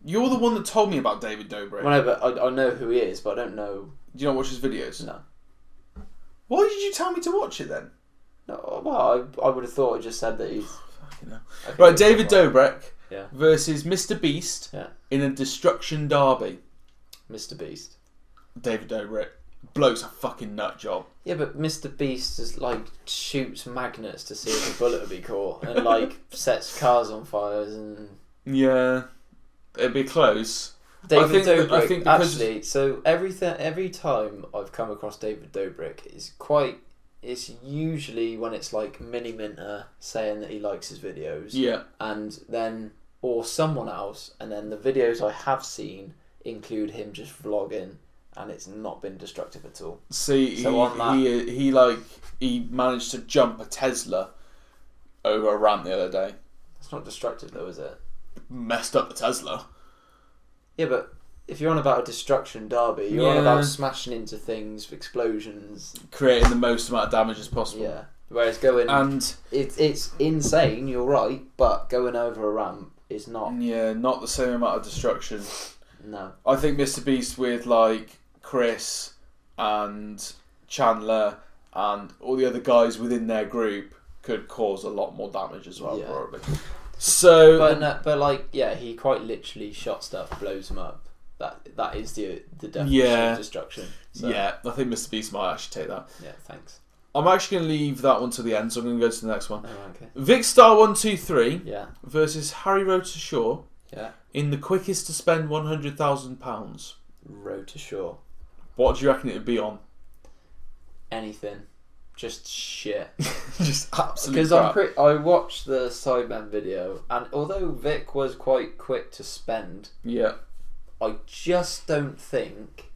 S1: You're the one that told me about David Dobrik.
S2: Well, no, but I know who he is, but I don't know.
S1: Do you not watch his videos?
S2: No.
S1: Why did you tell me to watch it then?
S2: No, well, I would have thought I just said that he's...
S1: Fucking hell.
S2: Okay,
S1: Right, David Dobrik
S2: Yeah.
S1: versus Mr. Beast
S2: Yeah.
S1: in a destruction derby.
S2: Mr. Beast.
S1: David Dobrik. Bloke's a fucking nut job.
S2: Yeah, but Mr. Beast just like shoots magnets to see if a bullet will be caught, and like sets cars on fires and.
S1: Yeah, it'd be close.
S2: David Dobrik.
S1: I think because
S2: actually, so every time I've come across David Dobrik is quite. It's usually when it's like Mini Minter saying that he likes his videos.
S1: Yeah.
S2: And then or someone else, and then the videos I have seen include him just vlogging. And it's not been destructive at all.
S1: See,
S2: So on that-
S1: he managed to jump a Tesla over a ramp the other day.
S2: It's not destructive though, is it?
S1: Messed up the Tesla.
S2: Yeah, but if you're on about a destruction derby, you're on
S1: Yeah.
S2: about smashing into things, explosions.
S1: Creating the most amount of damage as possible.
S2: Yeah. Whereas going,
S1: And
S2: it's insane. You're right, but going over a ramp is not.
S1: yeah, not the same amount of destruction.
S2: No.
S1: I think Mr. Beast with like Chris and Chandler and all the other guys within their group could cause a lot more damage as well,
S2: Yeah.
S1: probably. So,
S2: But like, yeah, he quite literally shot stuff, blows them up. That is the definition
S1: Yeah.
S2: of destruction. So,
S1: yeah, I think Mr. Beast might actually take that.
S2: Yeah. Thanks.
S1: I'm actually going to leave that one to the end, so I'm going to go to the next one.
S2: Oh, okay.
S1: Vicstar123
S2: Yeah.
S1: versus Harry Road to Shore
S2: Yeah.
S1: in the quickest to spend £100,000.
S2: Road to shore.
S1: What do you reckon it would be on?
S2: Anything. Just shit.
S1: Just absolutely
S2: Because I watched the Sidemen video, and although Vic was quite quick to spend,
S1: Yeah.
S2: I just don't think,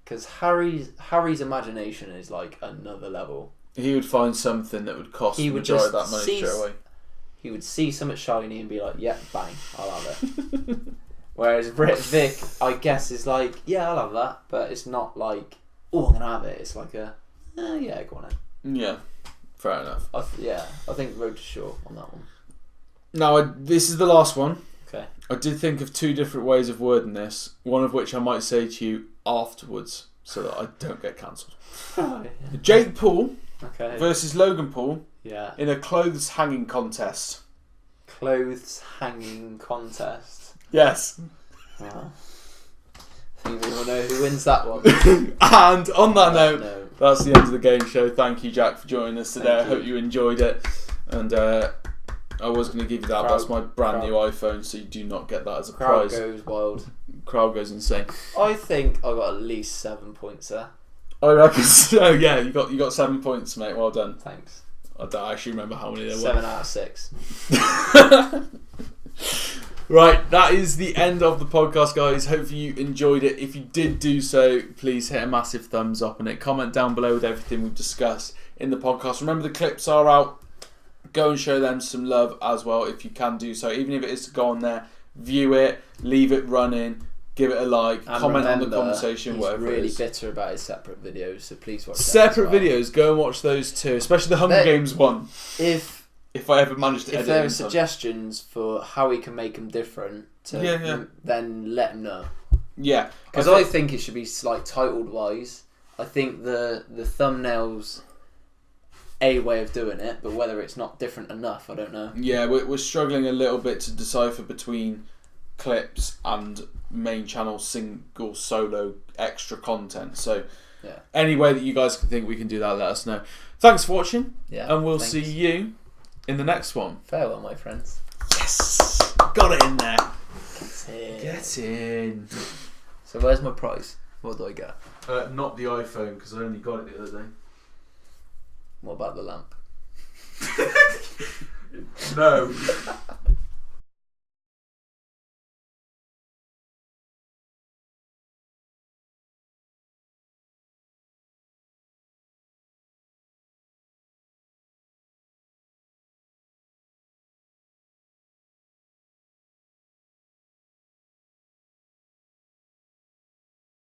S2: because Harry's imagination is like another level.
S1: He would find something that would cost
S2: He
S1: the
S2: would
S1: majority of
S2: just
S1: that money
S2: see-
S1: straight away.
S2: He would see something shiny and be like, "Yeah, bang, I'll have it." Whereas Vic, I guess, is like, "Yeah, I'll have that," but it's not like, "Oh, I'm gonna have it." It's like yeah, go on then.
S1: Yeah, fair enough.
S2: I think Road to Shore on that one.
S1: Now, this is the last one.
S2: Okay.
S1: I did think of two different ways of wording this, one of which I might say to you afterwards so that I don't get cancelled.
S2: Oh, yeah.
S1: Jake Paul
S2: Okay.
S1: versus Logan Paul
S2: Yeah.
S1: in a clothes hanging contest.
S2: Clothes hanging contest.
S1: Yes.
S2: Wow. I think we all know who wins that one.
S1: And on that note,
S2: No.
S1: that's the end of the game show. Thank you, Jack, for joining us today.
S2: Thank
S1: I hope you enjoyed it. And I was going to give you that.
S2: Crowd-
S1: That's my brand
S2: crowd-
S1: new iPhone, so you do not get that as a
S2: Crowd
S1: prize.
S2: goes wild.
S1: Crowd goes insane.
S2: I think I got at least 7 points there.
S1: I reckon so. Yeah, you got 7 points, mate. Well done.
S2: Thanks.
S1: I don't actually remember how many there
S2: 7 out of 6.
S1: were. Right, that is the end of the podcast, guys. Hopefully you enjoyed it. If you did do so, please hit a massive thumbs up on it. Comment down below with everything we've discussed in the podcast. Remember, the clips are out go and show them some love as well if you can do so. Even if it is to go on there, view it, leave it running, give it a like,
S2: and
S1: comment
S2: remember,
S1: on the conversation,
S2: he's
S1: whatever
S2: really
S1: it is.
S2: bitter about his separate videos, so please watch
S1: separate
S2: that as well.
S1: videos. Go and watch those too, especially the Hunger Games one.
S2: If
S1: I ever manage to edit
S2: if there are
S1: in time.
S2: suggestions for how we can make them different, then let them know.
S1: Yeah,
S2: because I think it should be like titled wise. I think the thumbnails a way of doing it, but whether it's not different enough, I don't know.
S1: Yeah, we're struggling a little bit to decipher between clips and main channel single solo extra content. So any way that you guys can think we can do that, let us know. Thanks for watching, and we'll see you in the next one.
S2: Farewell, my friends.
S1: Yes, got it in there.
S2: Get
S1: in.
S2: So where's my prize? What do I get?
S1: Not the iPhone, because I only got it the other day.
S2: What about the lamp?
S1: No.